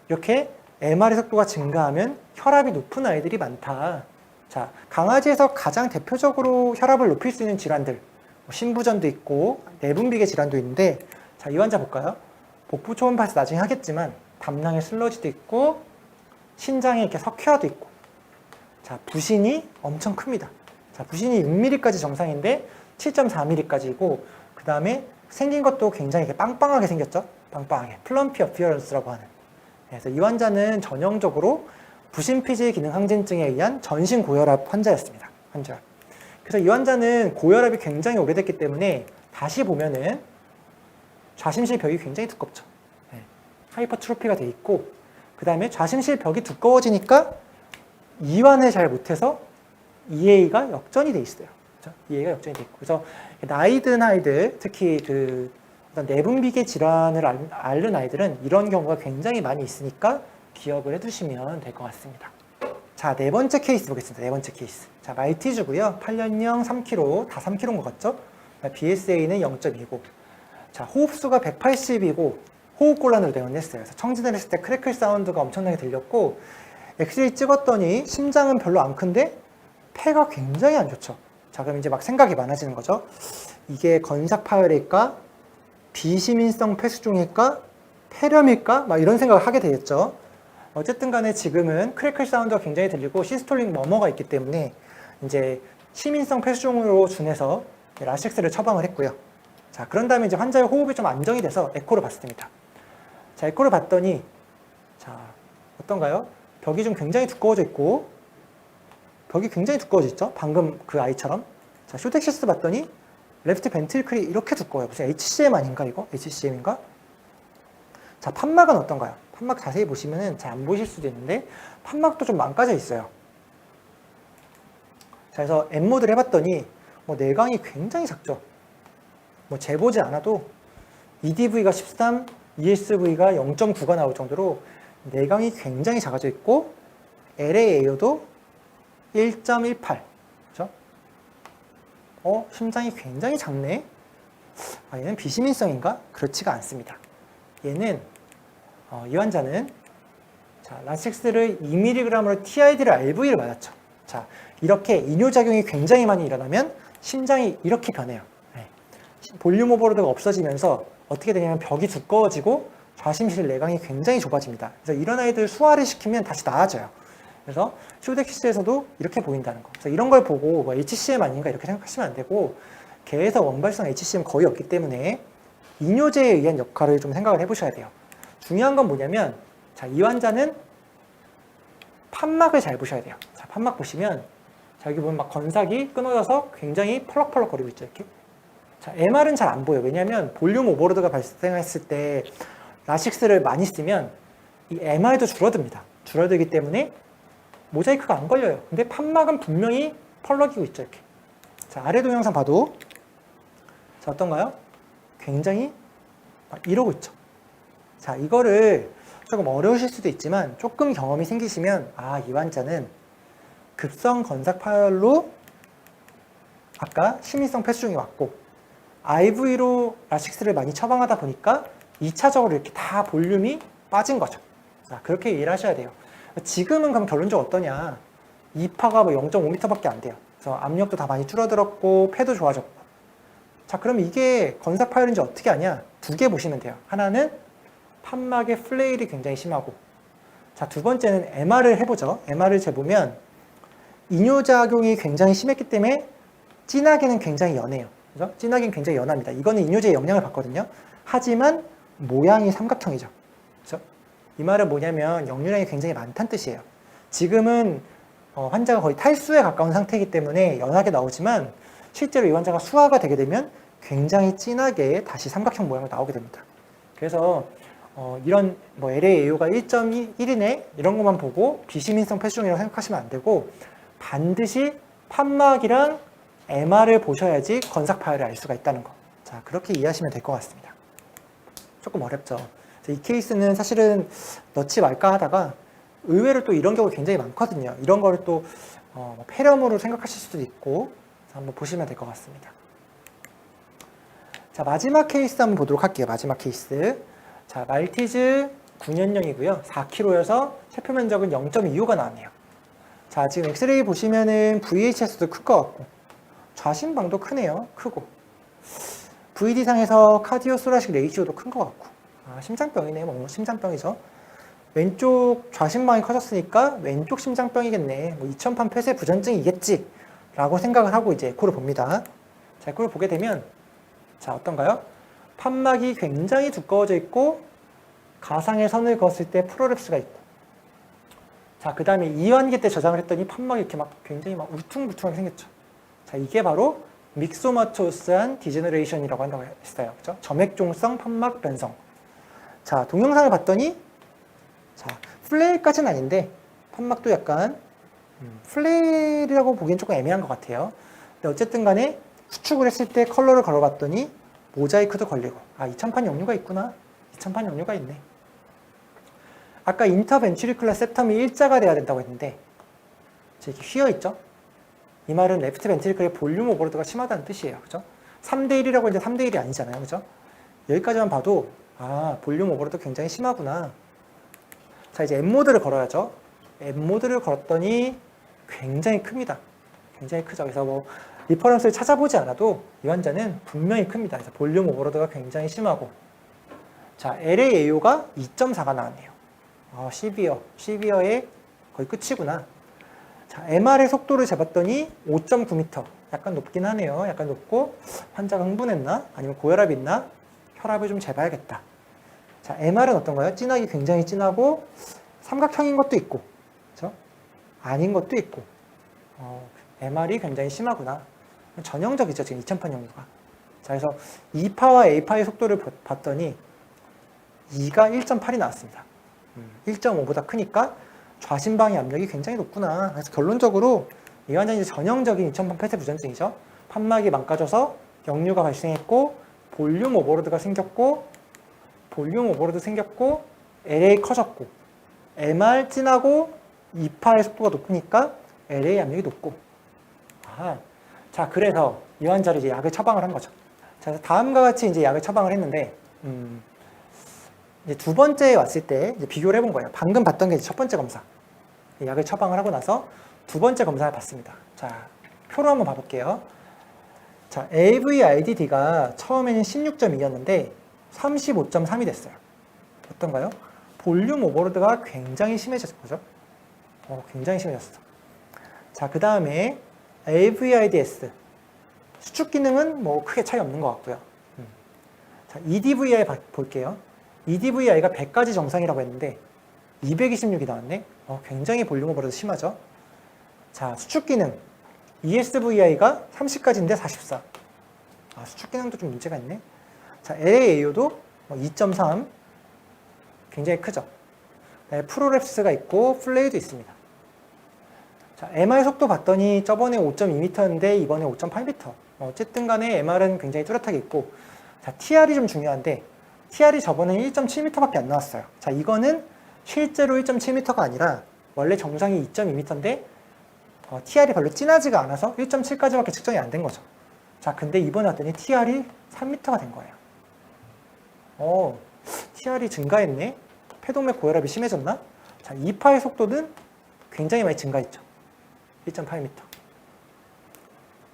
이렇게 MR의 속도가 증가하면 혈압이 높은 아이들이 많다. 자, 강아지에서 가장 대표적으로 혈압을 높일 수 있는 질환들, 신부전도 있고 내분비계 질환도 있는데, 자, 이 환자 볼까요? 복부 초음파에서 나중에 하겠지만 담낭에 슬러지도 있고 신장에 이렇게 석회화도 있고, 자, 부신이 엄청 큽니다. 자, 부신이 6mm까지 정상인데 7.4mm까지고, 그 다음에 생긴 것도 굉장히 이렇게 빵빵하게 생겼죠. 빵빵하게 플럼피 어피어런스라고 하는. 그래서 이 환자는 전형적으로 부신피질 기능 항진증에 의한 전신 고혈압 환자였습니다. 그래서 이 환자는 고혈압이 굉장히 오래됐기 때문에 다시 보면은 좌심실 벽이 굉장히 두껍죠. 하이퍼트로피가 돼 있고, 그 다음에 좌심실 벽이 두꺼워지니까 이완을 잘 못해서 EA가 역전이 돼 있어요. 그렇죠? EA가 역전이 돼 있고, 그래서 나이 든 아이들, 특히 그 내분비계 질환을 앓는 아이들은 이런 경우가 굉장히 많이 있으니까 기억을 해두시면 될 것 같습니다. 자, 네 번째 케이스 보겠습니다. 네 번째 케이스. 자, 말티즈고요. 8년형 3kg, 다 3kg인 것 같죠? BSA는 0.29. 자, 호흡수가 180이고 호흡곤란으로 내원했어요. 그래서 청진을 했을 때 크래클 사운드가 엄청나게 들렸고, 엑스레이 찍었더니 심장은 별로 안 큰데 폐가 굉장히 안 좋죠. 자, 그럼 이제 막 생각이 많아지는 거죠. 이게 건삭 파열일까? 비시민성 폐수종일까? 폐렴일까? 막 이런 생각을 하게 되겠죠. 어쨌든 간에 지금은 크래클 사운드가 굉장히 들리고 시스톨릭 머머가 있기 때문에 이제 시민성 폐수종으로 준해서 라식스를 처방을 했고요. 자, 그런 다음에 이제 환자의 호흡이 좀 안정이 돼서 에코를 봤습니다. 자, 에코를 봤더니, 자, 어떤가요? 벽이 좀 굉장히 두꺼워져 있고, 벽이 굉장히 두꺼워져 있죠? 방금 그 아이처럼. 자, 쇼텍시스 봤더니, 레프트 벤트리클이 이렇게 두꺼워요. 무슨 HCM 아닌가, 이거? HCM인가? 자, 판막은 어떤가요? 판막 자세히 보시면은 잘 안 보이실 수도 있는데, 판막도 좀 망가져 있어요. 자, 그래서 엠모드를 해봤더니, 내강이 굉장히 작죠? 재보지 않아도 EDV가 13, ESV가 0.9가 나올 정도로 내강이 굉장히 작아져 있고, LAAO도 1.18. 그죠? 심장이 굉장히 작네. 얘는 비시민성인가? 그렇지가 않습니다. 얘는 이 환자는 자, 라식스를 2mg으로 TID를 RV를 맞았죠. 자, 이렇게 이뇨작용이 굉장히 많이 일어나면 심장이 이렇게 변해요. 네. 볼륨 오버로드가 없어지면서 어떻게 되냐면 벽이 두꺼워지고 좌심실 내강이 굉장히 좁아집니다. 그래서 이런 아이들 수화를 시키면 다시 나아져요. 그래서 쇼덱시스에서도 이렇게 보인다는 거. 그래서 이런 걸 보고 뭐 HCM 아닌가 이렇게 생각하시면 안 되고 개에서 원발성 HCM 거의 없기 때문에 이뇨제에 의한 역할을 좀 생각을 해보셔야 돼요. 중요한 건 뭐냐면 자, 이 환자는 판막을 잘 보셔야 돼요. 자, 판막 보시면 자, 여기 보면 막 건삭이 끊어져서 굉장히 펄럭펄럭 거리고 있죠. 이렇게. 자, MR은 잘 안 보여. 왜냐하면 볼륨 오버로드가 발생했을 때 라식스를 많이 쓰면 이 MR도 줄어듭니다. 줄어들기 때문에 모자이크가 안 걸려요. 근데 판막은 분명히 펄럭이고 있죠. 이렇게. 자, 아래 동영상 봐도 자, 어떤가요? 굉장히 막 이러고 있죠. 자, 이거를 조금 어려우실 수도 있지만 조금 경험이 생기시면 이 환자는 급성 건삭 파열로 아까 심미성 폐수종이 왔고 IV로 라식스를 많이 처방하다 보니까 2차적으로 이렇게 다 볼륨이 빠진 거죠. 자, 그렇게 이해를 하셔야 돼요. 지금은 그럼 결론적으로 어떠냐? 2파가 뭐 0.5m밖에 안 돼요. 그래서 압력도 다 많이 줄어들었고 폐도 좋아졌고. 자, 그럼 이게 건삭 파열인지 어떻게 아냐? 두 개 보시면 돼요. 하나는 판막의 플레일이 굉장히 심하고, 자, 두 번째는 MR을 해보죠. MR을 재보면 이뇨작용이 굉장히 심했기 때문에 진하게는 굉장히 연해요. 그죠? 진하게는 굉장히 연합니다. 이거는 이뇨제의 영향을 받거든요. 하지만 모양이 삼각형이죠. 그죠? 이 말은 뭐냐면 역류량이 굉장히 많다는 뜻이에요. 지금은 환자가 거의 탈수에 가까운 상태이기 때문에 연하게 나오지만 실제로 이 환자가 수화가 되게 되면 굉장히 진하게 다시 삼각형 모양으로 나오게 됩니다. 그래서 이런 뭐 LAAO가 1.1이네 이런 것만 보고 비시민성 폐수종이라고 생각하시면 안 되고 반드시 판막이랑 MR을 보셔야지 건삭 파열을 알 수가 있다는 거. 자, 그렇게 이해하시면 될 것 같습니다. 조금 어렵죠. 이 케이스는 사실은 넣지 말까 하다가 의외로 또 이런 경우가 굉장히 많거든요. 이런 거를 또 폐렴으로 생각하실 수도 있고 한번 보시면 될 것 같습니다. 자, 마지막 케이스 한번 보도록 할게요. 마지막 케이스. 자, 말티즈 9년형이고요. 4kg여서 세포 면적은 0.25가 나왔네요. 자, 지금 엑스레이 보시면은 VHS도 클 것 같고 좌심방도 크네요. 크고 VD상에서 카디오소라식 레이시오도 큰 것 같고 심장병이네. 뭐 심장병이죠. 왼쪽 좌심방이 커졌으니까 왼쪽 심장병이겠네. 뭐 2000판 폐쇄 부전증이겠지 라고 생각을 하고 이제 에코를 봅니다. 자, 에코를 보게 되면 자, 어떤가요? 판막이 굉장히 두꺼워져 있고 가상의 선을 그었을 때 프로랩스가 있고 자, 그 다음에 이완계 때 저장을 했더니 판막이 이렇게 막 굉장히 막 울퉁불퉁하게 생겼죠. 자, 이게 바로 믹소마토스한 디제너레이션이라고 한다고 했어요. 그죠? 점액종성 판막 변성. 자, 동영상을 봤더니 자, 플레일까지는 아닌데 판막도 약간 플레일이라고 보기엔 조금 애매한 것 같아요. 근데 어쨌든 간에 수축을 했을 때 컬러를 걸어봤더니 모자이크도 걸리고 2000판 역류가 있구나. 2000판 역류가 있네. 아까 인터벤트리클러 septum이 일자가 돼야 된다고 했는데 이렇게 휘어있죠? 이 말은 레프트 벤트리클의 볼륨 오버로드가 심하다는 뜻이에요. 그죠? 3대1이라고 했는데 3대1이 아니잖아요. 그죠? 여기까지만 봐도 볼륨 오버로드 굉장히 심하구나. 자, 이제 M모드를 걸어야죠. M모드를 걸었더니 굉장히 큽니다. 굉장히 크죠. 그래서 뭐 리퍼런스를 찾아보지 않아도 이 환자는 분명히 큽니다. 그래서 볼륨 오버로드가 굉장히 심하고 자, LAAO가 2.4가 나왔네요. 시비어의 거의 끝이구나. 자, MR의 속도를 재봤더니 5.9m. 약간 높긴 하네요. 약간 높고 환자가 흥분했나? 아니면 고혈압이 있나? 혈압을 좀 재봐야겠다. 자, MR은 어떤가요? 진하기 굉장히 진하고 삼각형인 것도 있고 그렇죠? 아닌 것도 있고 MR이 굉장히 심하구나. 전형적이죠. 지금 2000판 역류가. 자, 그래서 2파와 A파의 속도를 봤더니 2가 1.8이 나왔습니다. 1.5보다 크니까 좌심방의 압력이 굉장히 높구나. 그래서 결론적으로 이 환자는 이제 전형적인 2000판 폐쇄 부전증이죠. 판막이 망가져서 역류가 발생했고 볼륨 오버로드가 생겼고 LA 커졌고 MR 진하고 2파의 속도가 높으니까 LA 압력이 높고. 아하. 자, 그래서 이 환자를 이제 약을 처방을 한 거죠. 자, 다음과 같이 이제 약을 처방을 했는데, 이제 두 번째에 왔을 때 이제 비교를 해본 거예요. 방금 봤던 게 이제 첫 번째 검사. 약을 처방을 하고 나서 두 번째 검사를 봤습니다. 자, 표로 한번 봐볼게요. 자, AVIDD가 처음에는 16.2였는데 35.3이 됐어요. 어떤가요? 볼륨 오버로드가 굉장히 심해졌을 거죠? 굉장히 심해졌어. 자, 그 다음에 AVIDS. 수축 기능은 뭐 크게 차이 없는 것 같고요. 자, EDVI 볼게요. EDVI가 100까지 정상이라고 했는데 226이 나왔네. 굉장히 볼륨 오버로드 심하죠? 자, 수축 기능. ESVI가 30까지인데 44. 수축 기능도 좀 문제가 있네. 자, LAAO도 2.3. 굉장히 크죠? 네, 프로랩스가 있고 플레이도 있습니다. 자, MR 속도 봤더니 저번에 5.2m였는데 이번에 5.8m. 어쨌든 간에 MR은 굉장히 뚜렷하게 있고, 자, TR이 좀 중요한데 TR이 저번에 1.7m밖에 안 나왔어요. 자, 이거는 실제로 1.7m가 아니라 원래 정상이 2.2m인데 TR이 별로 진하지가 않아서 1.7까지밖에 측정이 안 된 거죠. 자, 근데 이번에 왔더니 TR이 3m가 된 거예요. TR이 증가했네? 폐동맥 고혈압이 심해졌나? 자, 2파의 속도는 굉장히 많이 증가했죠. 1.8m.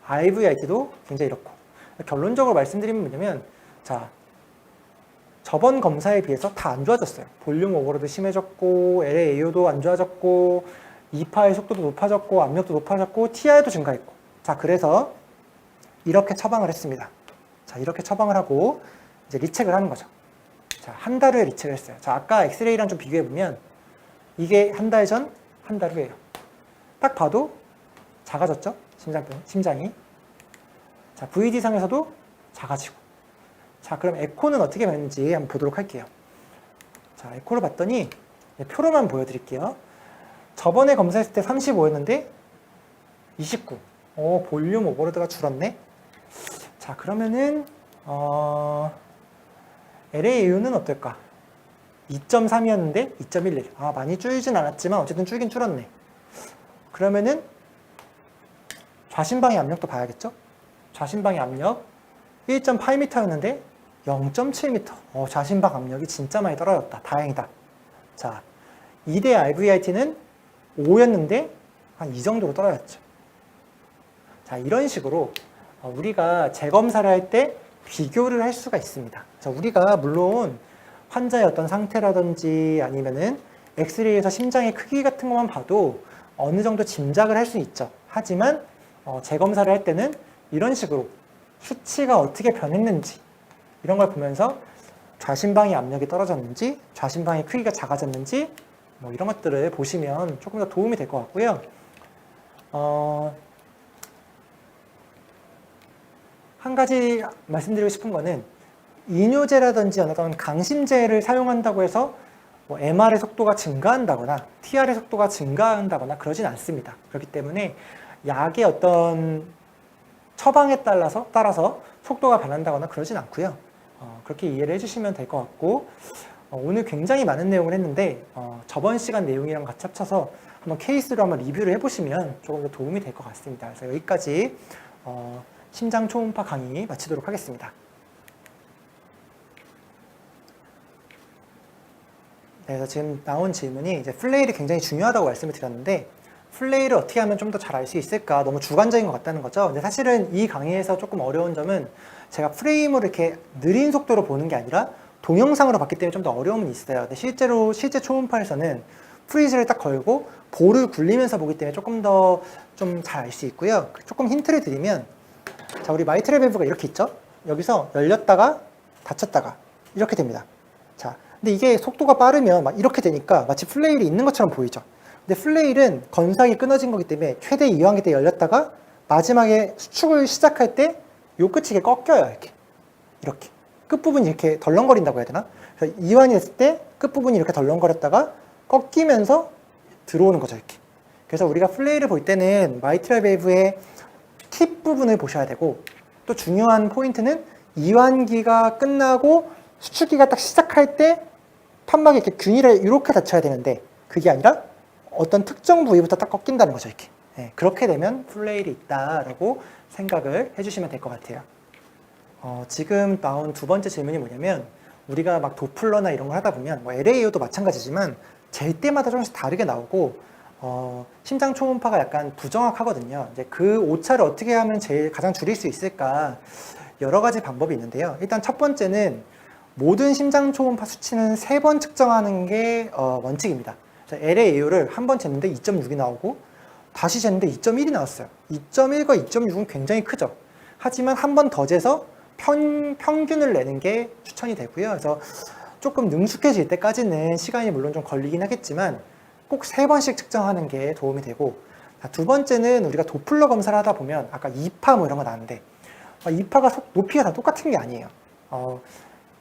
IVIT도 굉장히 이렇고. 결론적으로 말씀드리면 뭐냐면, 자, 저번 검사에 비해서 다 안 좋아졌어요. 볼륨 오버로드 심해졌고, LAAO도 안 좋아졌고, 2파의 속도도 높아졌고, 압력도 높아졌고, TI도 증가했고. 자, 그래서 이렇게 처방을 했습니다. 자, 이렇게 처방을 하고 이제 리책을 하는 거죠. 자, 한 달 후에 리책을 했어요. 자, 아까 엑스레이랑 좀 비교해보면 이게 한 달 전, 한 달 후에요. 딱 봐도 작아졌죠? 심장이. 자, VD상에서도 작아지고. 자, 그럼 에코는 어떻게 변했는지 한번 보도록 할게요. 자, 에코를 봤더니 표로만 보여드릴게요. 저번에 검사했을 때 35였는데 29. 볼륨 오버로드가 줄었네. 자, 그러면은 LAAO는 어떨까? 2.3이었는데 2.11. 많이 줄진 않았지만 어쨌든 줄긴 줄었네. 그러면은 좌심방의 압력도 봐야겠죠? 좌심방의 압력 1.8m였는데 0.7m. 좌심방 압력이 진짜 많이 떨어졌다. 다행이다. 자, 2대 IVIT는 5였는데 한 이 정도로 떨어졌죠. 자, 이런 식으로 우리가 재검사를 할 때 비교를 할 수가 있습니다. 자, 우리가 물론 환자의 어떤 상태라든지 아니면은 엑스레이에서 심장의 크기 같은 것만 봐도 어느 정도 짐작을 할 수 있죠. 하지만 재검사를 할 때는 이런 식으로 수치가 어떻게 변했는지 이런 걸 보면서 좌심방의 압력이 떨어졌는지 좌심방의 크기가 작아졌는지 뭐 이런 것들을 보시면 조금 더 도움이 될 것 같고요. 한 가지 말씀드리고 싶은 거는 이뇨제라든지 어떤 강심제를 사용한다고 해서 뭐 MR의 속도가 증가한다거나 TR의 속도가 증가한다거나 그러진 않습니다. 그렇기 때문에 약의 어떤 처방에 따라서 속도가 변한다거나 그러진 않고요. 그렇게 이해를 해주시면 될 것 같고 오늘 굉장히 많은 내용을 했는데 저번 시간 내용이랑 같이 합쳐서 한번 케이스로 한번 리뷰를 해보시면 조금 더 도움이 될 것 같습니다. 그래서 여기까지 심장 초음파 강의 마치도록 하겠습니다. 네, 그래서 지금 나온 질문이 이제 플레이를 굉장히 중요하다고 말씀을 드렸는데 플레이를 어떻게 하면 좀 더 잘 알 수 있을까? 너무 주관적인 것 같다는 거죠. 근데 사실은 이 강의에서 조금 어려운 점은 제가 프레임을 이렇게 느린 속도로 보는 게 아니라 동영상으로 봤기 때문에 좀 더 어려움은 있어요. 근데 실제 초음파에서는 프리즈를 딱 걸고 볼을 굴리면서 보기 때문에 조금 더 좀 잘 알 수 있고요. 조금 힌트를 드리면 자, 우리 마이트럴 밸브가 이렇게 있죠? 여기서 열렸다가 닫혔다가 이렇게 됩니다. 자, 근데 이게 속도가 빠르면 막 이렇게 되니까 마치 플레일이 있는 것처럼 보이죠? 근데 플레일은 건삭이 끊어진 거기 때문에 최대 이완기 때 열렸다가 마지막에 수축을 시작할 때 요 끝이 이렇게 꺾여요. 이렇게. 끝부분이 이렇게 덜렁거린다고 해야 되나? 그래서 이완이 됐을 때 끝부분이 이렇게 덜렁거렸다가 꺾이면서 들어오는 거죠. 이렇게. 그래서 우리가 플레이를 볼 때는 마이트럴 밸브의 팁 부분을 보셔야 되고 또 중요한 포인트는 이완기가 끝나고 수축기가 딱 시작할 때 판막이 이렇게 균일하게 이렇게 닫혀야 되는데 그게 아니라 어떤 특정 부위부터 딱 꺾인다는 거죠, 이렇게. 예, 그렇게 되면 플레일이 있다라고 생각을 해주시면 될 것 같아요. 지금 나온 두 번째 질문이 뭐냐면, 우리가 막 도플러나 이런 걸 하다 보면, 뭐 LAO도 마찬가지지만, 잴 때마다 조금씩 다르게 나오고, 심장 초음파가 약간 부정확하거든요. 이제 그 오차를 어떻게 하면 가장 줄일 수 있을까? 여러 가지 방법이 있는데요. 일단 첫 번째는 모든 심장 초음파 수치는 3번 측정하는 게 원칙입니다. LAO를 한 번 쟀는데 2.6이 나오고, 다시 쟀는데 2.1이 나왔어요. 2.1과 2.6은 굉장히 크죠. 하지만 한 번 더 재서 평균을 내는 게 추천이 되고요. 그래서 조금 능숙해질 때까지는 시간이 물론 좀 걸리긴 하겠지만 꼭 3번씩 측정하는 게 도움이 되고, 두 번째는 우리가 도플러 검사를 하다 보면 아까 2파 뭐 이런 거 나왔는데 2파가 높이가 다 똑같은 게 아니에요.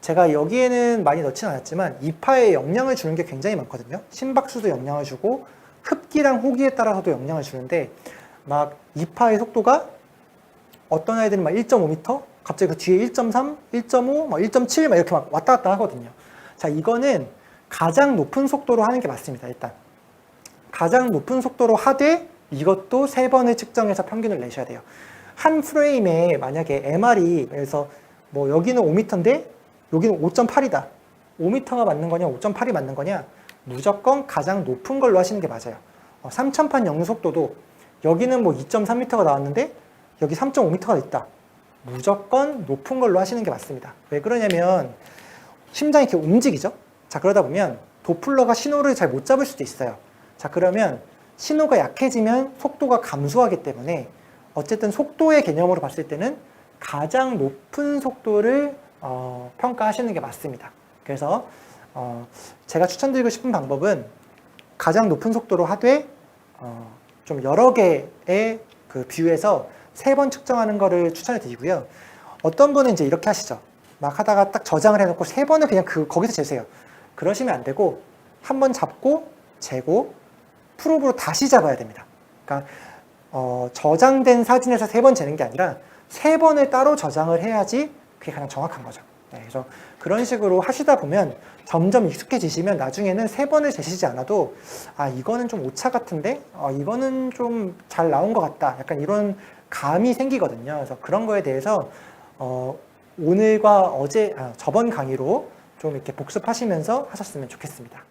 제가 여기에는 많이 넣지는 않았지만 2파에 영향을 주는 게 굉장히 많거든요. 심박수도 영향을 주고 흡기랑 호기에 따라서도 영향을 주는데, 막 2파의 속도가 어떤 아이들은 막 1.5m, 갑자기 그 뒤에 1.3, 1.5, 막 1.7 막 이렇게 막 왔다 갔다 하거든요. 자, 이거는 가장 높은 속도로 하는 게 맞습니다. 일단 가장 높은 속도로 하되 이것도 3번을 측정해서 평균을 내셔야 돼요. 한 프레임에 만약에 MR이, 그래서 뭐 여기는 5m인데 여기는 5.8이다. 5m가 맞는 거냐 5.8이 맞는 거냐, 무조건 가장 높은 걸로 하시는 게 맞아요. 3000판 역류 속도도 여기는 뭐 2.3m가 나왔는데 여기 3.5m가 있다. 무조건 높은 걸로 하시는 게 맞습니다. 왜 그러냐면 심장이 이렇게 움직이죠. 자, 그러다 보면 도플러가 신호를 잘 못 잡을 수도 있어요. 자, 그러면 신호가 약해지면 속도가 감소하기 때문에 어쨌든 속도의 개념으로 봤을 때는 가장 높은 속도를 평가하시는 게 맞습니다. 그래서 제가 추천드리고 싶은 방법은 가장 높은 속도로 하되 좀 여러 개의 그 뷰에서 3번 측정하는 거를 추천해 드리고요. 어떤 분은 이제 이렇게 하시죠. 막 하다가 딱 저장을 해놓고 3번을 그냥 거기서 재세요. 그러시면 안 되고 한 번 잡고 재고 프로브로 다시 잡아야 됩니다. 그러니까 저장된 사진에서 3번 재는 게 아니라 3번을 따로 저장을 해야지 그게 가장 정확한 거죠. 네, 그래서 그런 식으로 하시다 보면 점점 익숙해지시면 나중에는 3번을 재시지 않아도 이거는 좀 오차 같은데 이거는 좀 잘 나온 것 같다. 약간 이런 감이 생기거든요. 그래서 그런 거에 대해서 오늘과 저번 강의로 좀 이렇게 복습하시면서 하셨으면 좋겠습니다.